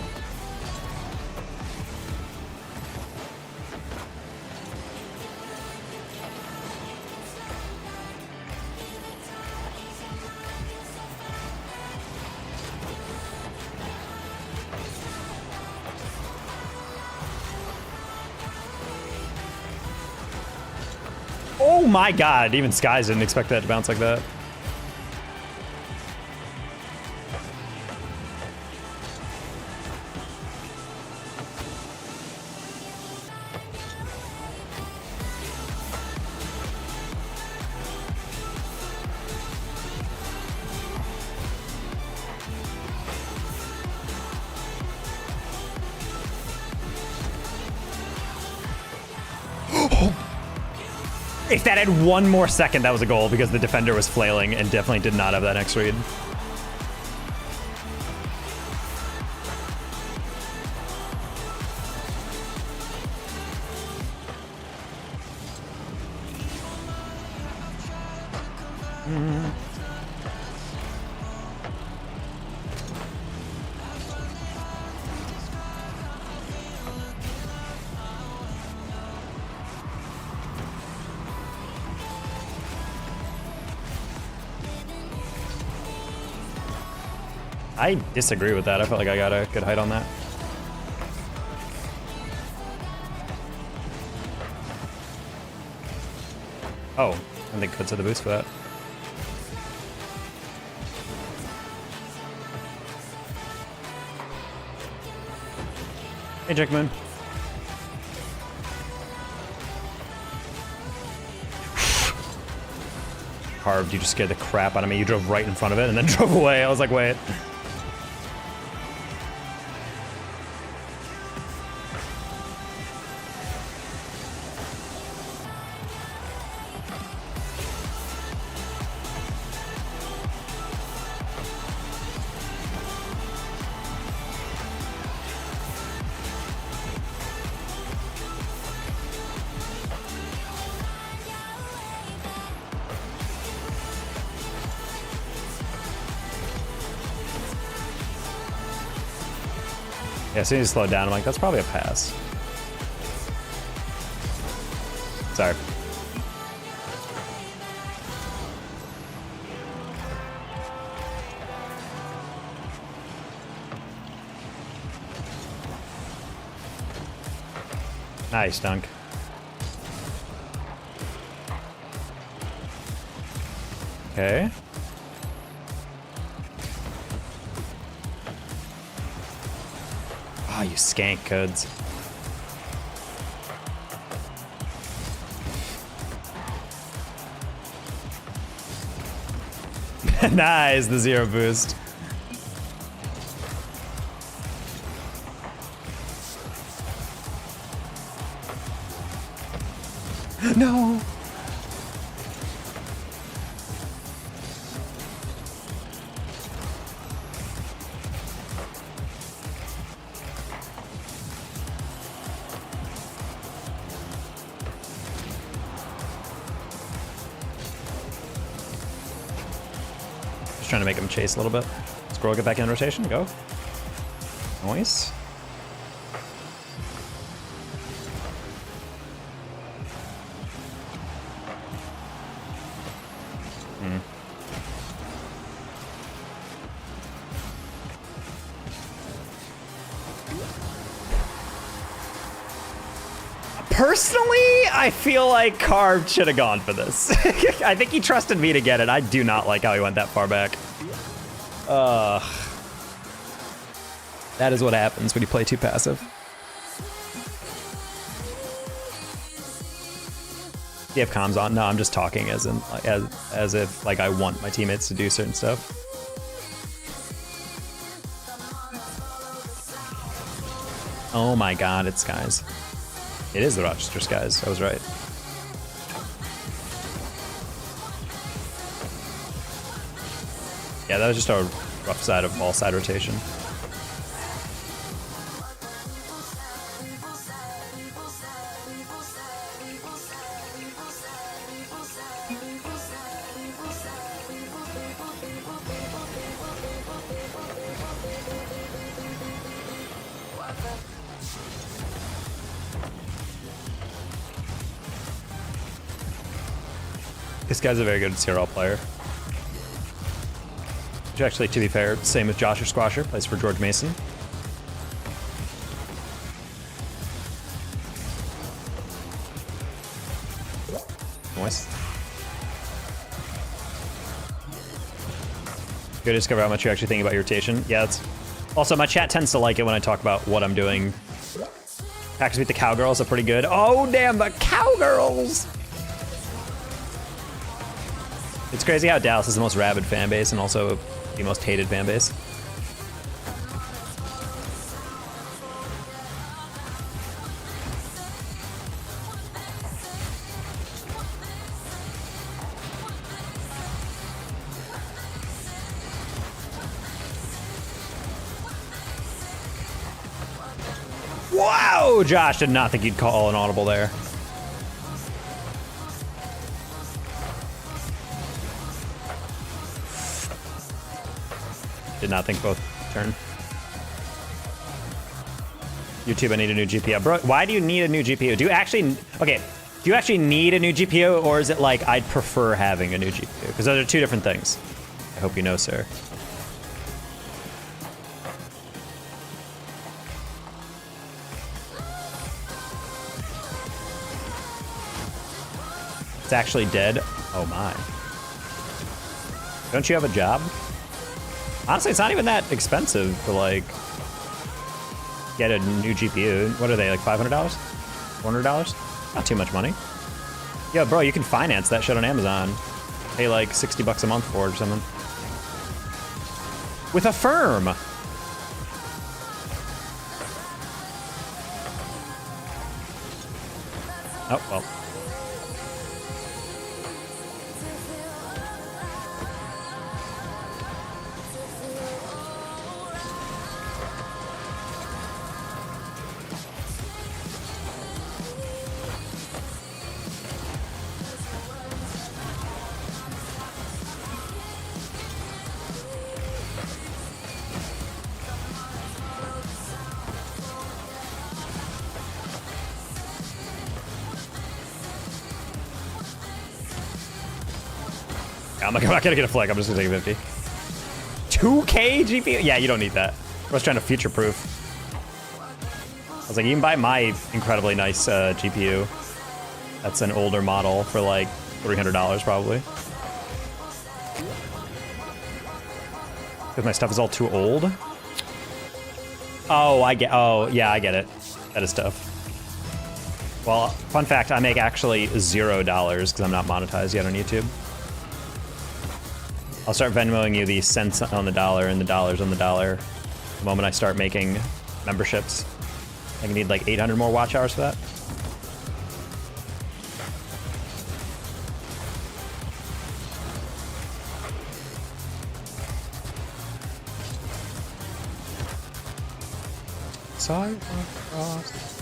Speaker 1: Oh my god, even Skies didn't expect that to bounce like that. If that had one more second, that was a goal because the defender was flailing and definitely did not have that next read. I disagree with that. I felt like I got a good height on that. Oh, I think could set the boost for that. Hey, Jackman. Carved, you just scared the crap out of me. You drove right in front of it and then drove away. I was like, wait. Yeah, as soon as you slow down, I'm like, that's probably a pass. Sorry. Nice dunk. Okay. Oh, you skank codes. Nice, the 0 boost. No. Just trying to make him chase a little bit. Scroll, get back in rotation, go. Nice. Personally, I feel like Carved should have gone for this. I think he trusted me to get it. I do not like how he went that far back. That is what happens when you play too passive. Do you have comms on? No, I'm just talking as in as if like I want my teammates to do certain stuff. Oh my god, it's Skies. It is the Rochester Skies. I was right. Yeah, that was just a rough side of ball side rotation. This guy's a very good CRL player. Which actually, to be fair, same with Josh or Squasher, plays for George Mason. Nice. Good to discover how much you're actually thinking about your rotation. Yeah, it's also my chat tends to like it when I talk about what I'm doing. Packers beat the Cowgirls are pretty good. Oh damn, the Cowgirls! It's crazy how Dallas is the most rabid fan base and also the most hated fan base. Whoa! Josh did not think you'd call an audible there. Did not think both turn. YouTube, I need a new GPU. Bro, why do you need a new GPU? Do you actually, okay, do you actually need a new GPU, or is it like, I'd prefer having a new GPU? Because those are two different things. I hope you know, sir. It's actually dead. Oh my. Don't you have a job? Honestly, it's not even that expensive to like get a new GPU. What are they, like $500? $400? Not too much money. Yo, bro, you can finance that shit on Amazon. Pay like $60 a month for it or something. With a firm. Oh, well. I'm not gonna get a flag. I'm just gonna take a 50. 2K GPU? Yeah, you don't need that. I was trying to future-proof. I was like, you can buy my incredibly nice GPU. That's an older model for like $300 probably. Because my stuff is all too old. Oh, oh, yeah, I get it. That is tough. Well, fun fact, I make actually $0 because I'm not monetized yet on YouTube. I'll start Venmoing you the cents on the dollar and the dollars on the dollar the moment I start making memberships. I need like 800 more watch hours for that. Sorry for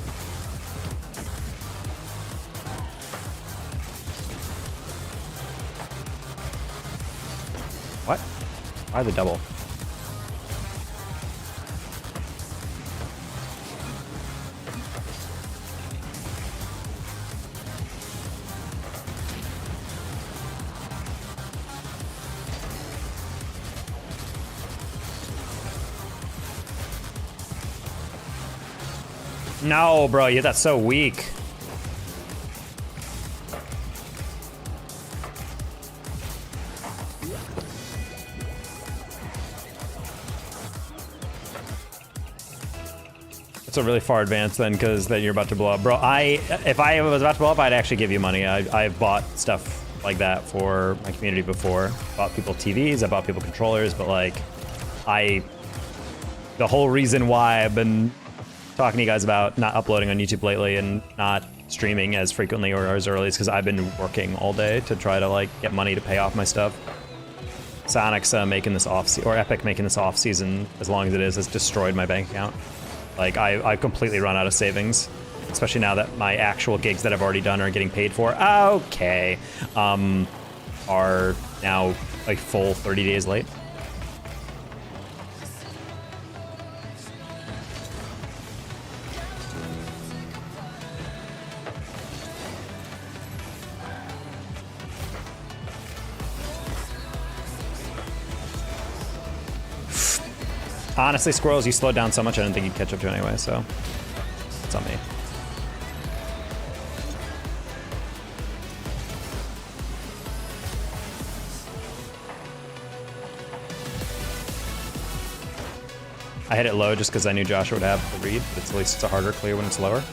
Speaker 1: What? Why the double? No, bro, yeah, that's so weak. It's a really far advance then, because then you're about to blow up. Bro, if I was about to blow up, I'd actually give you money. I've bought stuff like that for my community before. Bought people TVs, I bought people controllers, but like, the whole reason why I've been talking to you guys about not uploading on YouTube lately and not streaming as frequently or as early is because I've been working all day to try to like get money to pay off my stuff. Psyonix making this or Epic making this off season, as long as it is, has destroyed my bank account. Like, I've completely run out of savings, especially now that my actual gigs that I've already done are getting paid for. Okay. Are now like full 30 days late. Honestly, Squirrels, you slowed down so much I didn't think you'd catch up to anyway, so it's on me. I hit it low just because I knew Joshua would have the read, but at least it's a harder clear when it's lower.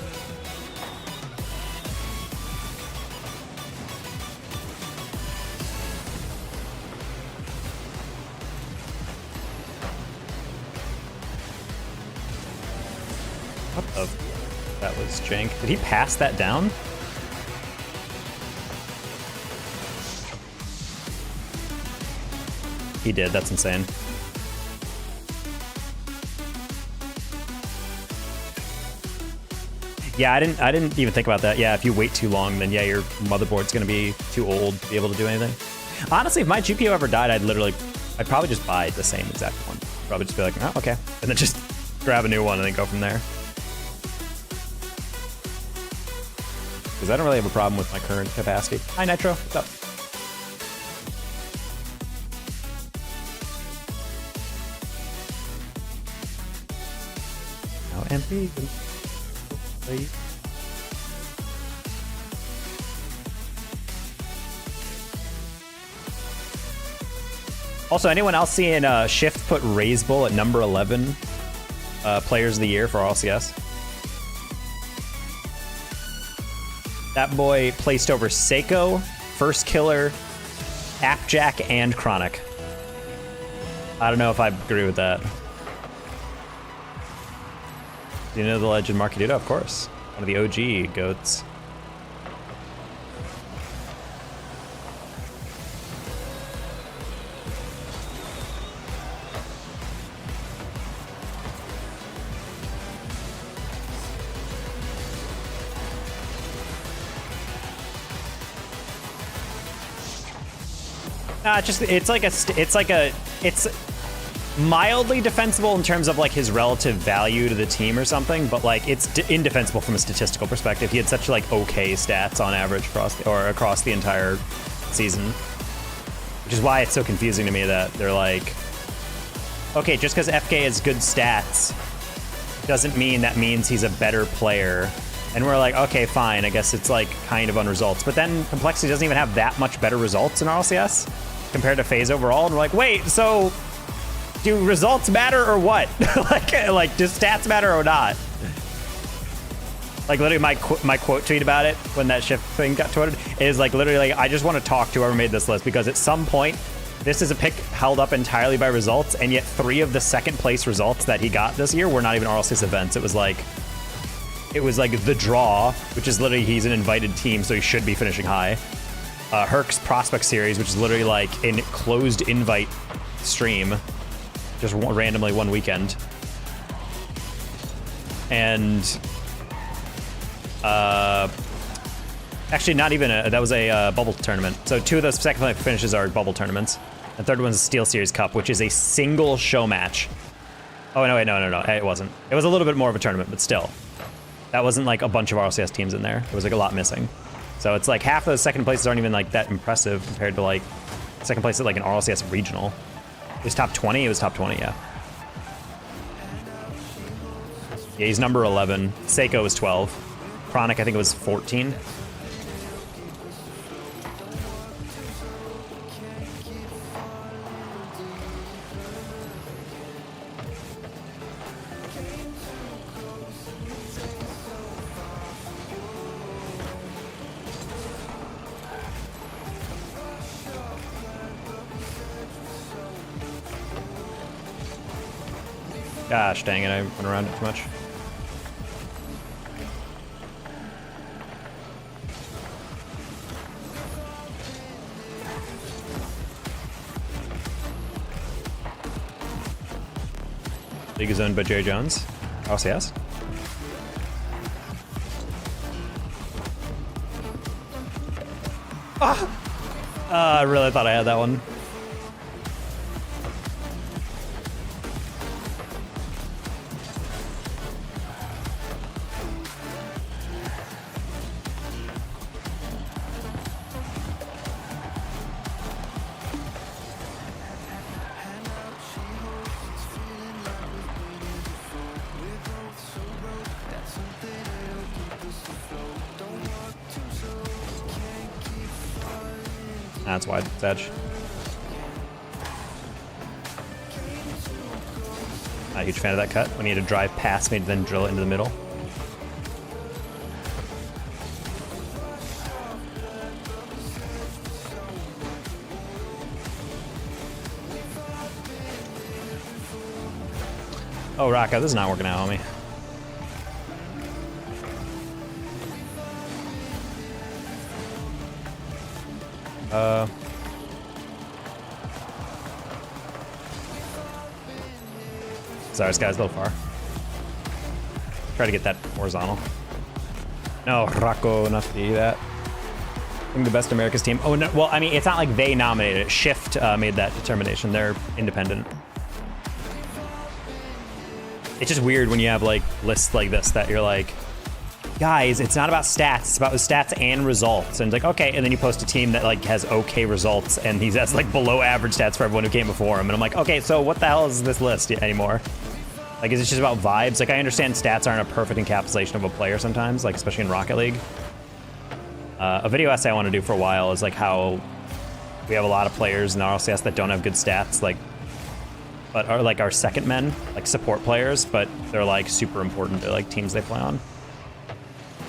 Speaker 1: What the? That was jank. Did he pass that down? He did. That's insane. Yeah, I didn't even think about that. Yeah, if you wait too long, then yeah, your motherboard's gonna be too old to be able to do anything. Honestly, if my GPU ever died, I'd probably just buy the same exact one. Probably just be like, oh, okay, and then just grab a new one and then go from there. Because I don't really have a problem with my current capacity. Hi, Nitro. What's up? Now MP. Also, anyone else seeing Shift put Raise Bull at number 11 Players of the Year for RLCS? That boy placed over Seiko, First Killer, Appjack, and Chronic. I don't know if I agree with that. Do you know the legend Marky Duda? Of course. One of the OG GOATs. It's mildly defensible in terms of like his relative value to the team or something, but like it's indefensible from a statistical perspective. He had such like okay stats on average across the entire season, which is why it's so confusing to me that they're like, okay, just because FK has good stats doesn't mean that means he's a better player. And we're like, okay, fine, I guess it's like kind of on results. But then Complexity doesn't even have that much better results in RLCS compared to FaZe overall. And we're like, wait, so do results matter or what? like, does stats matter or not? Like, literally, my quote tweet about it when that Shift thing got tweeted is like, literally, like, I just want to talk to whoever made this list, because at some point, this is a pick held up entirely by results, and yet 3 of the second place results that he got this year were not even RLCS events. It was like the draw, which is literally he's an invited team, so he should be finishing high. Herc's Prospect Series, which is literally like a closed invite stream, just randomly one weekend. And actually not even that was a bubble tournament. So 2 of those second place finishes are bubble tournaments. The third one's a Steel Series Cup, which is a single show match. Oh, no, wait, no, it wasn't. It was a little bit more of a tournament, but still. That wasn't like a bunch of RLCS teams in there. There was like a lot missing. So it's like half of those second places aren't even like that impressive compared to like second place at like an RLCS regional. It was top 20? It was top 20, yeah. Yeah, he's number 11. Seiko was 12. Chronic, I think it was 14. Gosh dang it, I went around it too much. League is owned by Jerry Jones. RLCS. I really thought I had that one. That's wide edge. Not a huge fan of that cut. We need to drive past me, then drill it into the middle. Oh, Raka, this is not working out, homie. Sorry, this guy's a little far. Try to get that horizontal. No, Rocco, not to do that. I think the best America's team. Oh, no, well, I mean, it's not like they nominated it. Shift made that determination. They're independent. It's just weird when you have like lists like this that you're like, guys, it's not about stats, it's about the stats and results. And it's like, okay, and then you post a team that like has okay results and he has like below average stats for everyone who came before him. And I'm like, okay, so what the hell is this list anymore? Like, is it just about vibes? Like, I understand stats aren't a perfect encapsulation of a player sometimes, like especially in Rocket League. A video essay I want to do for a while is like how we have a lot of players in RLCS that don't have good stats, like, but are like our second men, like support players, but they're like super important to like teams they play on.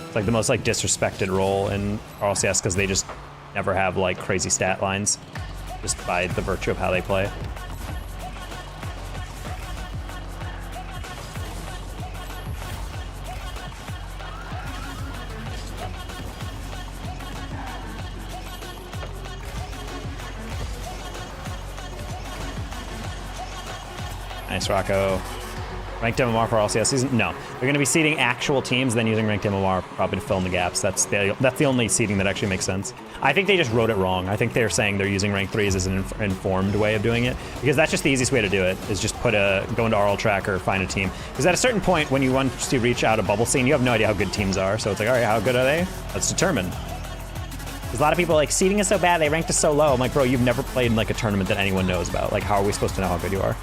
Speaker 1: It's like the most like disrespected role in RLCS because they just never have like crazy stat lines just by the virtue of how they play. Nice, Rocco. Ranked MMR for RLCS season? No. They're going to be seeding actual teams, then using ranked MMR probably to fill in the gaps. That's the only seeding that actually makes sense. I think they just wrote it wrong. I think they're saying they're using rank 3s as an informed way of doing it, because that's just the easiest way to do it, is just go into RL Tracker, find a team. Because at a certain point, when you want to reach out a bubble scene, you have no idea how good teams are. So it's like, all right, how good are they? Let's determine. Because a lot of people are like, seeding is so bad, they ranked us so low. I'm like, bro, you've never played in like a tournament that anyone knows about. Like, how are we supposed to know how good you are?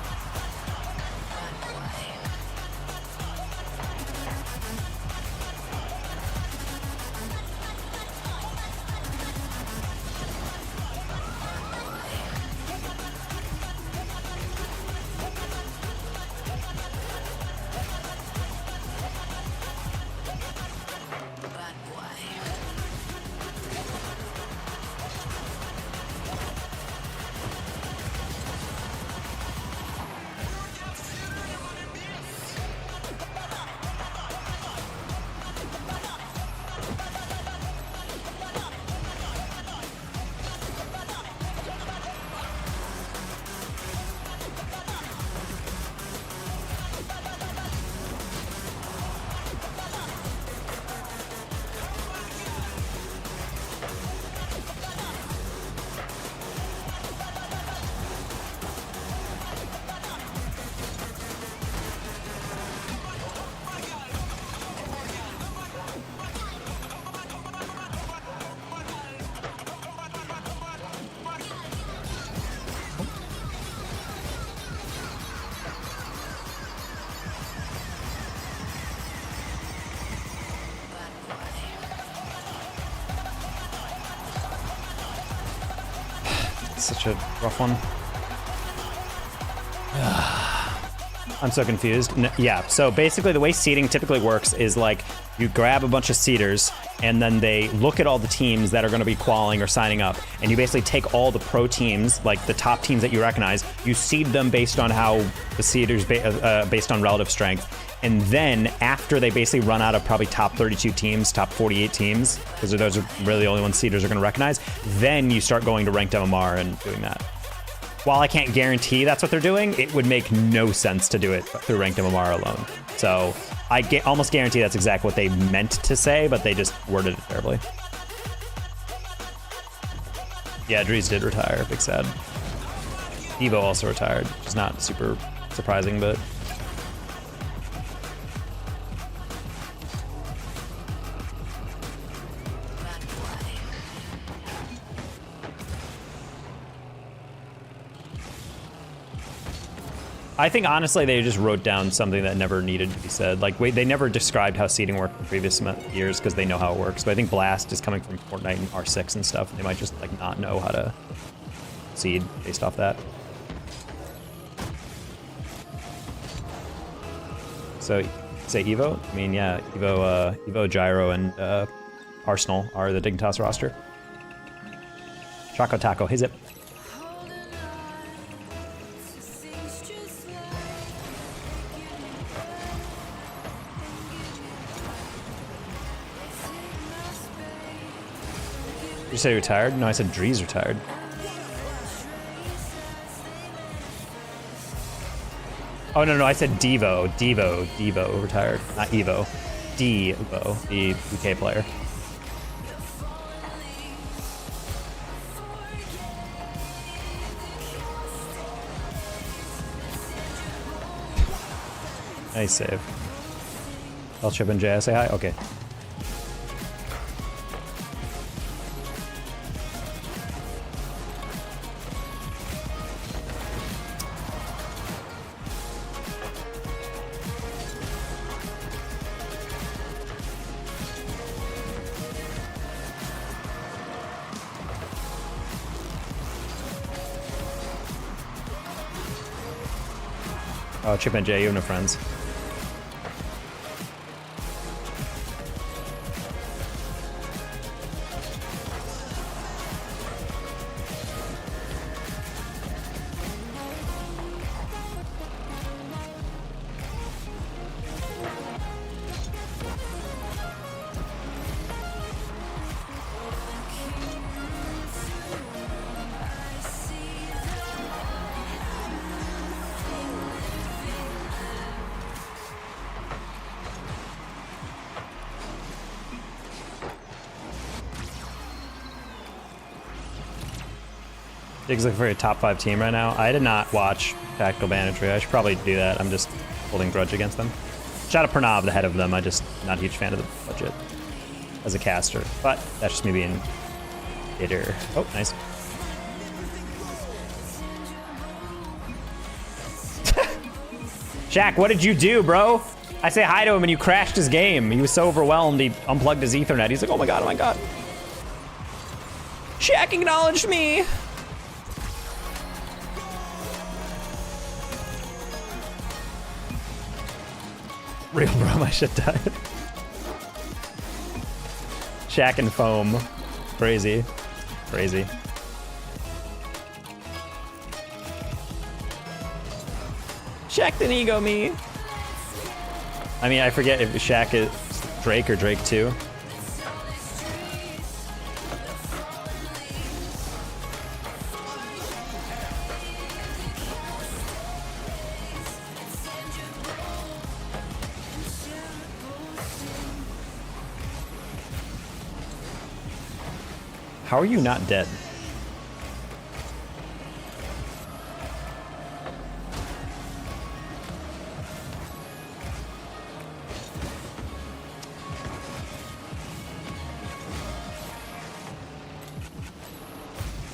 Speaker 1: Such a rough one. I'm so confused. No, yeah, so basically the way seeding typically works is like you grab a bunch of seeders and then they look at all the teams that are going to be qualing or signing up, and you basically take all the pro teams, like the top teams that you recognize, you seed them based on how the seeders based on relative strength. And then after they basically run out of probably top 32 teams, top 48 teams, because those are really the only ones seeders are going to recognize, then you start going to ranked MMR and doing that. While I can't guarantee that's what they're doing, it would make no sense to do it through ranked MMR alone. So I almost guarantee that's exactly what they meant to say, but they just worded it terribly. Yeah, Dries did retire, big sad. Evo also retired, which is not super surprising, but... I think honestly they just wrote down something that never needed to be said. Like they never described how seeding worked in previous years because they know how it works. But I think Blast is coming from Fortnite and R6 and stuff. And they might just like not know how to seed based off that. So say Evo? I mean, yeah, Evo, Gyro, and Arsenal are the Dignitas roster. Choco Taco, hey Zip. Did you say retired? No, I said Dree's retired. Oh, no, I said Devo retired, not Evo. Devo, the UK player. Nice save. I'll chip in Jay, say hi? Okay. Oh, Chip and Jay, you have no friends. Dig's looking for a top 5 team right now. I did not watch Tactical Banditry. I should probably do that. I'm just holding grudge against them. Shout out Pranav, the head of them. I just not a huge fan of the budget as a caster, but that's just me being bitter. Oh, nice. Shaq, what did you do, bro? I say hi to him and you crashed his game. He was so overwhelmed, he unplugged his Ethernet. He's like, oh my god, oh my god. Shaq acknowledged me. Real bro, my shit died. Shaq and foam. Crazy. Crazy. Shaq didn't ego me. I mean, I forget if Shaq is Drake or Drake 2. How are you not dead?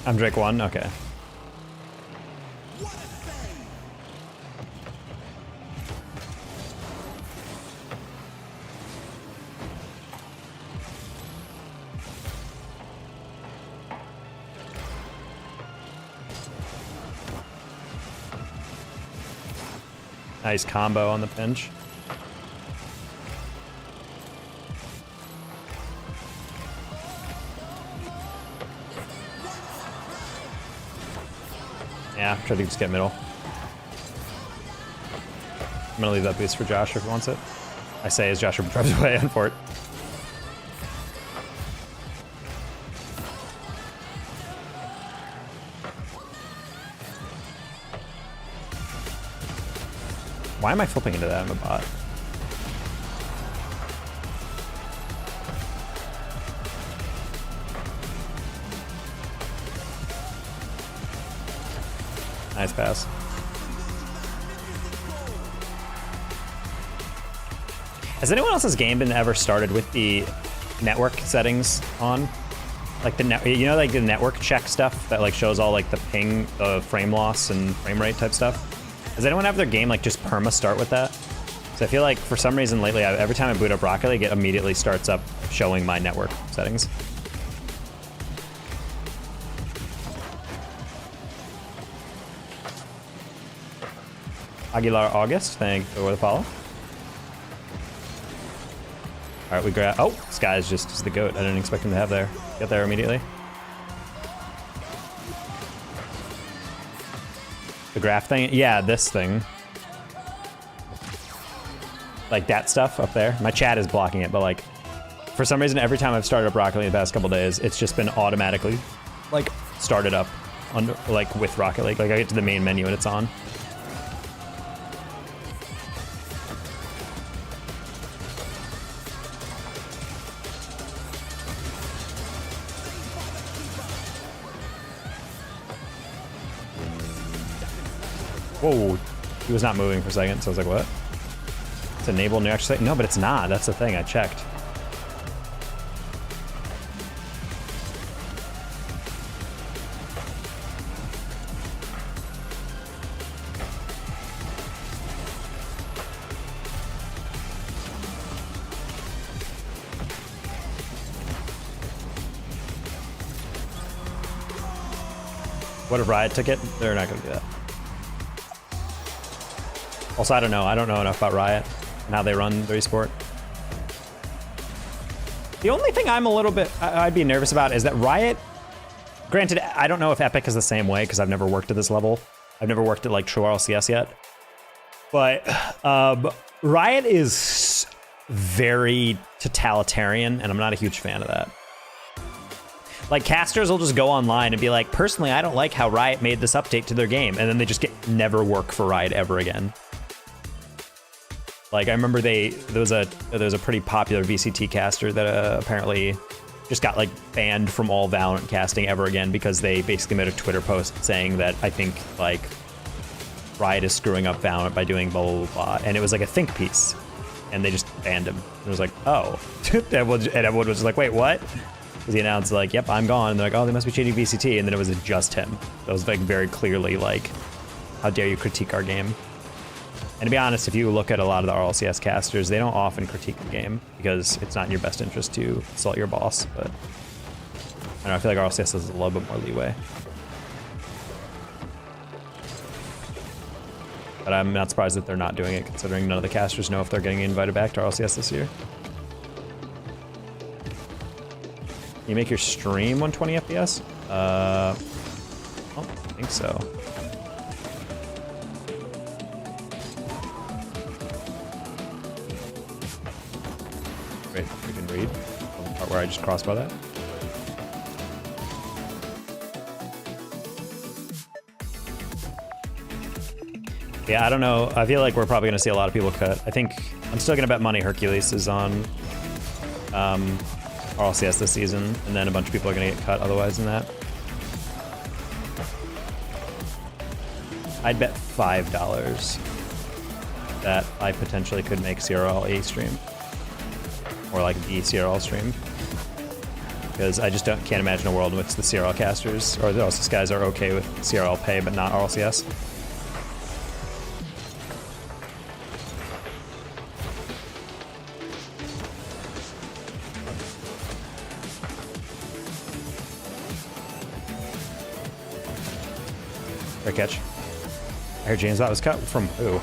Speaker 1: I'm Drake 1, okay. Nice combo on the pinch. Yeah, try to just get middle. I'm gonna leave that boost for Josh if he wants it. I say as Josh drives away on Fort. Why am I flipping into that? I'm a bot. Nice pass. Has anyone else's game been ever started with the network settings on? Like the you know, like the network check stuff that like shows all like the ping, the frame loss and frame rate type stuff? Does anyone have their game like just perma start with that? So I feel like for some reason lately, every time I boot up Rocket League, it immediately starts up showing my network settings. Aguilar August, thank you for the follow. All right, we grab. Oh, this guy is just the goat. I didn't expect him to have there. Get there immediately. The graph thing? Yeah, this thing. Like that stuff up there. My chat is blocking it, but like, for some reason, every time I've started up Rocket League the past couple days, it's just been automatically, like, started up under, like, with Rocket League. Like, I get to the main menu and it's on. Whoa, he was not moving for a second, so I was like, what? It's enable new action site? No, but it's not. That's the thing, I checked. What if Riot took it? They're not gonna do that. Also, I don't know enough about Riot and how they run their esport. The only thing I'm a little bit, I'd be nervous about is that Riot, granted, I don't know if Epic is the same way because I've never worked at this level. I've never worked at like true RLCS yet. But Riot is very totalitarian and I'm not a huge fan of that. Like casters will just go online and be like, personally, I don't like how Riot made this update to their game. And then they just never work for Riot ever again. Like I remember there was a pretty popular VCT caster that apparently just got like banned from all Valorant casting ever again because they basically made a Twitter post saying that I think like Riot is screwing up Valorant by doing blah blah blah, and it was like a think piece, and they just banned him. It was like, oh, and everyone was like, wait, what? Because he announced like, yep, I'm gone, and they're like, oh, they must be cheating VCT, and then it was just him. It was like very clearly like, how dare you critique our game? And to be honest, if you look at a lot of the RLCS casters, they don't often critique the game because it's not in your best interest to assault your boss. But I don't know, I feel like RLCS has a little bit more leeway. But I'm not surprised that they're not doing it, considering none of the casters know if they're getting invited back to RLCS this year. Can you make your stream 120 FPS? I don't think so. Wait, we can read the part where I just crossbar that. Yeah, I don't know. I feel like we're probably going to see a lot of people cut. I think I'm still going to bet money Hercules is on RLCS this season, and then a bunch of people are going to get cut otherwise than that. I'd bet $5 that I potentially could make CRL a stream. Or like the CRL stream. Because I just can't imagine a world in which the CRL casters or the RLCS guys are okay with CRL pay but not RLCS. Great catch. I heard James that was cut from who?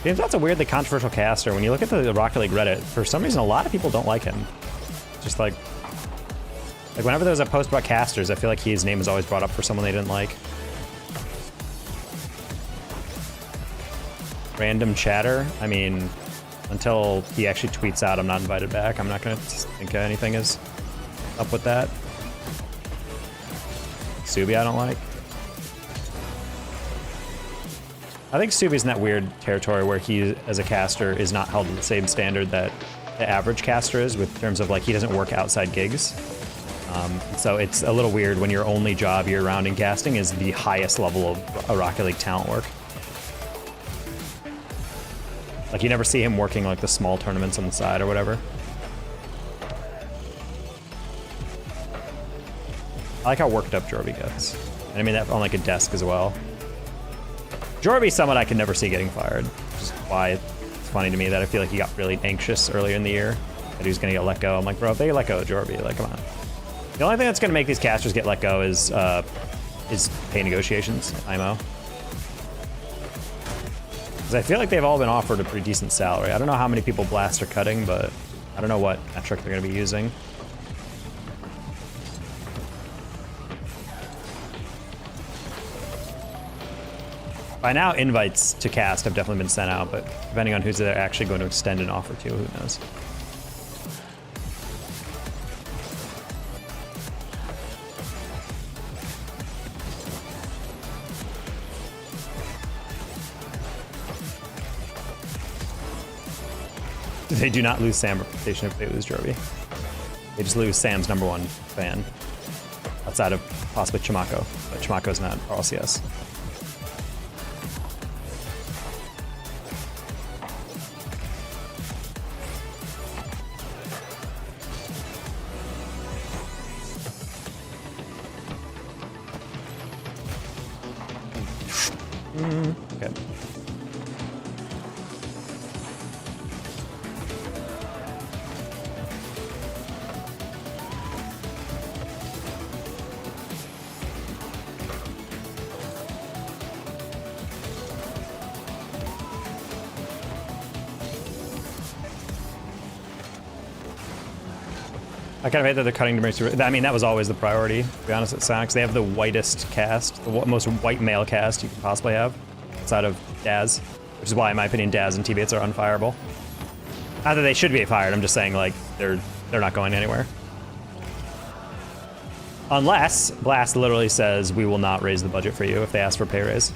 Speaker 1: James Watt's a weirdly controversial caster. When you look at the Rocket League Reddit, for some reason a lot of people don't like him. Just like whenever there's a post about casters, I feel like his name is always brought up for someone they didn't like. Random chatter. I mean, until he actually tweets out I'm not invited back, I'm not gonna think anything is up with that. Subi I don't like. I think Subi's in that weird territory where he, as a caster, is not held to the same standard that the average caster is, with terms of like he doesn't work outside gigs. So it's a little weird when your only job year-round in casting is the highest level of a Rocket League talent work. Like you never see him working like the small tournaments on the side or whatever. I like how worked up Jorby gets. And I mean that on like a desk as well. Jorby's someone I could never see getting fired. Which is why it's funny to me that I feel like he got really anxious earlier in the year that he was gonna get let go. I'm like, bro, if they let go of Jorby, like, come on. The only thing that's gonna make these casters get let go is pay negotiations, IMO. Because I feel like they've all been offered a pretty decent salary. I don't know how many people Blast are cutting, but I don't know what metric they're gonna be using. By now, invites to cast have definitely been sent out, but depending on who's they're actually going to extend an offer to, who knows. They do not lose Sam reputation if they lose Jorby. They just lose Sam's #1 fan, outside of possibly Chimako, but Chimako's not RLCS. Okay. I kind of hate that they're cutting to. I mean, that was always the priority, to be honest, at Psyonix. They have the whitest cast, the most white male cast you could possibly have, outside of Daz, which is why, in my opinion, Daz and T-Bates are unfireable. Not that they should be fired, I'm just saying, like, they're not going anywhere. Unless Blast literally says, we will not raise the budget for you if they ask for a pay raise.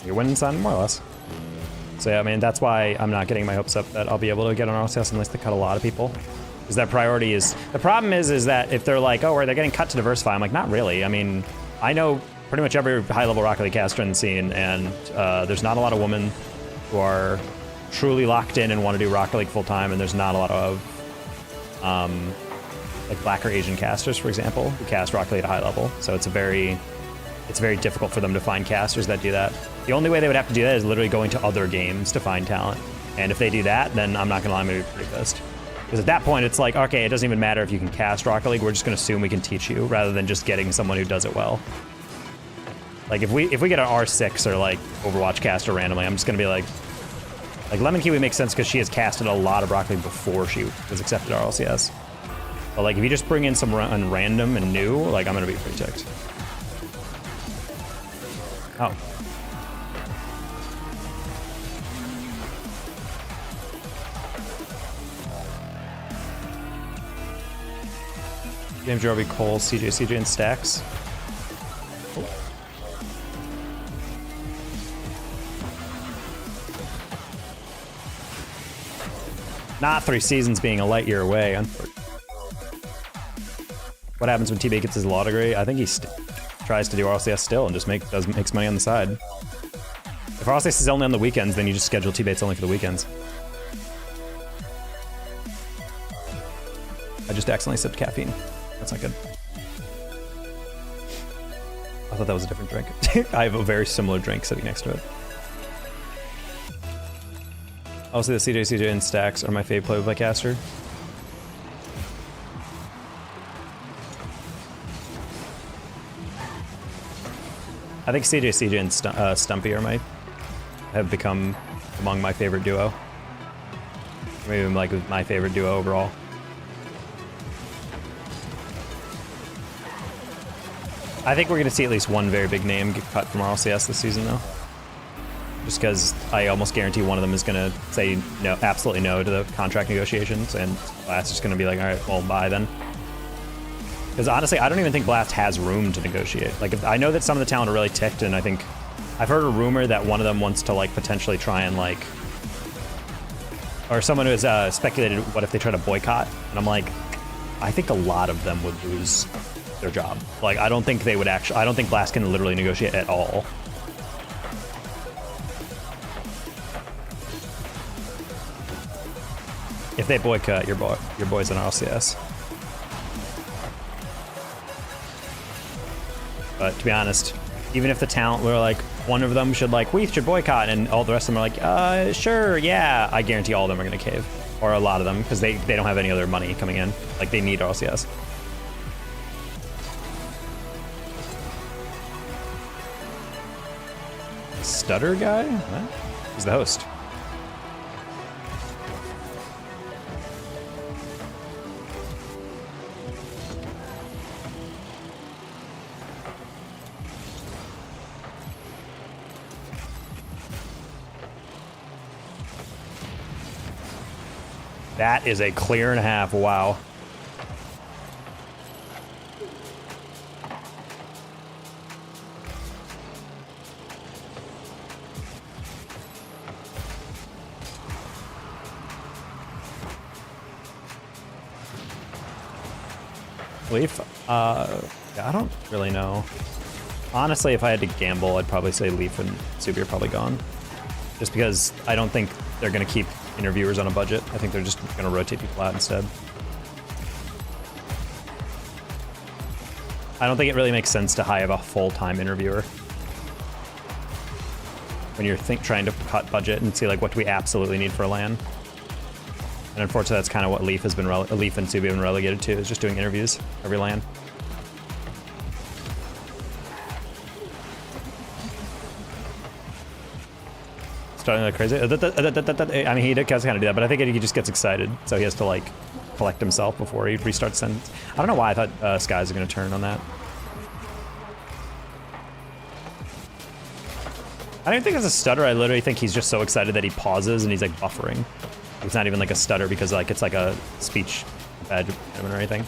Speaker 1: You're winning son, more or less. So yeah, I mean, that's why I'm not getting my hopes up that I'll be able to get on RLCS unless they cut a lot of people. Because that priority is, the problem is that if they're like, oh, are they getting cut to diversify? I'm like, not really. I mean, I know pretty much every high-level Rocket League caster in the scene, and there's not a lot of women who are truly locked in and want to do Rocket League full-time, and there's not a lot of like Black or Asian casters, for example, who cast Rocket League at a high level. So it's very difficult for them to find casters that do that. The only way they would have to do that is literally going to other games to find talent. And if they do that, then I'm not gonna lie, I'm gonna be pretty pissed. Because at that point, it's like, okay, it doesn't even matter if you can cast Rocket League, we're just gonna assume we can teach you, rather than just getting someone who does it well. Like, if we get an R6 or, like, Overwatch caster randomly, I'm just gonna be like Lemon Kiwi makes sense because she has casted a lot of Rocket League before she was accepted at RLCS. But, like, if you just bring in someone random and new, like, I'm gonna be pretty ticked. Oh. James Jorby, Cole, CJ, and Stacks. Oh. Not 3 seasons being a light year away, unfortunately. What happens when T-Bait gets his law degree? I think he tries to do RLCS still and just makes money on the side. If RLCS is only on the weekends, then you just schedule T-Baits only for the weekends. I just accidentally sipped caffeine. That's not good. I thought that was a different drink. I have a very similar drink sitting next to it. Also, the CJ, and Stacks are my favorite play by caster. I think CJ, and Stumpy have become among my favorite duo. Maybe like my favorite duo overall. I think we're going to see at least one very big name get cut from RLCS this season, though. Just because I almost guarantee one of them is going to say no, absolutely no to the contract negotiations, and Blast is going to be like, all right, well, bye then. Because honestly, I don't even think Blast has room to negotiate. Like, I know that some of the talent are really ticked, and I think I've heard a rumor that one of them wants to like potentially try and like, or someone who has speculated what if they try to boycott, and I'm like, I think a lot of them would lose their job. Like, I don't think they would actually, I don't think Blast can literally negotiate at all. If they boycott, your boys in RLCS. But to be honest, even if the talent were like, one of them should like, we should boycott, and all the rest of them are like, sure, yeah, I guarantee all of them are gonna cave. Or a lot of them, because they don't have any other money coming in. Like, they need RLCS. Stutter guy? What? He's the host. That is a clear and a half. Wow. Leaf? Yeah, I don't really know. Honestly, if I had to gamble, I'd probably say Leaf and Subi are probably gone. Just because I don't think they're going to keep interviewers on a budget. I think they're just going to rotate people out instead. I don't think it really makes sense to hire a full-time interviewer when you're trying to cut budget and see like what do we absolutely need for a LAN. And unfortunately, that's kind of what Leaf has been Leaf and Subi have been relegated to, is just doing interviews every LAN. Starting like crazy. I mean, he does kind of do that, but I think he just gets excited, so he has to like collect himself before he restarts sentence. I don't know why I thought Skies are going to turn on that. I don't think it's a stutter. I literally think he's just so excited that he pauses and he's like buffering. It's not even like a stutter because like it's like a speech badge or anything.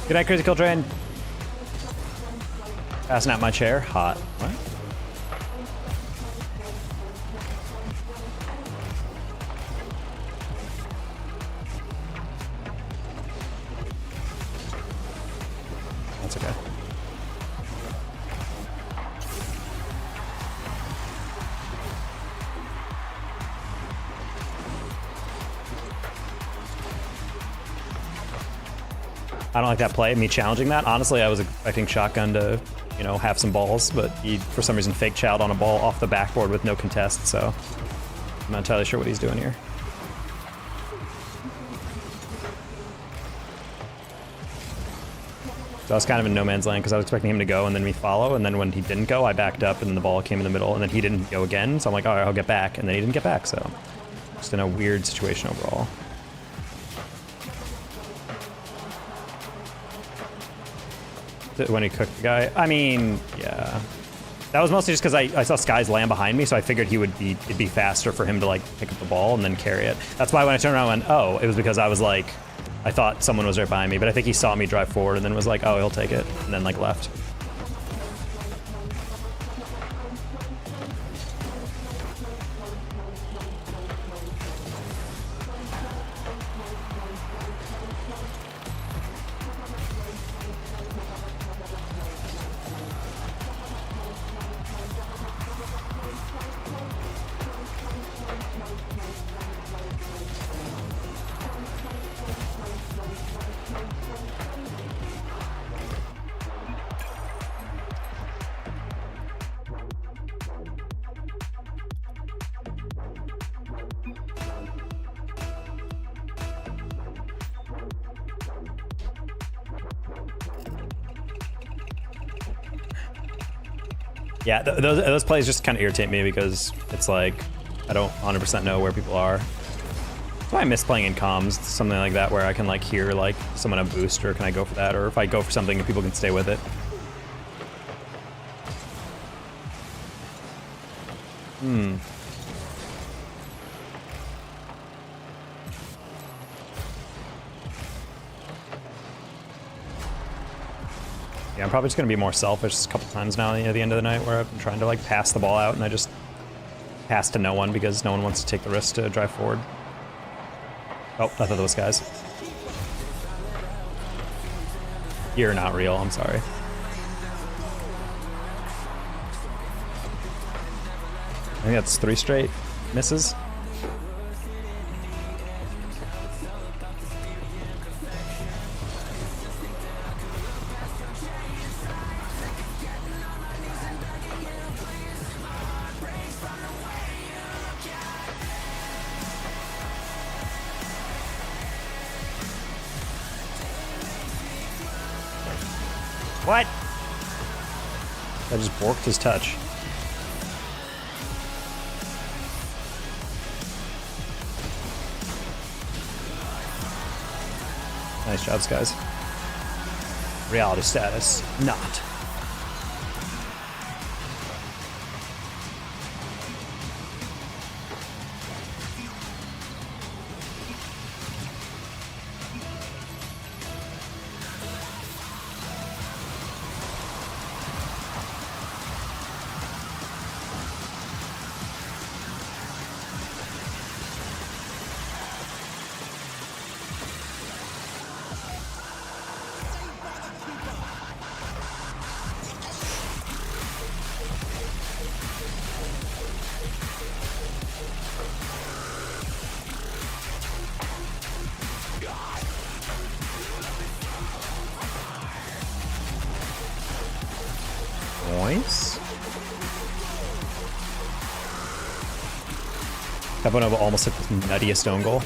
Speaker 1: Good night, Crazy Kill Train. Passing out my chair. Hot. What? That's okay. I don't like that play, me challenging that. Honestly, I was expecting Shotgun to, you know, have some balls, but he, for some reason, fake chowed on a ball off the backboard with no contest, so I'm not entirely sure what he's doing here. So I was kind of in no man's land because I was expecting him to go and then me follow, and then when he didn't go, I backed up and then the ball came in the middle, and then he didn't go again, so I'm like, all right, I'll get back, and then he didn't get back, so just in a weird situation overall. When he cooked the guy, I mean, yeah, that was mostly just because I saw Skies land behind me, so I figured it'd be faster for him to like pick up the ball and then carry it. That's why when I turned around, I went, oh, it was because I was like, I thought someone was right behind me, but I think he saw me drive forward and then was like, oh, he'll take it, and then like left. Yeah, those plays just kind of irritate me because it's like, I don't 100% know where people are. That's why I miss playing in comms, something like that where I can like hear like someone have boost, or can I go for that, or if I go for something people can stay with it. Yeah, I'm probably just gonna be more selfish a couple times now at the end of the night where I've been trying to like pass the ball out and I just pass to no one because no one wants to take the risk to drive forward. Oh, I thought those guys. You're not real, I'm sorry. I think that's 3 straight misses. What? I just borked his touch. Nice jobs, guys. Reality status, not. Nice. That one almost hit the nuttiest own goal.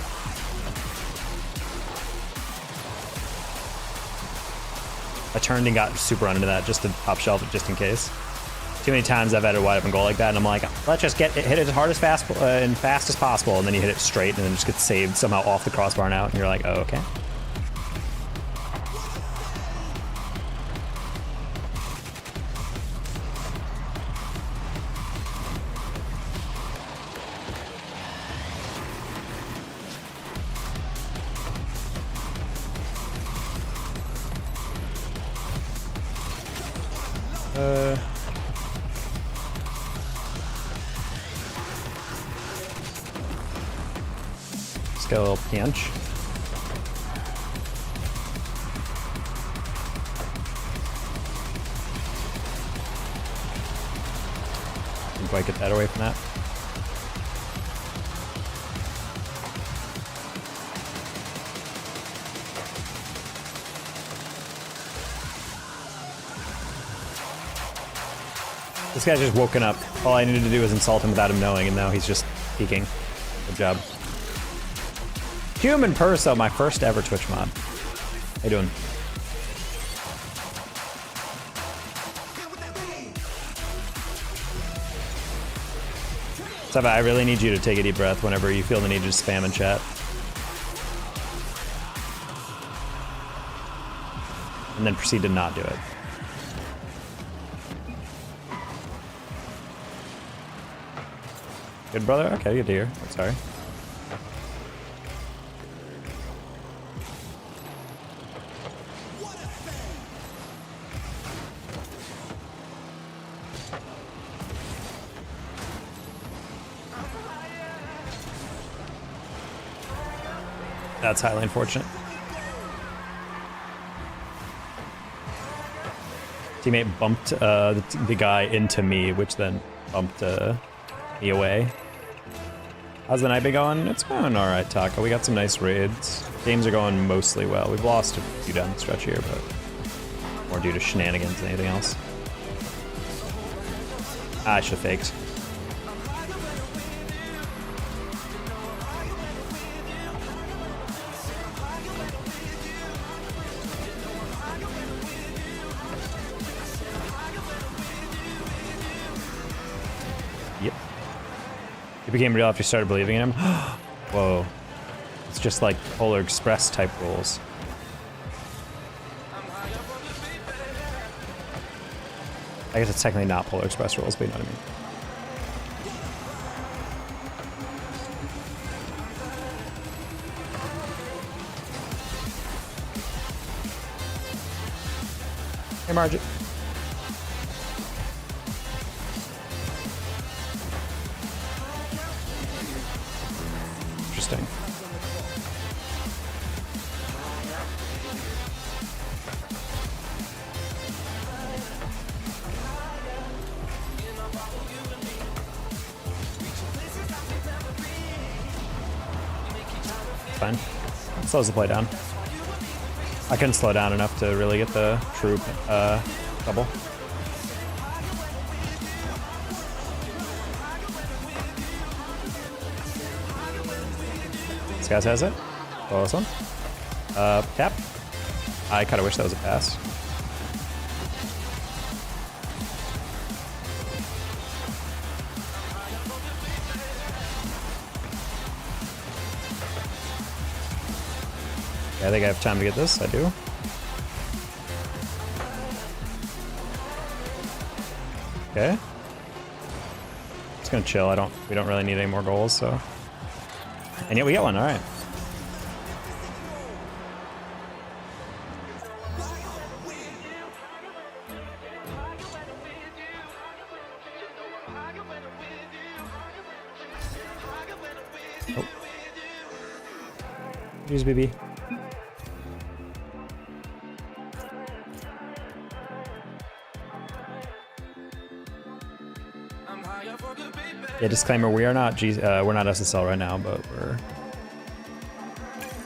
Speaker 1: I turned and got super onto that just to top shelf it just in case. Too many times I've had a wide open goal like that and I'm like, let's just hit it as hard as fast as possible, and then you hit it straight and then just gets saved somehow off the crossbar and out and you're like, oh, okay. Let's get a little pinch. Didn't quite get that away from that. This guy's just woken up. All I needed to do was insult him without him knowing, and now he's just peeking. Good job. Human Perso, my first ever Twitch mod. How you doing? Sava, I really need you to take a deep breath whenever you feel the need to spam in chat. And then proceed to not do it. Good, brother? Okay, good to hear. I'm sorry. That's highly unfortunate. Teammate bumped the guy into me, which then bumped me away. How's the night been going? It's going alright, Taco. We got some nice raids. Games are going mostly well. We've lost a few down the stretch here, but more due to shenanigans than anything else. I should have faked. Yep. It became real after you started believing in him. Whoa. It's just like Polar Express type rules. I guess it's technically not Polar Express rules, but you know what I mean. Hey, Margie. Interesting. Fine. Slows the play down. I couldn't slow down enough to really get the true double. This guy has it. Oh, this one. Tap. I kind of wish that was a pass. Yeah, I think I have time to get this. I do. Okay. Just gonna chill. We don't really need any more goals, so. And yet we get one. All right. Oh. Use BB. Yeah, disclaimer: we're not SSL right now, but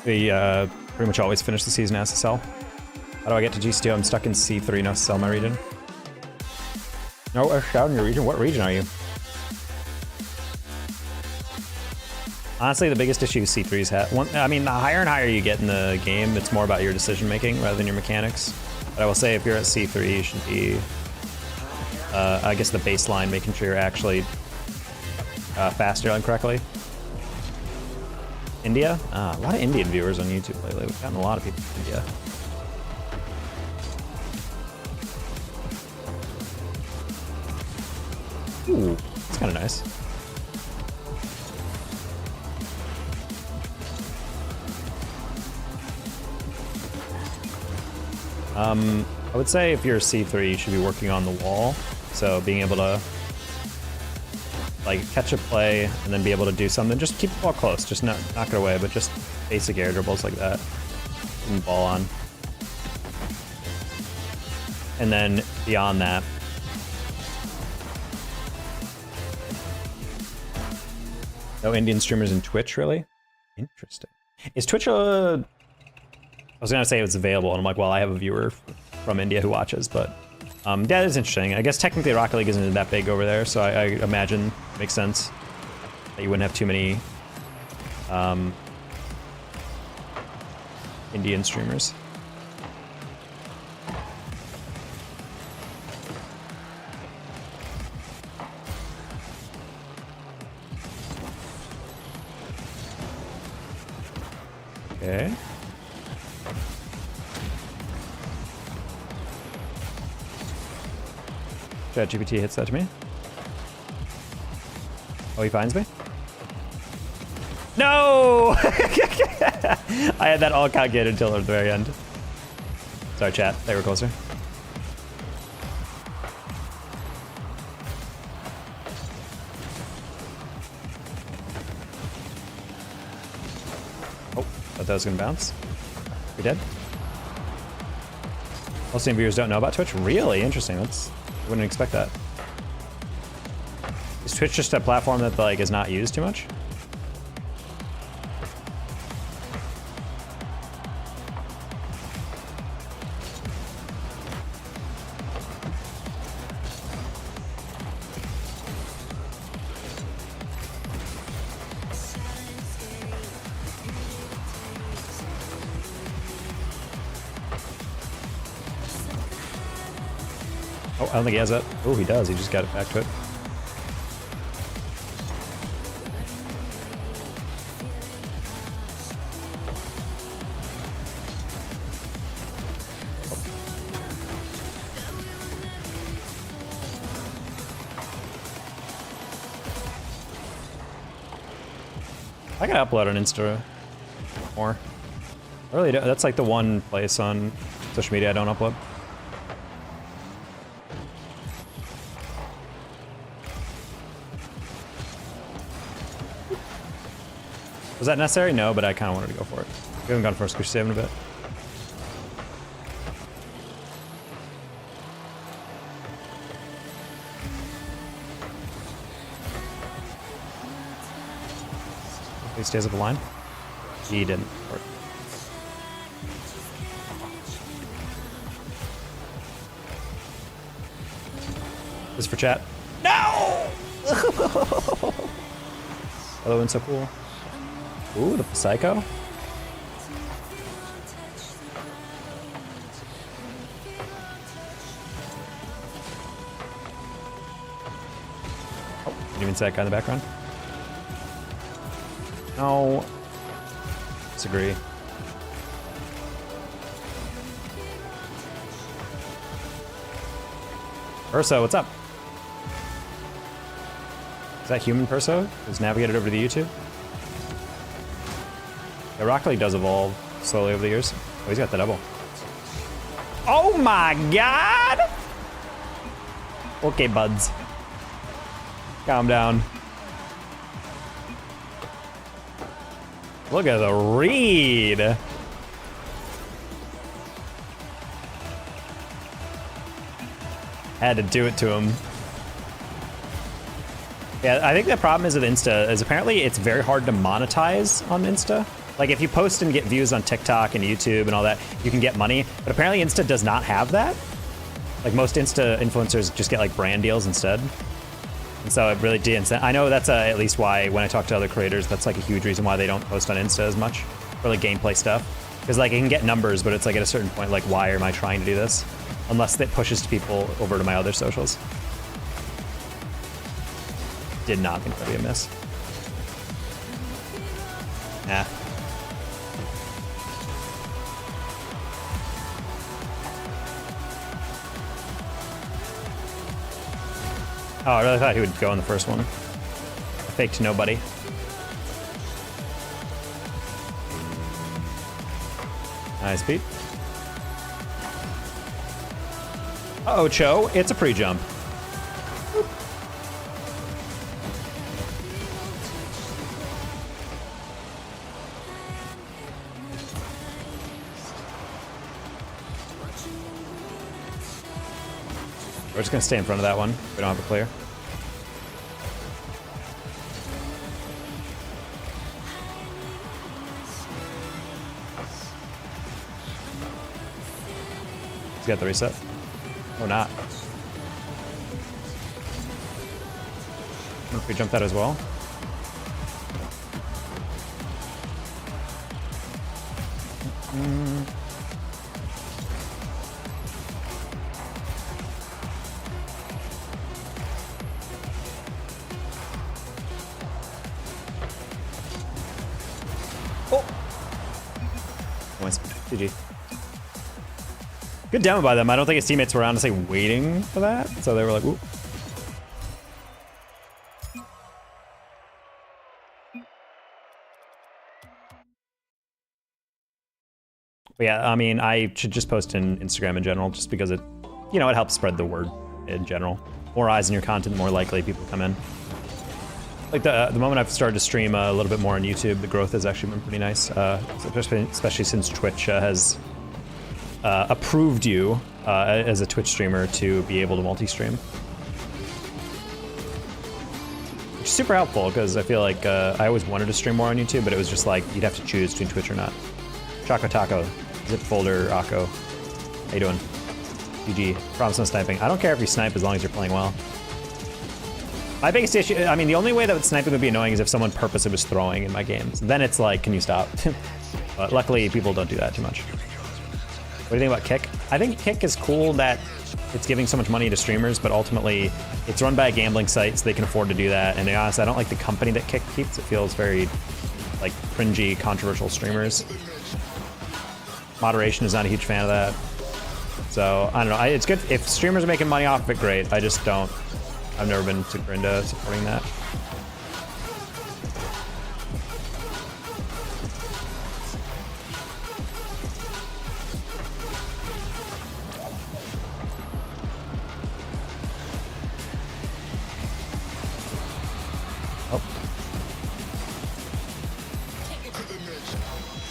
Speaker 1: we pretty much always finish the season SSL. How do I get to GC2? I'm stuck in C3, no SSL in my region. No Shoutout in your region. What region are you? Honestly, the biggest issue C3's had. I mean, the higher and higher you get in the game, it's more about your decision making rather than your mechanics. But I will say, if you're at C3, you should be, I guess, the baseline, making sure you're actually faster and correctly. India? A lot of Indian viewers on YouTube lately. We've gotten a lot of people from India. Ooh, that's kind of nice. I would say if you're a C3, you should be working on the wall. So being able to like catch a play and then be able to do something. Just keep the ball close, just not knock it away, but just basic air dribbles like that. And ball on. And then beyond that, no Indian streamers in Twitch, really? Interesting. Is Twitch I was gonna say it's available, and I'm like, well, I have a viewer from India who watches, but that is interesting. I guess technically Rocket League isn't that big over there, so I imagine it makes sense that you wouldn't have too many Indian streamers. Okay. ChatGPT hits that to me. Oh, he finds me? No! I had that all calculated until the very end. Sorry, chat. They were closer. Oh, thought that was gonna bounce. We dead? Most viewers don't know about Twitch? Really? Interesting. I wouldn't expect that. Is Twitch just a platform that like is not used too much? Oh, I don't think he has it. Oh, he does. He just got it back to it. I gotta upload on Insta more. I really do. That's like the one place on social media I don't upload. Was that necessary? No, but I kind of wanted to go for it. We haven't gone for a squish save in a bit. He stays up the line. He didn't. This is for chat. No! Hello, and so cool. Ooh, the Psycho. Oh, didn't even see that guy in the background. No. Disagree. Urso, what's up? Is that human Perso? Is navigated over to YouTube? Yeah, Rocket League does evolve slowly over the years. Oh, he's got the double. Oh my god! Okay, buds. Calm down. Look at the read. Had to do it to him. Yeah, I think the problem is with Insta is apparently it's very hard to monetize on Insta. Like if you post and get views on TikTok and YouTube and all that, you can get money. But apparently Insta does not have that. Like most Insta influencers just get like brand deals instead. And so it really did. I know that's at least why when I talk to other creators, that's like a huge reason why they don't post on Insta as much for like gameplay stuff. Because like it can get numbers, but it's like at a certain point, like why am I trying to do this? Unless it pushes people over to my other socials. Did not think that'd be a miss. Nah. Oh, I really thought he would go in the first one. I faked nobody. Nice beat. Uh-oh, Cho, it's a pre-jump. We're just gonna stay in front of that one. We don't have a clear. He's got the reset. Or not. If we jump that as well. Oh! Nice. GG. Good demo by them. I don't think his teammates were honestly waiting for that, so they were like, ooh. But yeah, I mean, I should just post in Instagram in general, just because it, you know, it helps spread the word in general. More eyes on your content, the more likely people come in. Like the moment I've started to stream a little bit more on YouTube, the growth has actually been pretty nice, especially since Twitch has approved you as a Twitch streamer to be able to multi-stream. Which is super helpful, because I feel like I always wanted to stream more on YouTube, but it was just like, you'd have to choose between Twitch or not. Choco Taco, Zip Folder, Akko. How you doing? GG. Promise no sniping. I don't care if you snipe as long as you're playing well. My biggest issue, I mean, the only way that sniping would be annoying is if someone purposely was throwing in my games. Then it's like, can you stop? But luckily, people don't do that too much. What do you think about Kick? I think Kick is cool that it's giving so much money to streamers, but ultimately it's run by a gambling site, so they can afford to do that. And to be honest, I don't like the company that Kick keeps. It feels very like cringy, controversial streamers. Moderation is not a huge fan of that. So I don't know. It's good if streamers are making money off of it. Great. I just don't. I've never been super into supporting that.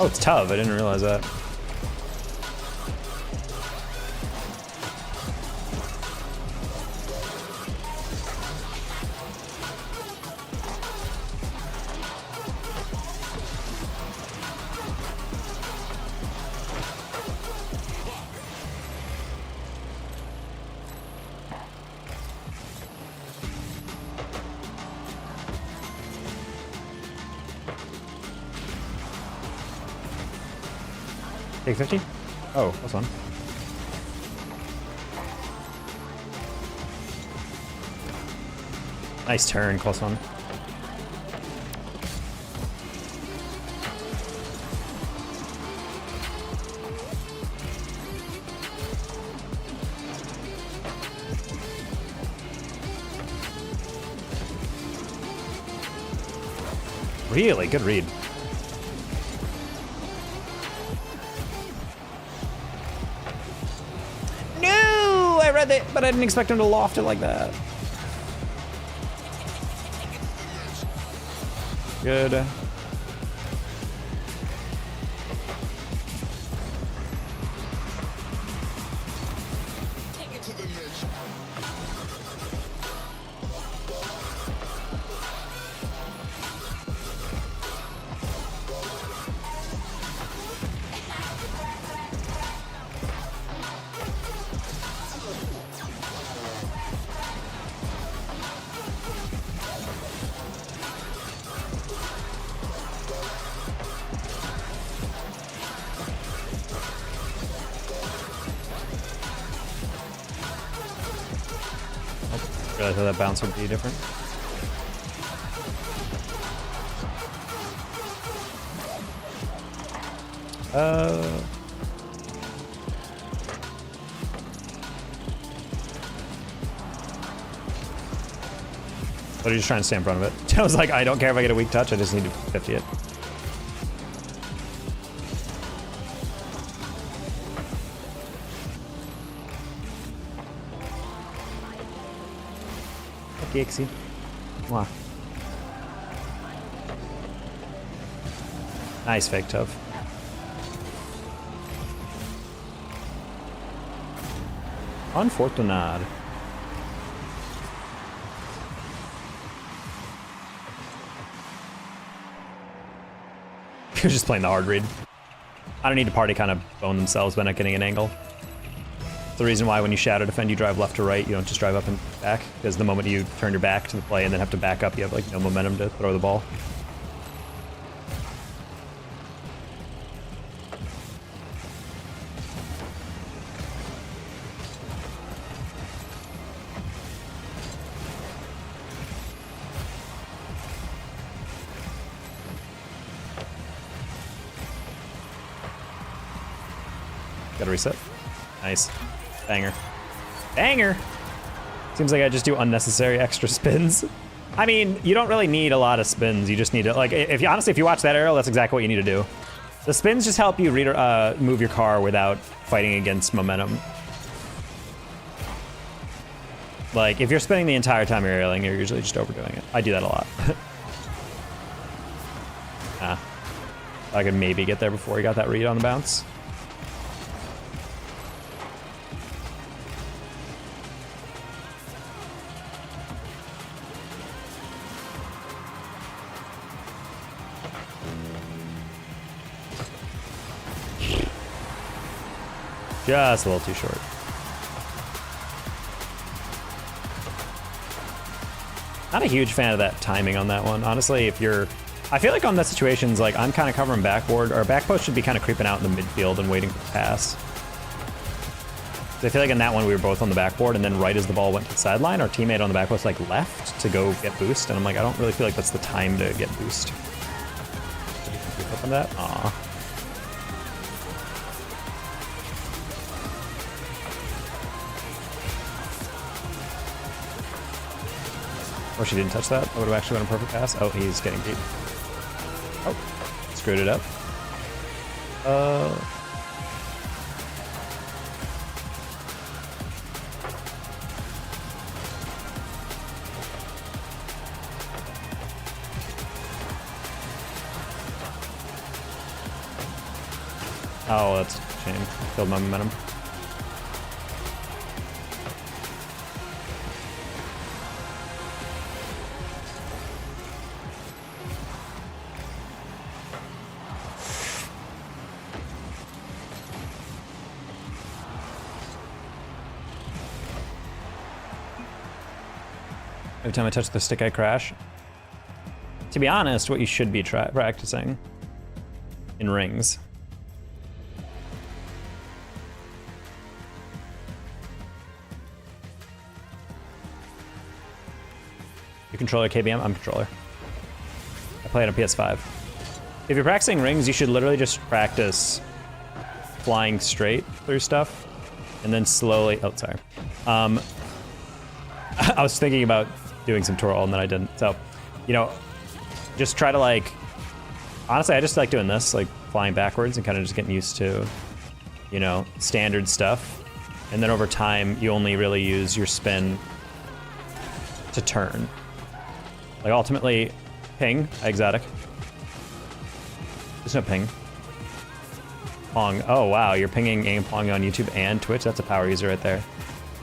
Speaker 1: Oh, it's Tub. I didn't realize that. Take 50? Oh, that's one. Nice turn, close one. Really good read. No, I read it, but I didn't expect him to loft it like that. Good. Realized how that bounce would be different. But are you just trying to stay in front of it? I was like, I don't care if I get a weak touch, I just need to 50 it. Gixie. Wow. Nice fake tub. Unfortunate. You're just playing the hard read. I don't need to party kind of bone themselves by not getting an angle. The reason why when you shadow defend, you drive left to right, you don't just drive up and back, because the moment you turn your back to the play and then have to back up, you have like no momentum to throw the ball. Gotta reset. Nice. Banger. Banger! Seems like I just do unnecessary extra spins. I mean, you don't really need a lot of spins. You just need to, like, if you honestly, if you watch that arrow, that's exactly what you need to do. The spins just help you move your car without fighting against momentum. Like, if you're spinning the entire time you're aerialing, you're usually just overdoing it. I do that a lot. I could maybe get there before he got that read on the bounce. Just a little too short. Not a huge fan of that timing on that one. Honestly, if you're... I feel like on the situations, like, I'm kind of covering backboard. Our back post should be kind of creeping out in the midfield and waiting for the pass. I feel like in that one, we were both on the backboard, and then right as the ball went to the sideline, our teammate on the back post, like, left to go get boost. And I'm like, I don't really feel like that's the time to get boost. Did you flip on that? Aw. Oh, she didn't touch that? That would have actually been a perfect pass. Oh, he's getting beat. Oh, screwed it up. Oh, that's a shame. Killed my momentum. Every time I touch the stick, I crash. To be honest, what you should be practicing in rings. You controller KBM? I'm controller. I play it on PS5. If you're practicing rings, you should literally just practice flying straight through stuff and then slowly, oh, sorry. I was thinking about doing some twirl and then I didn't. So, you know, just try to like, honestly, I just like doing this, like flying backwards and kind of just getting used to, you know, standard stuff. And then over time, you only really use your spin to turn. Like ultimately, ping, exotic. There's no ping. Pong, oh wow, you're pinging and Pong on YouTube and Twitch? That's a power user right there.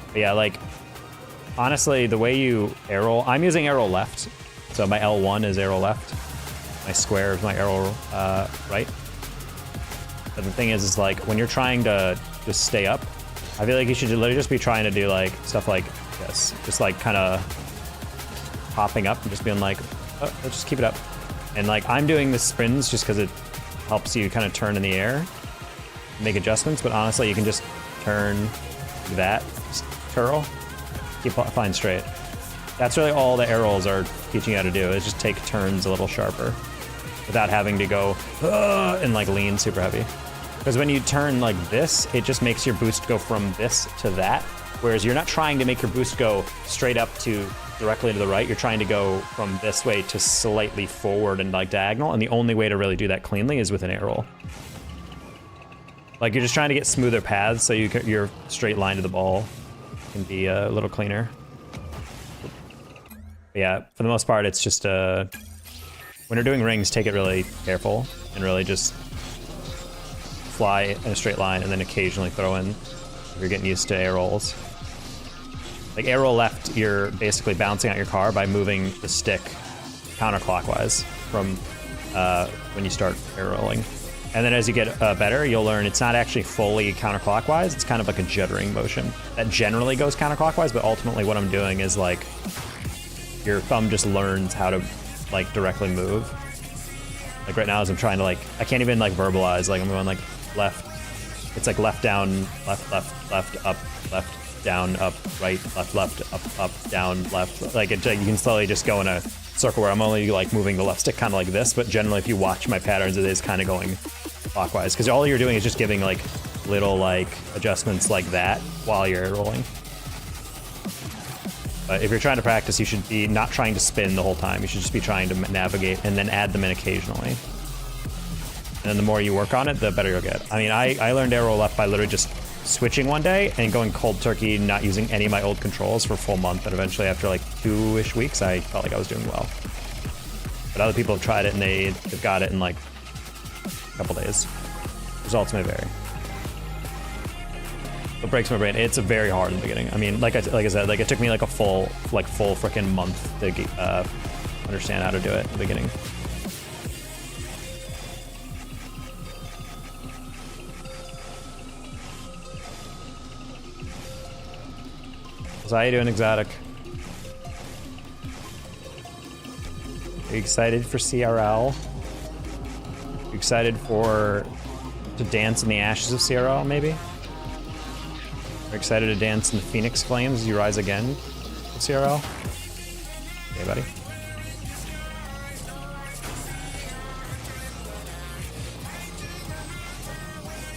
Speaker 1: But yeah, like, honestly, the way you arrow, I'm using arrow left. So my L1 is arrow left. My square is my arrow right. But the thing is like, when you're trying to just stay up, I feel like you should literally just be trying to do like stuff like this. Just like kind of popping up and just being like, oh, let's just keep it up. And like, I'm doing the spins just because it helps you kind of turn in the air, make adjustments, but honestly, you can just turn that, just curl, keep flying straight. That's really all the arrows are teaching you how to do, is just take turns a little sharper without having to go and like lean super heavy. Because when you turn like this, it just makes your boost go from this to that, whereas you're not trying to make your boost go straight up to directly to the right, you're trying to go from this way to slightly forward and like diagonal, and the only way to really do that cleanly is with an arrow. Like you're just trying to get smoother paths so your straight line to the ball can be a little cleaner. But yeah, for the most part, it's just when you're doing rings, take it really careful and really just fly in a straight line and then occasionally throw in if you're getting used to air rolls. Like arrow left, you're basically bouncing out your car by moving the stick counterclockwise from when you start air rolling. And then as you get better, you'll learn it's not actually fully counterclockwise. It's kind of like a juddering motion that generally goes counterclockwise, but ultimately what I'm doing is like your thumb just learns how to like directly move. Like right now as I'm trying to like, I can't even like verbalize, like I'm going like left. It's like left, down, left, left, up, left, down, up, right, left, up, down, left. Like you can slowly just go in a circle where I'm only like moving the left stick kind of like this, but generally if you watch my patterns, it is kind of going clockwise because all you're doing is just giving like little like adjustments like that while you're rolling. But if you're trying to practice, you should be not trying to spin the whole time. You should just be trying to navigate and then add them in occasionally. And then the more you work on it, the better you'll get. I mean, I learned arrow left by literally just switching one day and going cold turkey, not using any of my old controls for a full month. And eventually after like 2-ish weeks, I felt like I was doing well. But other people have tried it and they've got it in like a couple days. Results may vary. What breaks my brain? It's very hard in the beginning. I mean, like I said, like it took me like a full freaking month to understand how to do it in the beginning. So how you doing, Exotic? Are you excited for CRL? Are you excited to dance in the ashes of CRL, maybe? Are you excited to dance in the Phoenix flames as you rise again of CRL? Okay, buddy.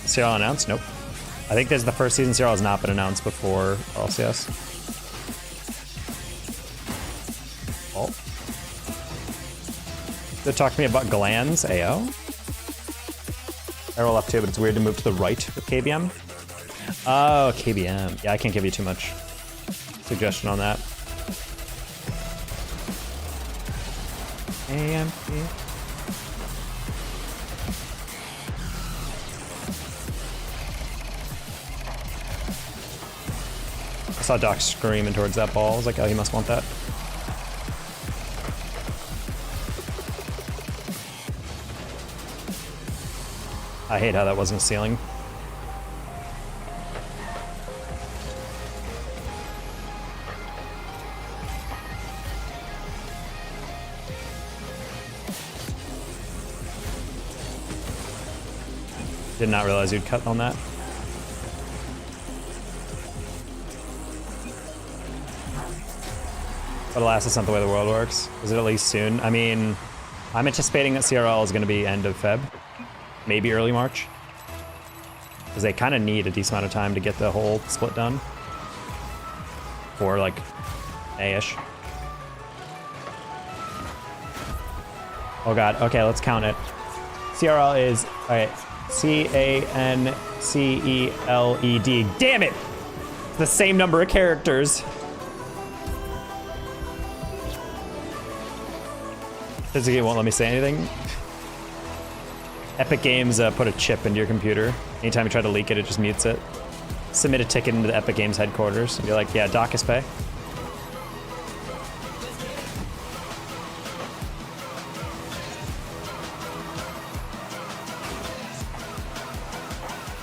Speaker 1: CRL announced? Nope. I think this is the first season CRL has not been announced before LCS. Oh. They talk to me about glands, AO. Arrow left too, but it's weird to move to the right with KBM. Oh, KBM. Yeah, I can't give you too much suggestion on that. AMP. saw Doc screaming towards that ball. I was like, oh, he must want that. I hate how that wasn't a ceiling. Did not realize you'd cut on that. But alas, that's not the way the world works. Is it at least soon? I mean, I'm anticipating that CRL is going to be end of Feb, maybe early March. Because they kind of need a decent amount of time to get the whole split done. For like May-ish. Oh god, okay, let's count it. CRL is, alright, C-A-N-C-E-L-E-D. Damn it! It's the same number of characters. Physics won't let me say anything. Epic Games put a chip into your computer. Anytime you try to leak it, it just mutes it. Submit a ticket into the Epic Games headquarters and be like, yeah, Doc is pay.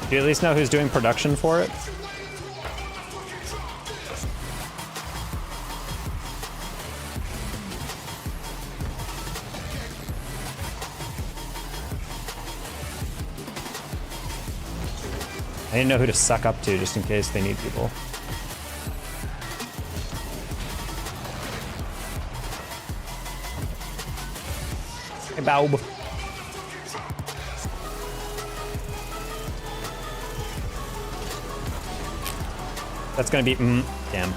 Speaker 1: Do you at least know who's doing production for it? I didn't know who to suck up to just in case they need people. Hey, Baub. That's gonna be, damn.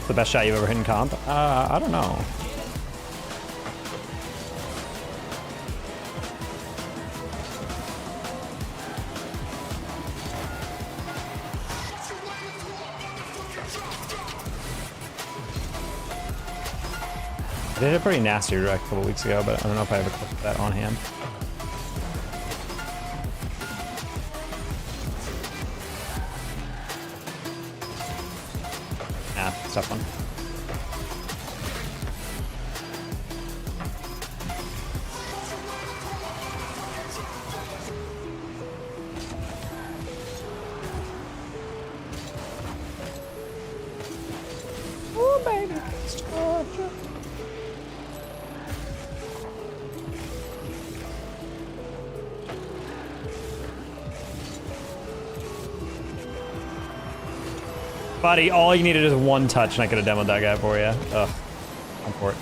Speaker 1: The best shot you've ever hit in comp? I don't know. I did a pretty nasty direct a couple weeks ago, but I don't know if I ever clipped that on hand. Tough one. Oh, baby. Buddy, all you needed is one touch and I could have demoed that guy for you. Ugh. I'm for it.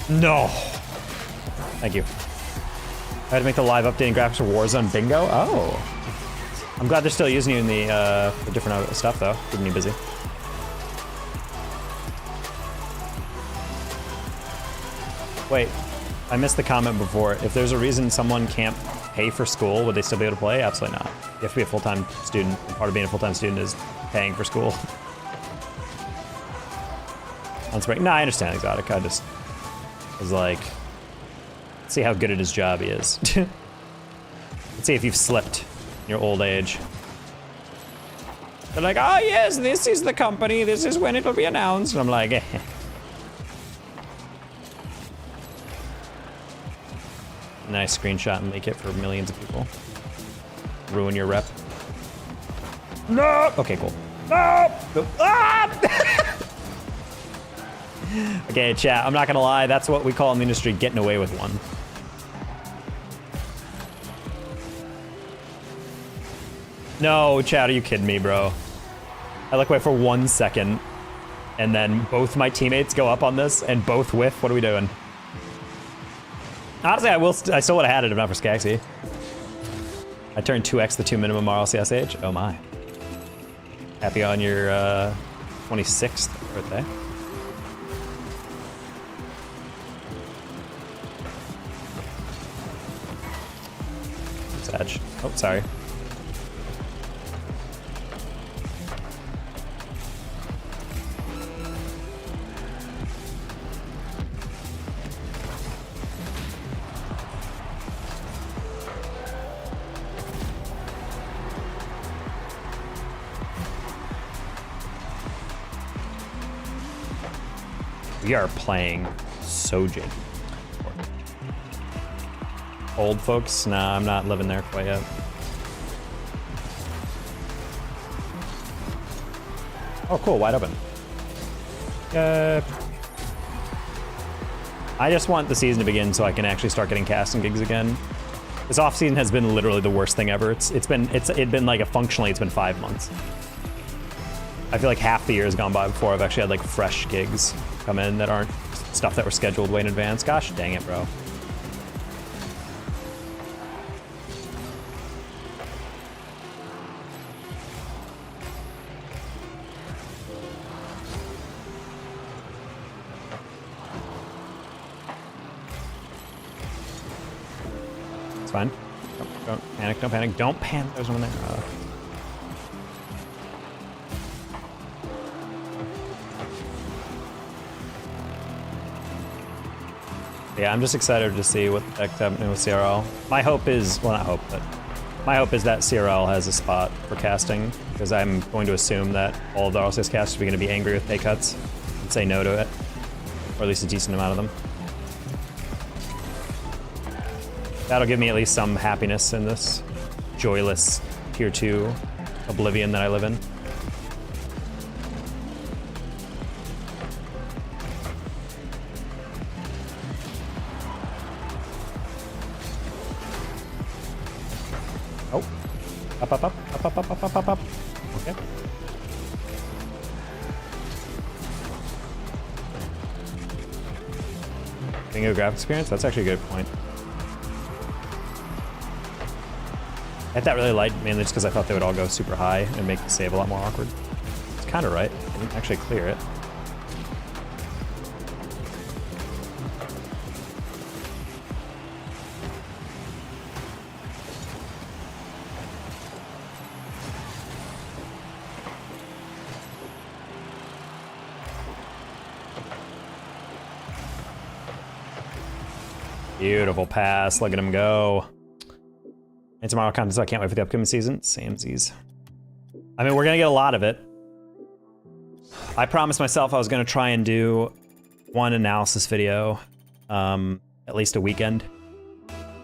Speaker 1: No. Thank you. I had to make the live updating graphics for Warzone bingo. Oh. I'm glad they're still using you in the different stuff though, keeping you busy. Wait, I missed the comment before. If there's a reason someone can't pay for school, would they still be able to play? Absolutely not. You have to be a full-time student, and part of being a full-time student is paying for school. On spring. No, I understand Exotic. I just was like, let's see how good at his job he is. Let's see if you've slipped in your old age. They're like, oh yes, this is the company, this is when it'll be announced. And I'm like, eh. Nice screenshot and leak it for millions of people. Ruin your rep. No! Okay, cool. No! Ah! Okay, chat, I'm not gonna lie, that's what we call in the industry getting away with one. No, chat, are you kidding me, bro? I look away for 1 second, and then both my teammates go up on this, and both whiff. What are we doing? Honestly, I still would have had it if not for Skaxi. I turned 2x the 2 minimum RLCSH. Oh my. Happy on your 26th birthday. Sag. Oh, sorry. We are playing so janky. Old folks? Nah, I'm not living there quite yet. Oh, cool, wide open. I just want the season to begin so I can actually start getting casting gigs again. This off season has been literally the worst thing ever. It's been like functionally it's been 5 months. I feel like half the year has gone by before I've actually had like fresh gigs come in that aren't stuff that were scheduled way in advance. Gosh dang it, bro. It's fine. Don't panic, don't panic, don't panic. There's one there. Yeah, I'm just excited to see what the heck's happening with CRL. My hope is, well, not hope, but my hope is that CRL has a spot for casting, because I'm going to assume that all of the RLCS casters are going to be angry with pay cuts and say no to it, or at least a decent amount of them. That'll give me at least some happiness in this joyless tier 2 oblivion that I live in. Oh, up, up, up, up, up, up, up, up, up, up. Okay. Getting a graphic experience? That's actually a good point. I had that really light, mainly just because I thought they would all go super high and make the save a lot more awkward. It's kind of right. I didn't actually clear it. Beautiful pass. Look at him go. And tomorrow content, so I can't wait for the upcoming season. Samesies. I mean, we're gonna get a lot of it. I promised myself I was gonna try and do one analysis video, at least a weekend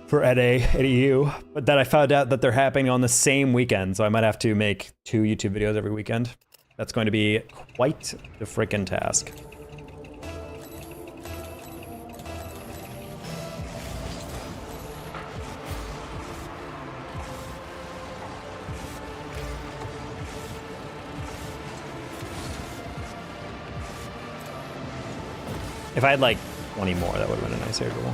Speaker 1: for NA and EU, but then I found out that they're happening on the same weekend, so I might have to make 2 YouTube videos every weekend. That's going to be quite the frickin' task. If I had like 20 more, that would have been a nice air duel.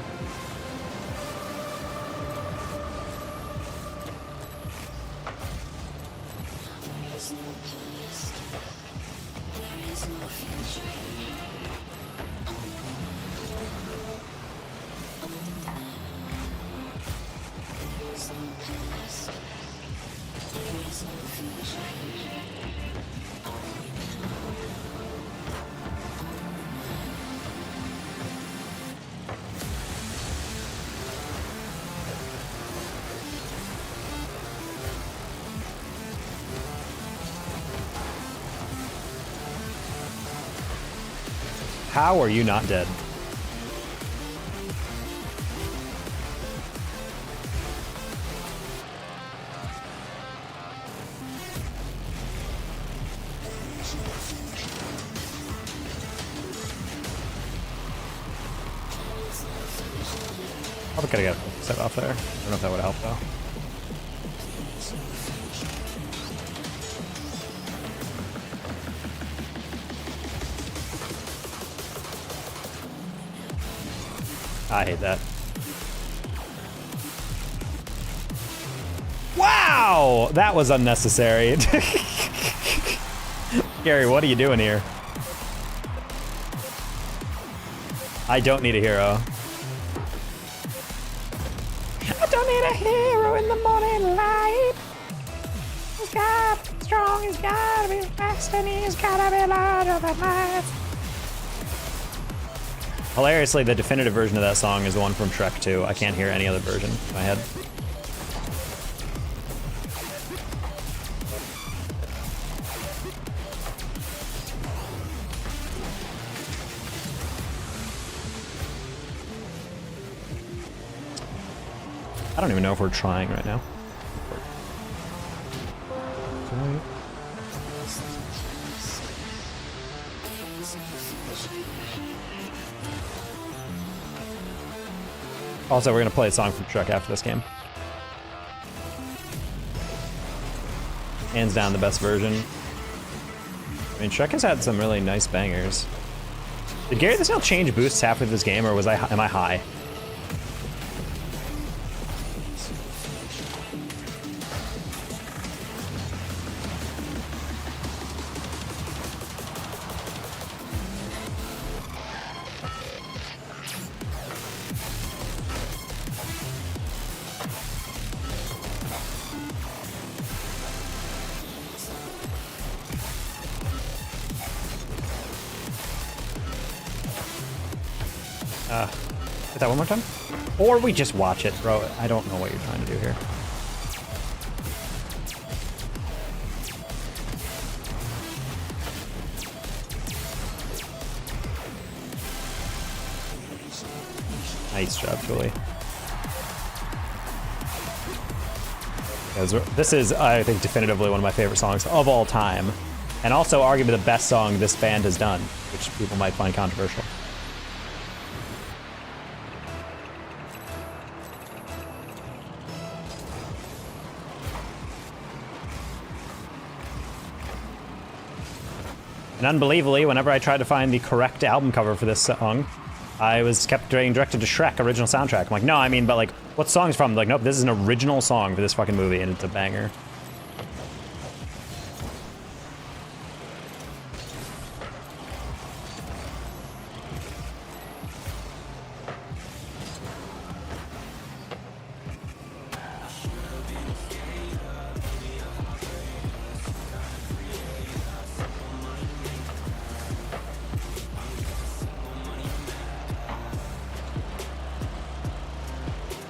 Speaker 1: How are you not dead? Probably could have got set off there. I don't know if that would have helped though. I hate that. Wow, that was unnecessary. Gary, what are you doing here? I don't need a hero. I don't need a hero in the morning light. He's got to be strong, he's gotta be fast, and he's gotta be larger than life. Hilariously, the definitive version of that song is the one from Shrek 2. I can't hear any other version in my head. I don't even know if we're trying right now. Also, we're gonna play a song from Shrek after this game. Hands down the best version. I mean, Shrek has had some really nice bangers. Did Gary the Snail change boosts halfway through this game, or am I high? Hit that one more time? Or we just watch it, bro. I don't know what you're trying to do here. Nice job, Julie. This is, I think, definitively one of my favorite songs of all time. And also arguably the best song this band has done, which people might find controversial. And unbelievably, whenever I tried to find the correct album cover for this song, I was kept getting directed to Shrek original soundtrack. I'm like, no, I mean, but like, what song's from? Like, nope, this is an original song for this fucking movie, and it's a banger.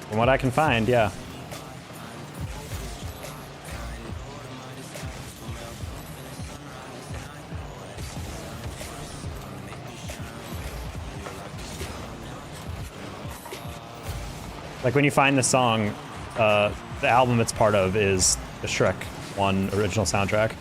Speaker 1: From what I can find, yeah. Like when you find the song, the album it's part of is the Shrek 1 original soundtrack.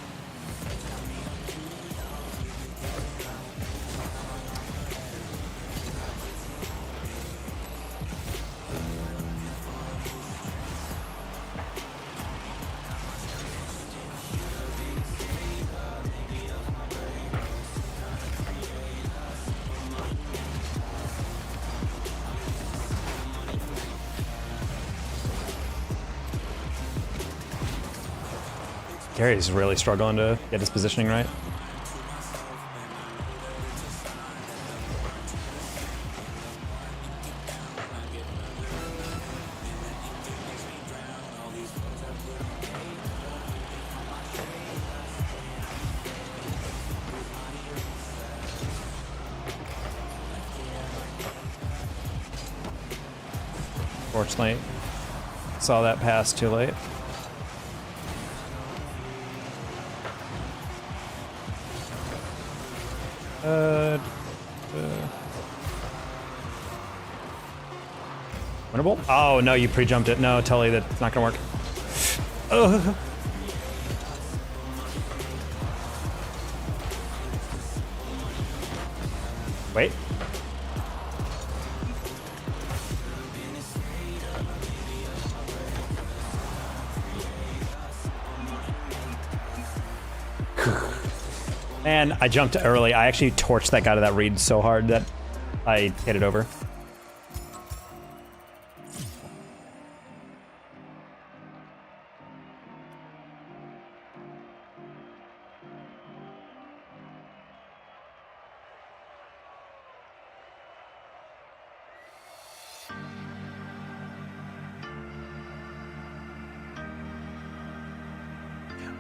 Speaker 1: Gary's really struggling to get his positioning right. Fortunately, saw that pass too late. Winnable? Oh no, you pre-jumped it. No, totally, that's not gonna work. Ugh. Wait. Man, I jumped early. I actually torched that guy to that reed so hard that I hit it over.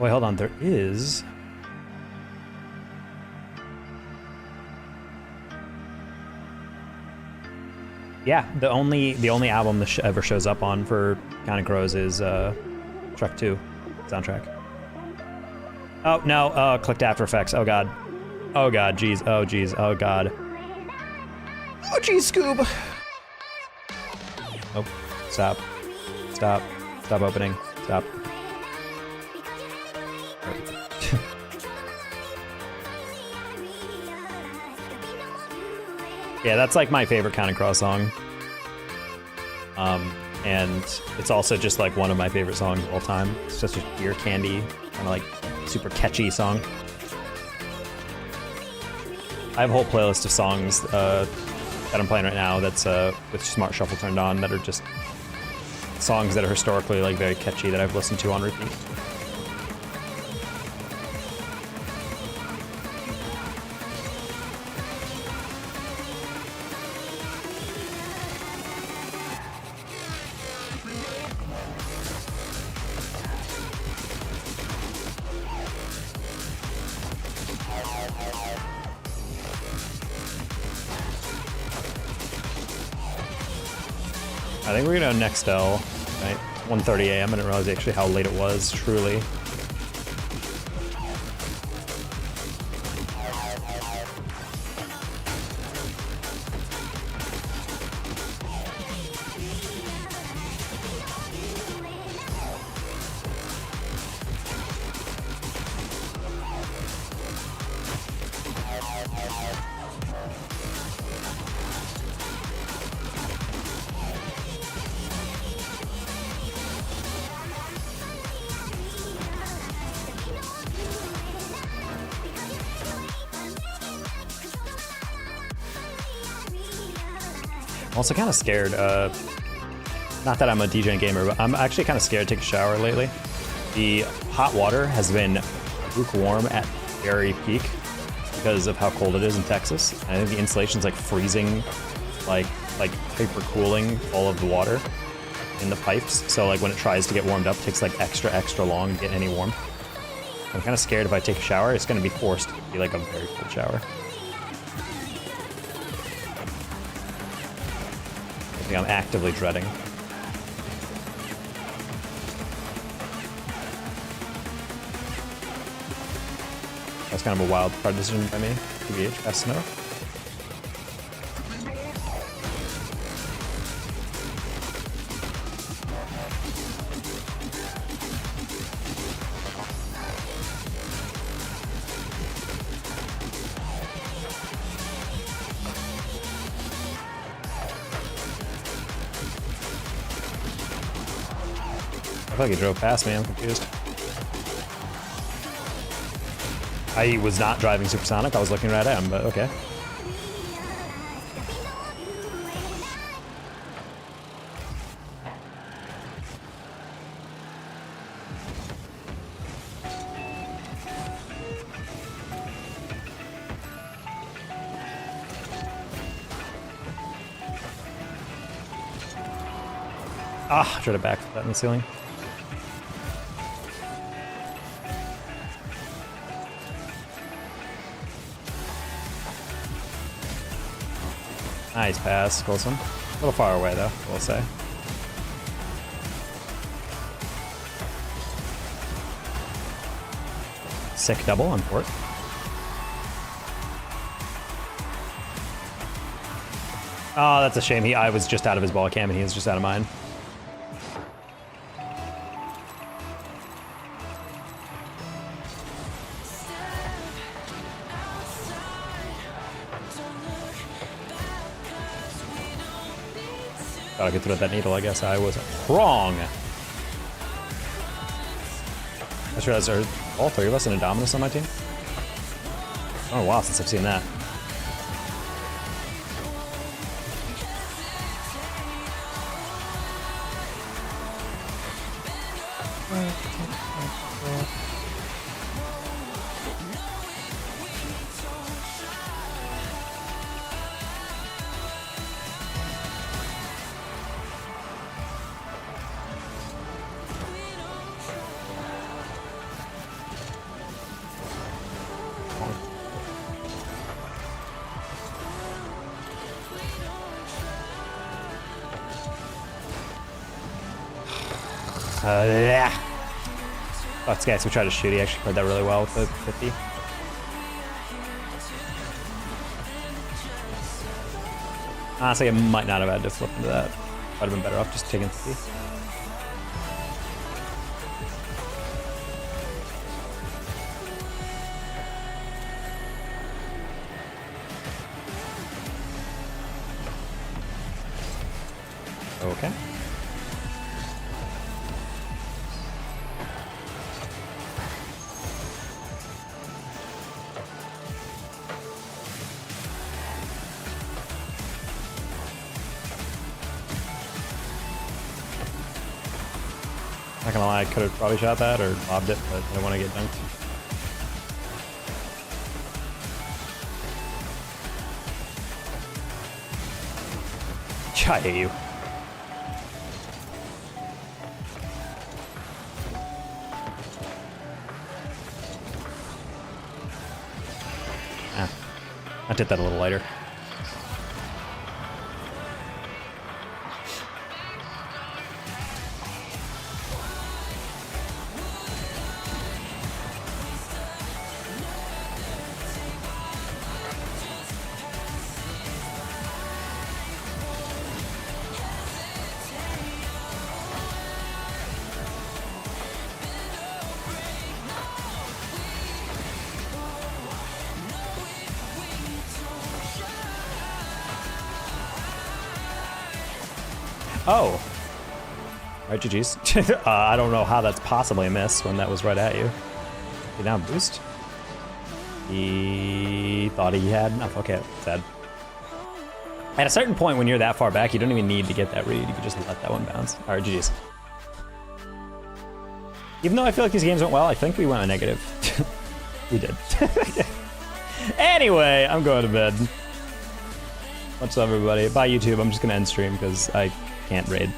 Speaker 1: Wait, hold on. There is. Yeah, the only album that ever shows up on for Kind of Grows is Shrek 2 soundtrack. Oh no! Clicked After Effects. Oh god. Oh god. Jeez. Oh jeez. Oh god. Oh jeez, Scoob. Oh, stop. Stop. Stop opening. Stop. Yeah, that's like my favorite Counting Cross song. And it's also just like one of my favorite songs of all time. It's just a ear candy, kind of like super catchy song. I have a whole playlist of songs that I'm playing right now that's with Smart Shuffle turned on that are just songs that are historically like very catchy that I've listened to on repeat. I think we're gonna go next L, right? 1:30 a.m. I didn't realize actually how late it was, truly. I'm also kind of scared, not that I'm a DJ and gamer, but I'm actually kind of scared to take a shower lately. The hot water has been lukewarm at very peak because of how cold it is in Texas. And I think the insulation's like freezing, like hyper cooling all of the water in the pipes. So like when it tries to get warmed up, it takes like extra long to get any warm. I'm kind of scared if I take a shower, it's going to be forced to be like a very cold shower. I'm actively dreading. That's kind of a wild card decision by me. TBH, best to know. I feel like he drove past me, I'm confused. I was not driving supersonic, I was looking right at him, but okay. Ah, I tried to backflip that in the ceiling. Nice pass, close one. A little far away though, I will say. Sick double on port. Oh, that's a shame. I was just out of his ball cam and he was just out of mine. Gotta get through that needle, I guess I was wrong. I just realized there are all three of us in a Dominus on my team. It's been a while since I've seen that. Yeah. Oh, this guy, so we tried to shoot. He actually played that really well with the 50. Honestly, I might not have had to flip into that. Might have been better off just taking 50. Okay. Not gonna lie, I could have probably shot that or lobbed it, but I didn't want to get dunked. I hate you. I did that a little later. Oh. Alright, GG's. I don't know how that's possibly a miss when that was right at you. Get down boost. He thought he had enough. Okay, sad. At a certain point when you're that far back, you don't even need to get that read. You can just let that one bounce. Alright, GG's. Even though I feel like these games went well, I think we went a negative. We did. Anyway, I'm going to bed. Much love, everybody. Bye, YouTube. I'm just going to end stream because I can't raid.